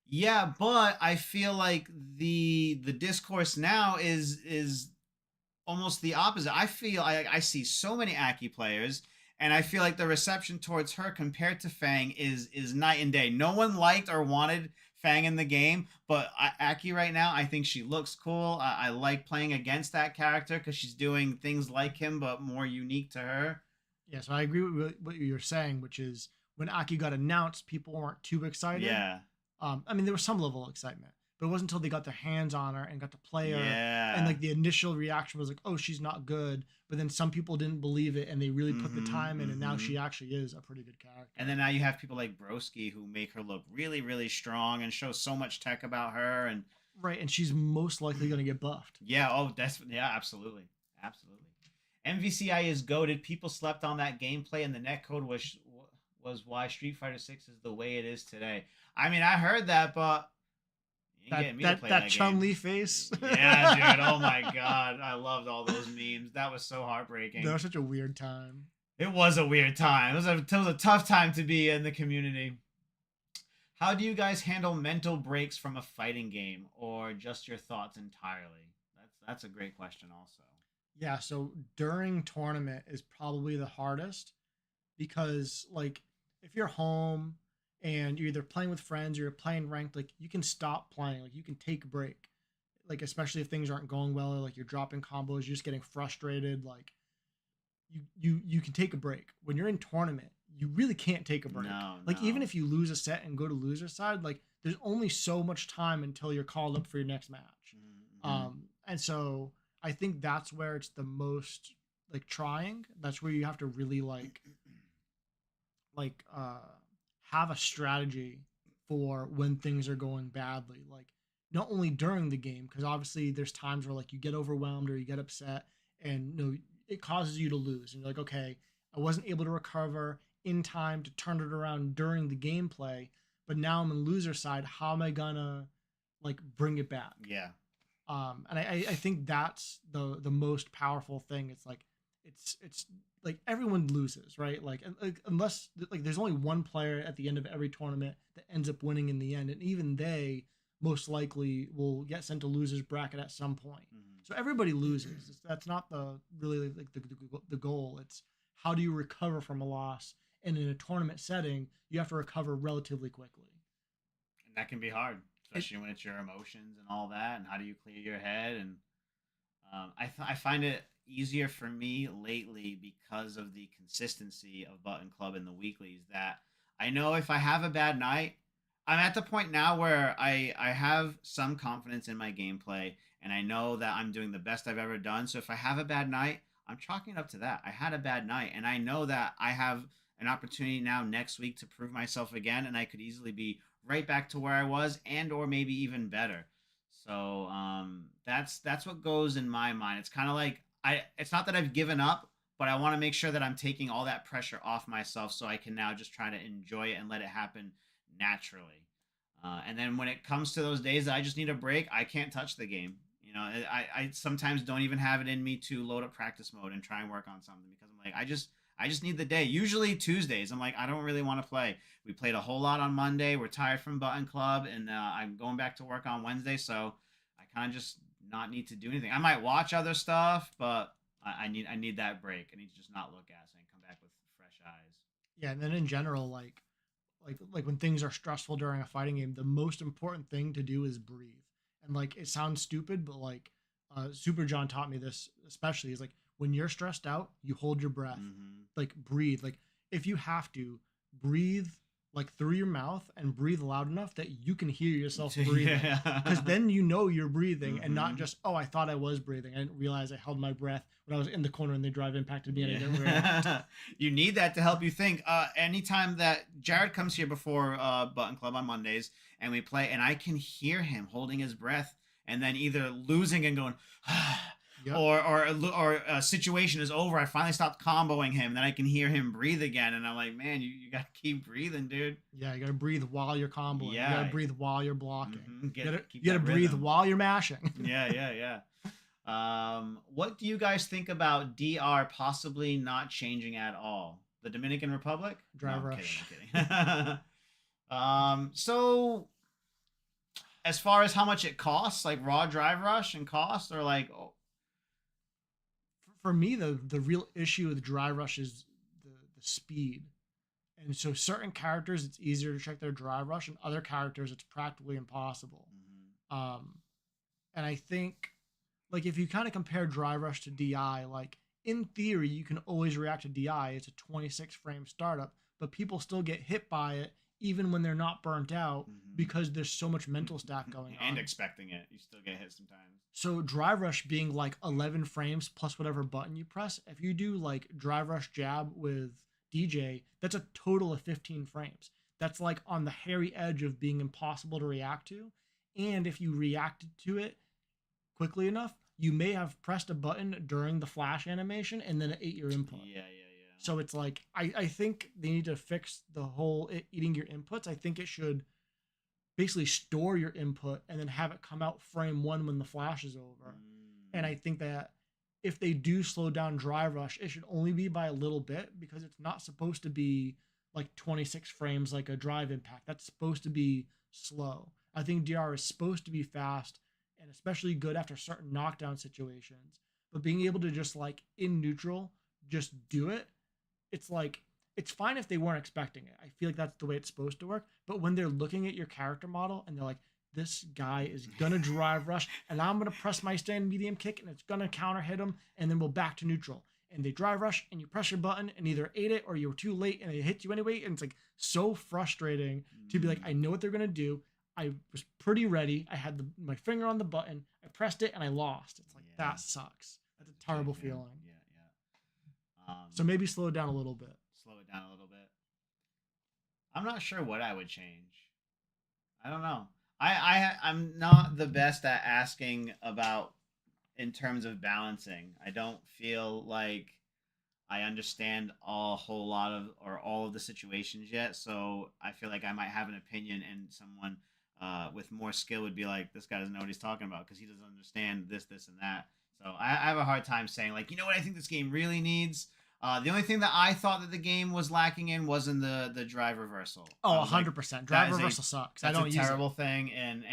Yeah, but I feel like the discourse now is almost the opposite. I feel I see so many Aki players, and I feel like the reception towards her compared to Fang is night and day. No one liked or wanted Fang in the game, but Aki right now, I think she looks cool. I like playing against that character because she's doing things like him, but more unique to her. Yeah, so I agree with what you're saying, which is when Aki got announced, people weren't too excited. Yeah. I mean, there was some level of excitement, but it wasn't until they got their hands on her and got to play her. Yeah. And like the initial reaction was like, oh, she's not good. But then some people didn't believe it and they really put the time in. And now she actually is a pretty good character. And then now you have people like Broski who make her look really, really strong and show so much tech about her. And right. And she's most likely going to get buffed. Yeah. Oh, yeah, absolutely. Absolutely. MVCI is goated. People slept on that gameplay, and the netcode was why Street Fighter 6 is the way it is today. I mean, I heard that, but that Chun-Li face. Yeah, dude. Oh my god, I loved all those memes. That was so heartbreaking. That was such a weird time. It was a weird time. It was a tough time to be in the community. How do you guys handle mental breaks from a fighting game, or just your thoughts entirely? That's a great question, also. Yeah, so during tournament is probably the hardest because like if you're home and you're either playing with friends or you're playing ranked, like you can stop playing, like you can take a break. Like especially if things aren't going well or like you're dropping combos, you're just getting frustrated, like you can take a break. When you're in tournament, you really can't take a break. Like even if you lose a set and go to loser side, like there's only so much time until you're called up for your next match. And so I think that's where it's the most like trying. That's where you have to really like have a strategy for when things are going badly. Like not only during the game, because obviously there's times where like you get overwhelmed or you get upset and you know, it causes you to lose. And you're like, okay, I wasn't able to recover in time to turn it around during the gameplay, but now I'm in loser side. How am I gonna like bring it back? Yeah. And I think that's the most powerful thing. It's like it's like everyone loses, right? Like unless like there's only one player at the end of every tournament that ends up winning in the end, and even they most likely will get sent to losers bracket at some point. So everybody loses. That's not the really like the goal. It's how do you recover from a loss, and in a tournament setting, you have to recover relatively quickly. And that can be hard. Especially when it's your emotions and all that, and how do you clear your head? And I find it easier for me lately because of the consistency of Button Club and the weeklies that I know if I have a bad night, I'm at the point now where I have some confidence in my gameplay, and I know that I'm doing the best I've ever done. So if I have a bad night, I'm chalking it up to that. I had a bad night, and I know that I have an opportunity now next week to prove myself again, and I could easily be right back to where I was and or maybe even better. So that's what goes in my mind. It's kind of like it's not that I've given up, but I want to make sure that I'm taking all that pressure off myself so I can now just try to enjoy it and let it happen naturally. And then when it comes to those days that I just need a break, I can't touch the game. You know, I sometimes don't even have it in me to load up practice mode and try and work on something because I'm like, I just need the day. Usually Tuesdays, I'm like, I don't really want to play. We played a whole lot on Monday. We're tired from Button Club, and I'm going back to work on Wednesday, so I kind of just not need to do anything. I might watch other stuff, but I need that break. I need to just not look at it and come back with fresh eyes. Yeah, and then in general, like when things are stressful during a fighting game, the most important thing to do is breathe. And like it sounds stupid, but like Super John taught me this especially is like when you're stressed out, you hold your breath. Mm-hmm. Like breathe. Like if you have to, breathe like through your mouth and breathe loud enough that you can hear yourself breathing. Because then you know you're breathing and not just, oh, I thought I was breathing. I didn't realize I held my breath when I was in the corner and the drive impacted me and I didn't react. You need that to help you think. Anytime that Jared comes here before Button Club on Mondays and we play, and I can hear him holding his breath and then either losing and going, yep. or a situation is over. I finally stopped comboing him. Then I can hear him breathe again, and I'm like, man, you gotta keep breathing, dude. Yeah, you gotta breathe while you're comboing. Yeah. You gotta breathe while you're blocking. Mm-hmm. You gotta breathe while you're mashing. Yeah. What do you guys think about DR possibly not changing at all? The Dominican Republic? Drive rush. I'm kidding. So as far as how much it costs, like raw drive rush and cost, or like for me, the real issue with drive rush is the speed. And so certain characters, it's easier to check their drive rush, and other characters, it's practically impossible. Mm-hmm. And I think, like, if you kind of compare drive rush to DI, like, in theory, you can always react to DI. It's a 26 frame startup, but people still get hit by it even when they're not burnt out because there's so much mental stack going on. And expecting it. You still get hit sometimes. So drive rush being like 11 frames plus whatever button you press, if you do like drive rush jab with DJ, that's a total of 15 frames. That's like on the hairy edge of being impossible to react to. And if you reacted to it quickly enough, you may have pressed a button during the flash animation and then it ate your input. Yeah. So it's like, I think they need to fix the whole eating your inputs. I think it should basically store your input and then have it come out frame one when the flash is over. And I think that if they do slow down drive rush, it should only be by a little bit because it's not supposed to be like 26 frames like a drive impact. That's supposed to be slow. I think DR is supposed to be fast and especially good after certain knockdown situations. But being able to just like in neutral, just do it, it's like, it's fine if they weren't expecting it. I feel like that's the way it's supposed to work. But when they're looking at your character model and they're like, this guy is going to drive rush and I'm going to press my stand medium kick and it's going to counter hit him and then we'll back to neutral. And they drive rush and you press your button and either ate it or you were too late and it hit you anyway. And it's like so frustrating to be like, I know what they're going to do. I was pretty ready. I had my finger on the button. I pressed it and I lost. It's like, that sucks. That's a terrible feeling. Yeah. So maybe slow it down a little bit. I'm not sure what I would change. I don't know. I'm not the best at asking about in terms of balancing. I don't feel like I understand a whole lot of or all of the situations yet. So I feel like I might have an opinion and someone with more skill would be like, this guy doesn't know what he's talking about because he doesn't understand this, and that. So I have a hard time saying like, you know what I think this game really needs? The only thing that I thought that the game was lacking in was in the drive reversal. Oh, 100%. Drive reversal sucks. I don't use it. That's a terrible thing, and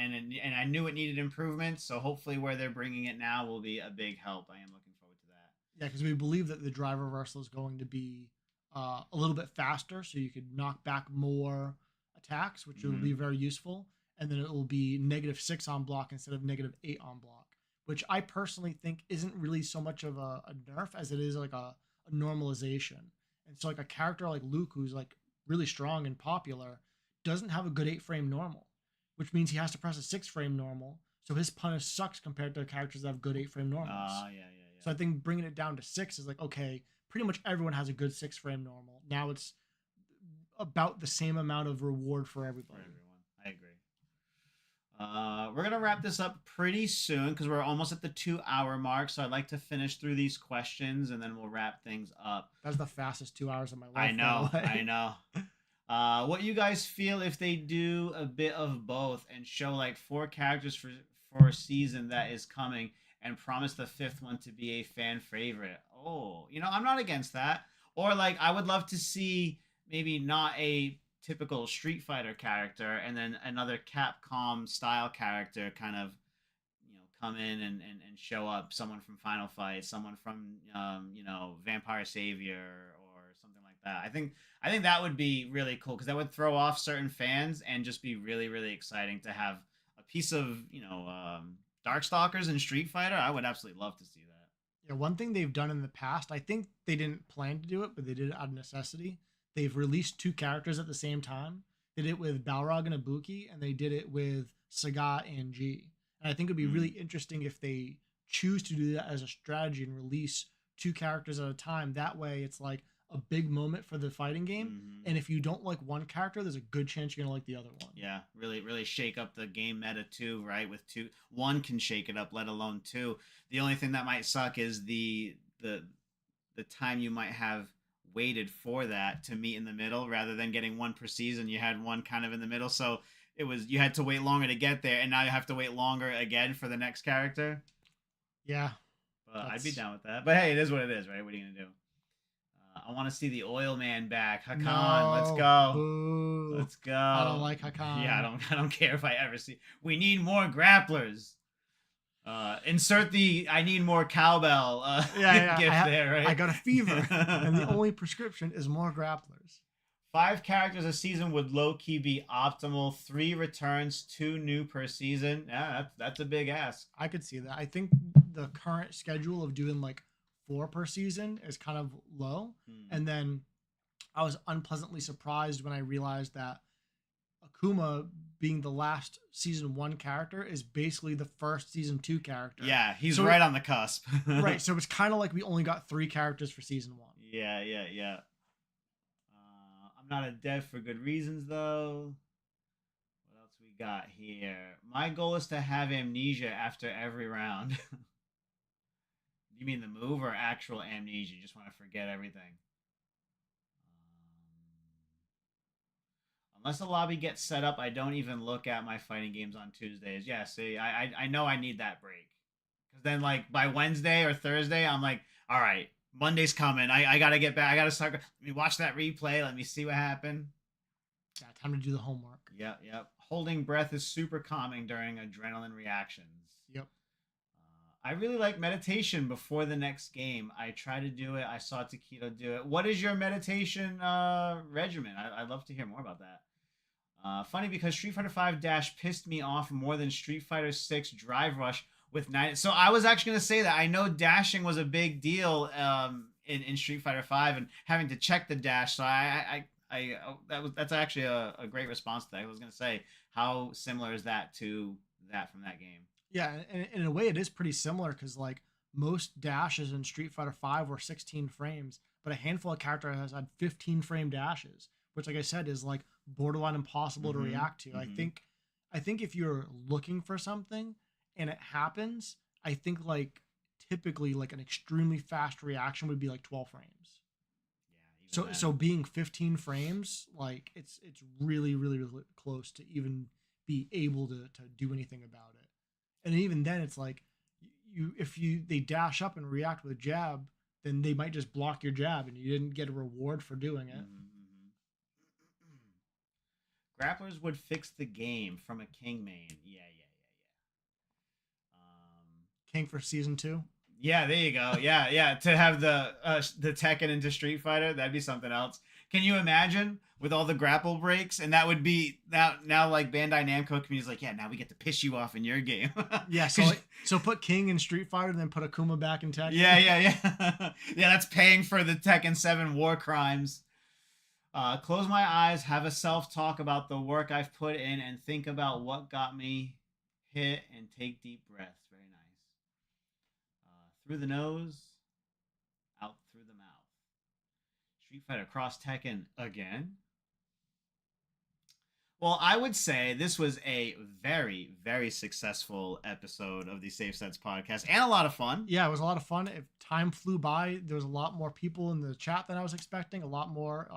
I knew it needed improvement. So hopefully, where they're bringing it now will be a big help. I am looking forward to that. Yeah, because we believe that the drive reversal is going to be a little bit faster, so you could knock back more attacks, which will be very useful. And then it will be -6 on block instead of -8 on block, which I personally think isn't really so much of a nerf as it is like a normalization. And so like a character like Luke, who's like really strong and popular, doesn't have a good 8-frame normal, which means he has to press a 6-frame normal. So his punish sucks compared to characters that have good 8-frame normals. Yeah. So I think bringing it down to 6 is like, okay, pretty much everyone has a good 6-frame normal. Now it's about the same amount of reward for everybody. I agree. We're going to wrap this up pretty soon because we're almost at the 2-hour mark. So I'd like to finish through these questions and then we'll wrap things up. That's the fastest 2 hours of my life. I know. What you guys feel if they do a bit of both and show like 4 characters for a season that is coming and promise the 5th one to be a fan favorite? Oh, I'm not against that. Or like, I would love to see maybe not a typical Street Fighter character and then another Capcom style character kind of come in and show up. Someone from Final Fight, someone from Vampire Savior or something like that. I think that would be really cool because that would throw off certain fans and just be really really exciting to have a piece of Darkstalkers in Street Fighter. I would absolutely love to see that. Yeah, one thing they've done in the past, I think they didn't plan to do it, but they did it out of necessity. They've released two characters at the same time. They did it with Balrog and Ibuki, and they did it with Sagat and G. And I think it'd be really interesting if they choose to do that as a strategy and release two characters at a time. That way, it's like a big moment for the fighting game. And if you don't like one character, there's a good chance you're gonna like the other one. Yeah, really, really shake up the game meta too, right? With two, one can shake it up, let alone two. The only thing that might suck is the time you might have waited for that to meet in the middle rather than getting one per season. You had one kind of in the middle, so you had to wait longer to get there, and now you have to wait longer again for the next character. Yeah, but I'd be down with that. But hey, it is what it is, right? What are you gonna do? I want to see the Oil Man back. Hakan, no, let's go. Boo. Let's go. I don't like Hakan. Yeah, I don't care if I ever see. We need more grapplers. Insert the I need more cowbell gift there, right? I got a fever, and the only prescription is more grapplers. 5 characters a season would low-key be optimal. 3 returns, 2 new per season. Yeah, that's a big ask. I could see that. I think the current schedule of doing like 4 per season is kind of low. And then I was unpleasantly surprised when I realized that Akuma being the last season 1 character is basically the first season 2 character. Yeah, he's right on the cusp. Right, so it's kind of like we only got 3 characters for season 1. Yeah. I'm not a dev for good reasons, though. What else we got here? My goal is to have amnesia after every round. You mean the move or actual amnesia? You just want to forget everything. Unless a lobby gets set up, I don't even look at my fighting games on Tuesdays. Yeah, see, I know I need that break. Because then, like, by Wednesday or Thursday, I'm like, all right, Monday's coming. I got to get back. I got to start. Let me watch that replay. Let me see what happened. Yeah, time to do the homework. Yep. Holding breath is super calming during adrenaline reactions. Yep. I really like meditation before the next game. I try to do it. I saw Taquito do it. What is your meditation regimen? I'd love to hear more about that. Funny because Street Fighter V Dash pissed me off more than Street Fighter 6 Drive Rush with 9. So I was actually going to say that. I know dashing was a big deal in Street Fighter V and having to check the dash. So that's actually a great response to that. I was going to say, how similar is that to that from that game? Yeah, and in a way it is pretty similar because like most dashes in Street Fighter V were 16 frames, but a handful of characters has had 15 frame dashes, which like I said is like borderline impossible to react to. I think if you're looking for something and it happens, I think like typically like an extremely fast reaction would be like 12 frames. Yeah. So being 15 frames, like it's really, really, really close to even be able to do anything about it. And even then, it's like if they dash up and react with a jab, then they might just block your jab, and you didn't get a reward for doing it. Grapplers would fix the game from a King main. Yeah. King for season 2. Yeah, there you go. Yeah. To have the Tekken into Street Fighter, that'd be something else. Can you imagine with all the grapple breaks? And that would be now like Bandai Namco community's like, yeah, now we get to piss you off in your game. Yeah, so put King in Street Fighter, then put Akuma back in Tekken. Yeah. Yeah, that's paying for the Tekken 7 war crimes. Close my eyes, have a self-talk about the work I've put in, and think about what got me hit, and take deep breaths. Very nice. Through the nose, out through the mouth. Street Fighter Cross Tekken again? Well, I would say this was a very, very successful episode of the Safe Sets podcast, and a lot of fun. Yeah, it was a lot of fun. If time flew by, there was a lot more people in the chat than I was expecting. A lot more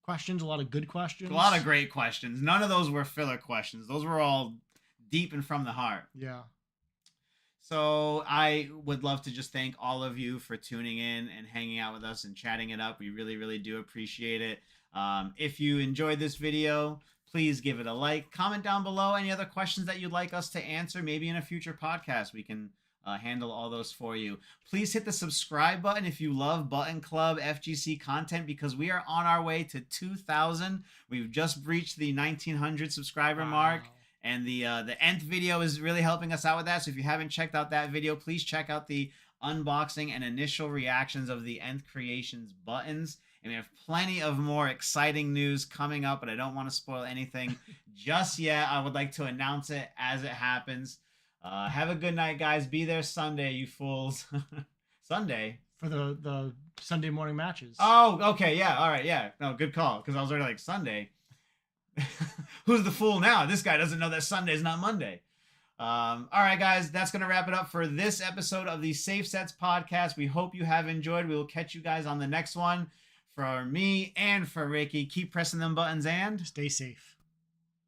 questions, a lot of good questions. A lot of great questions. None of those were filler questions. Those were all deep and from the heart. Yeah. So I would love to just thank all of you for tuning in and hanging out with us and chatting it up. We really, really do appreciate it. If you enjoyed this video, please give it a like. Comment down below any other questions that you'd like us to answer. Maybe in a future podcast we can handle all those for you. Please hit the subscribe button if you love Button Club FGC content, because we are on our way to 2,000. We've just reached the 1,900 subscriber mark. And the nth video is really helping us out with that. So if you haven't checked out that video, please check out the unboxing and initial reactions of the nth Creations buttons. And we have plenty of more exciting news coming up, but I don't want to spoil anything just yet. I would like to announce it as it happens. Have a good night, guys. Be there Sunday, you fools. Sunday? For the Sunday morning matches. Oh, okay. Yeah. All right. Yeah. No, good call. Because I was already like, Sunday? Who's the fool now? This guy doesn't know that Sunday is not Monday. All right, guys, that's going to wrap it up for this episode of the Safe Sets podcast. We hope you have enjoyed. We will catch you guys on the next one. For me and for Ricky, keep pressing them buttons and stay safe.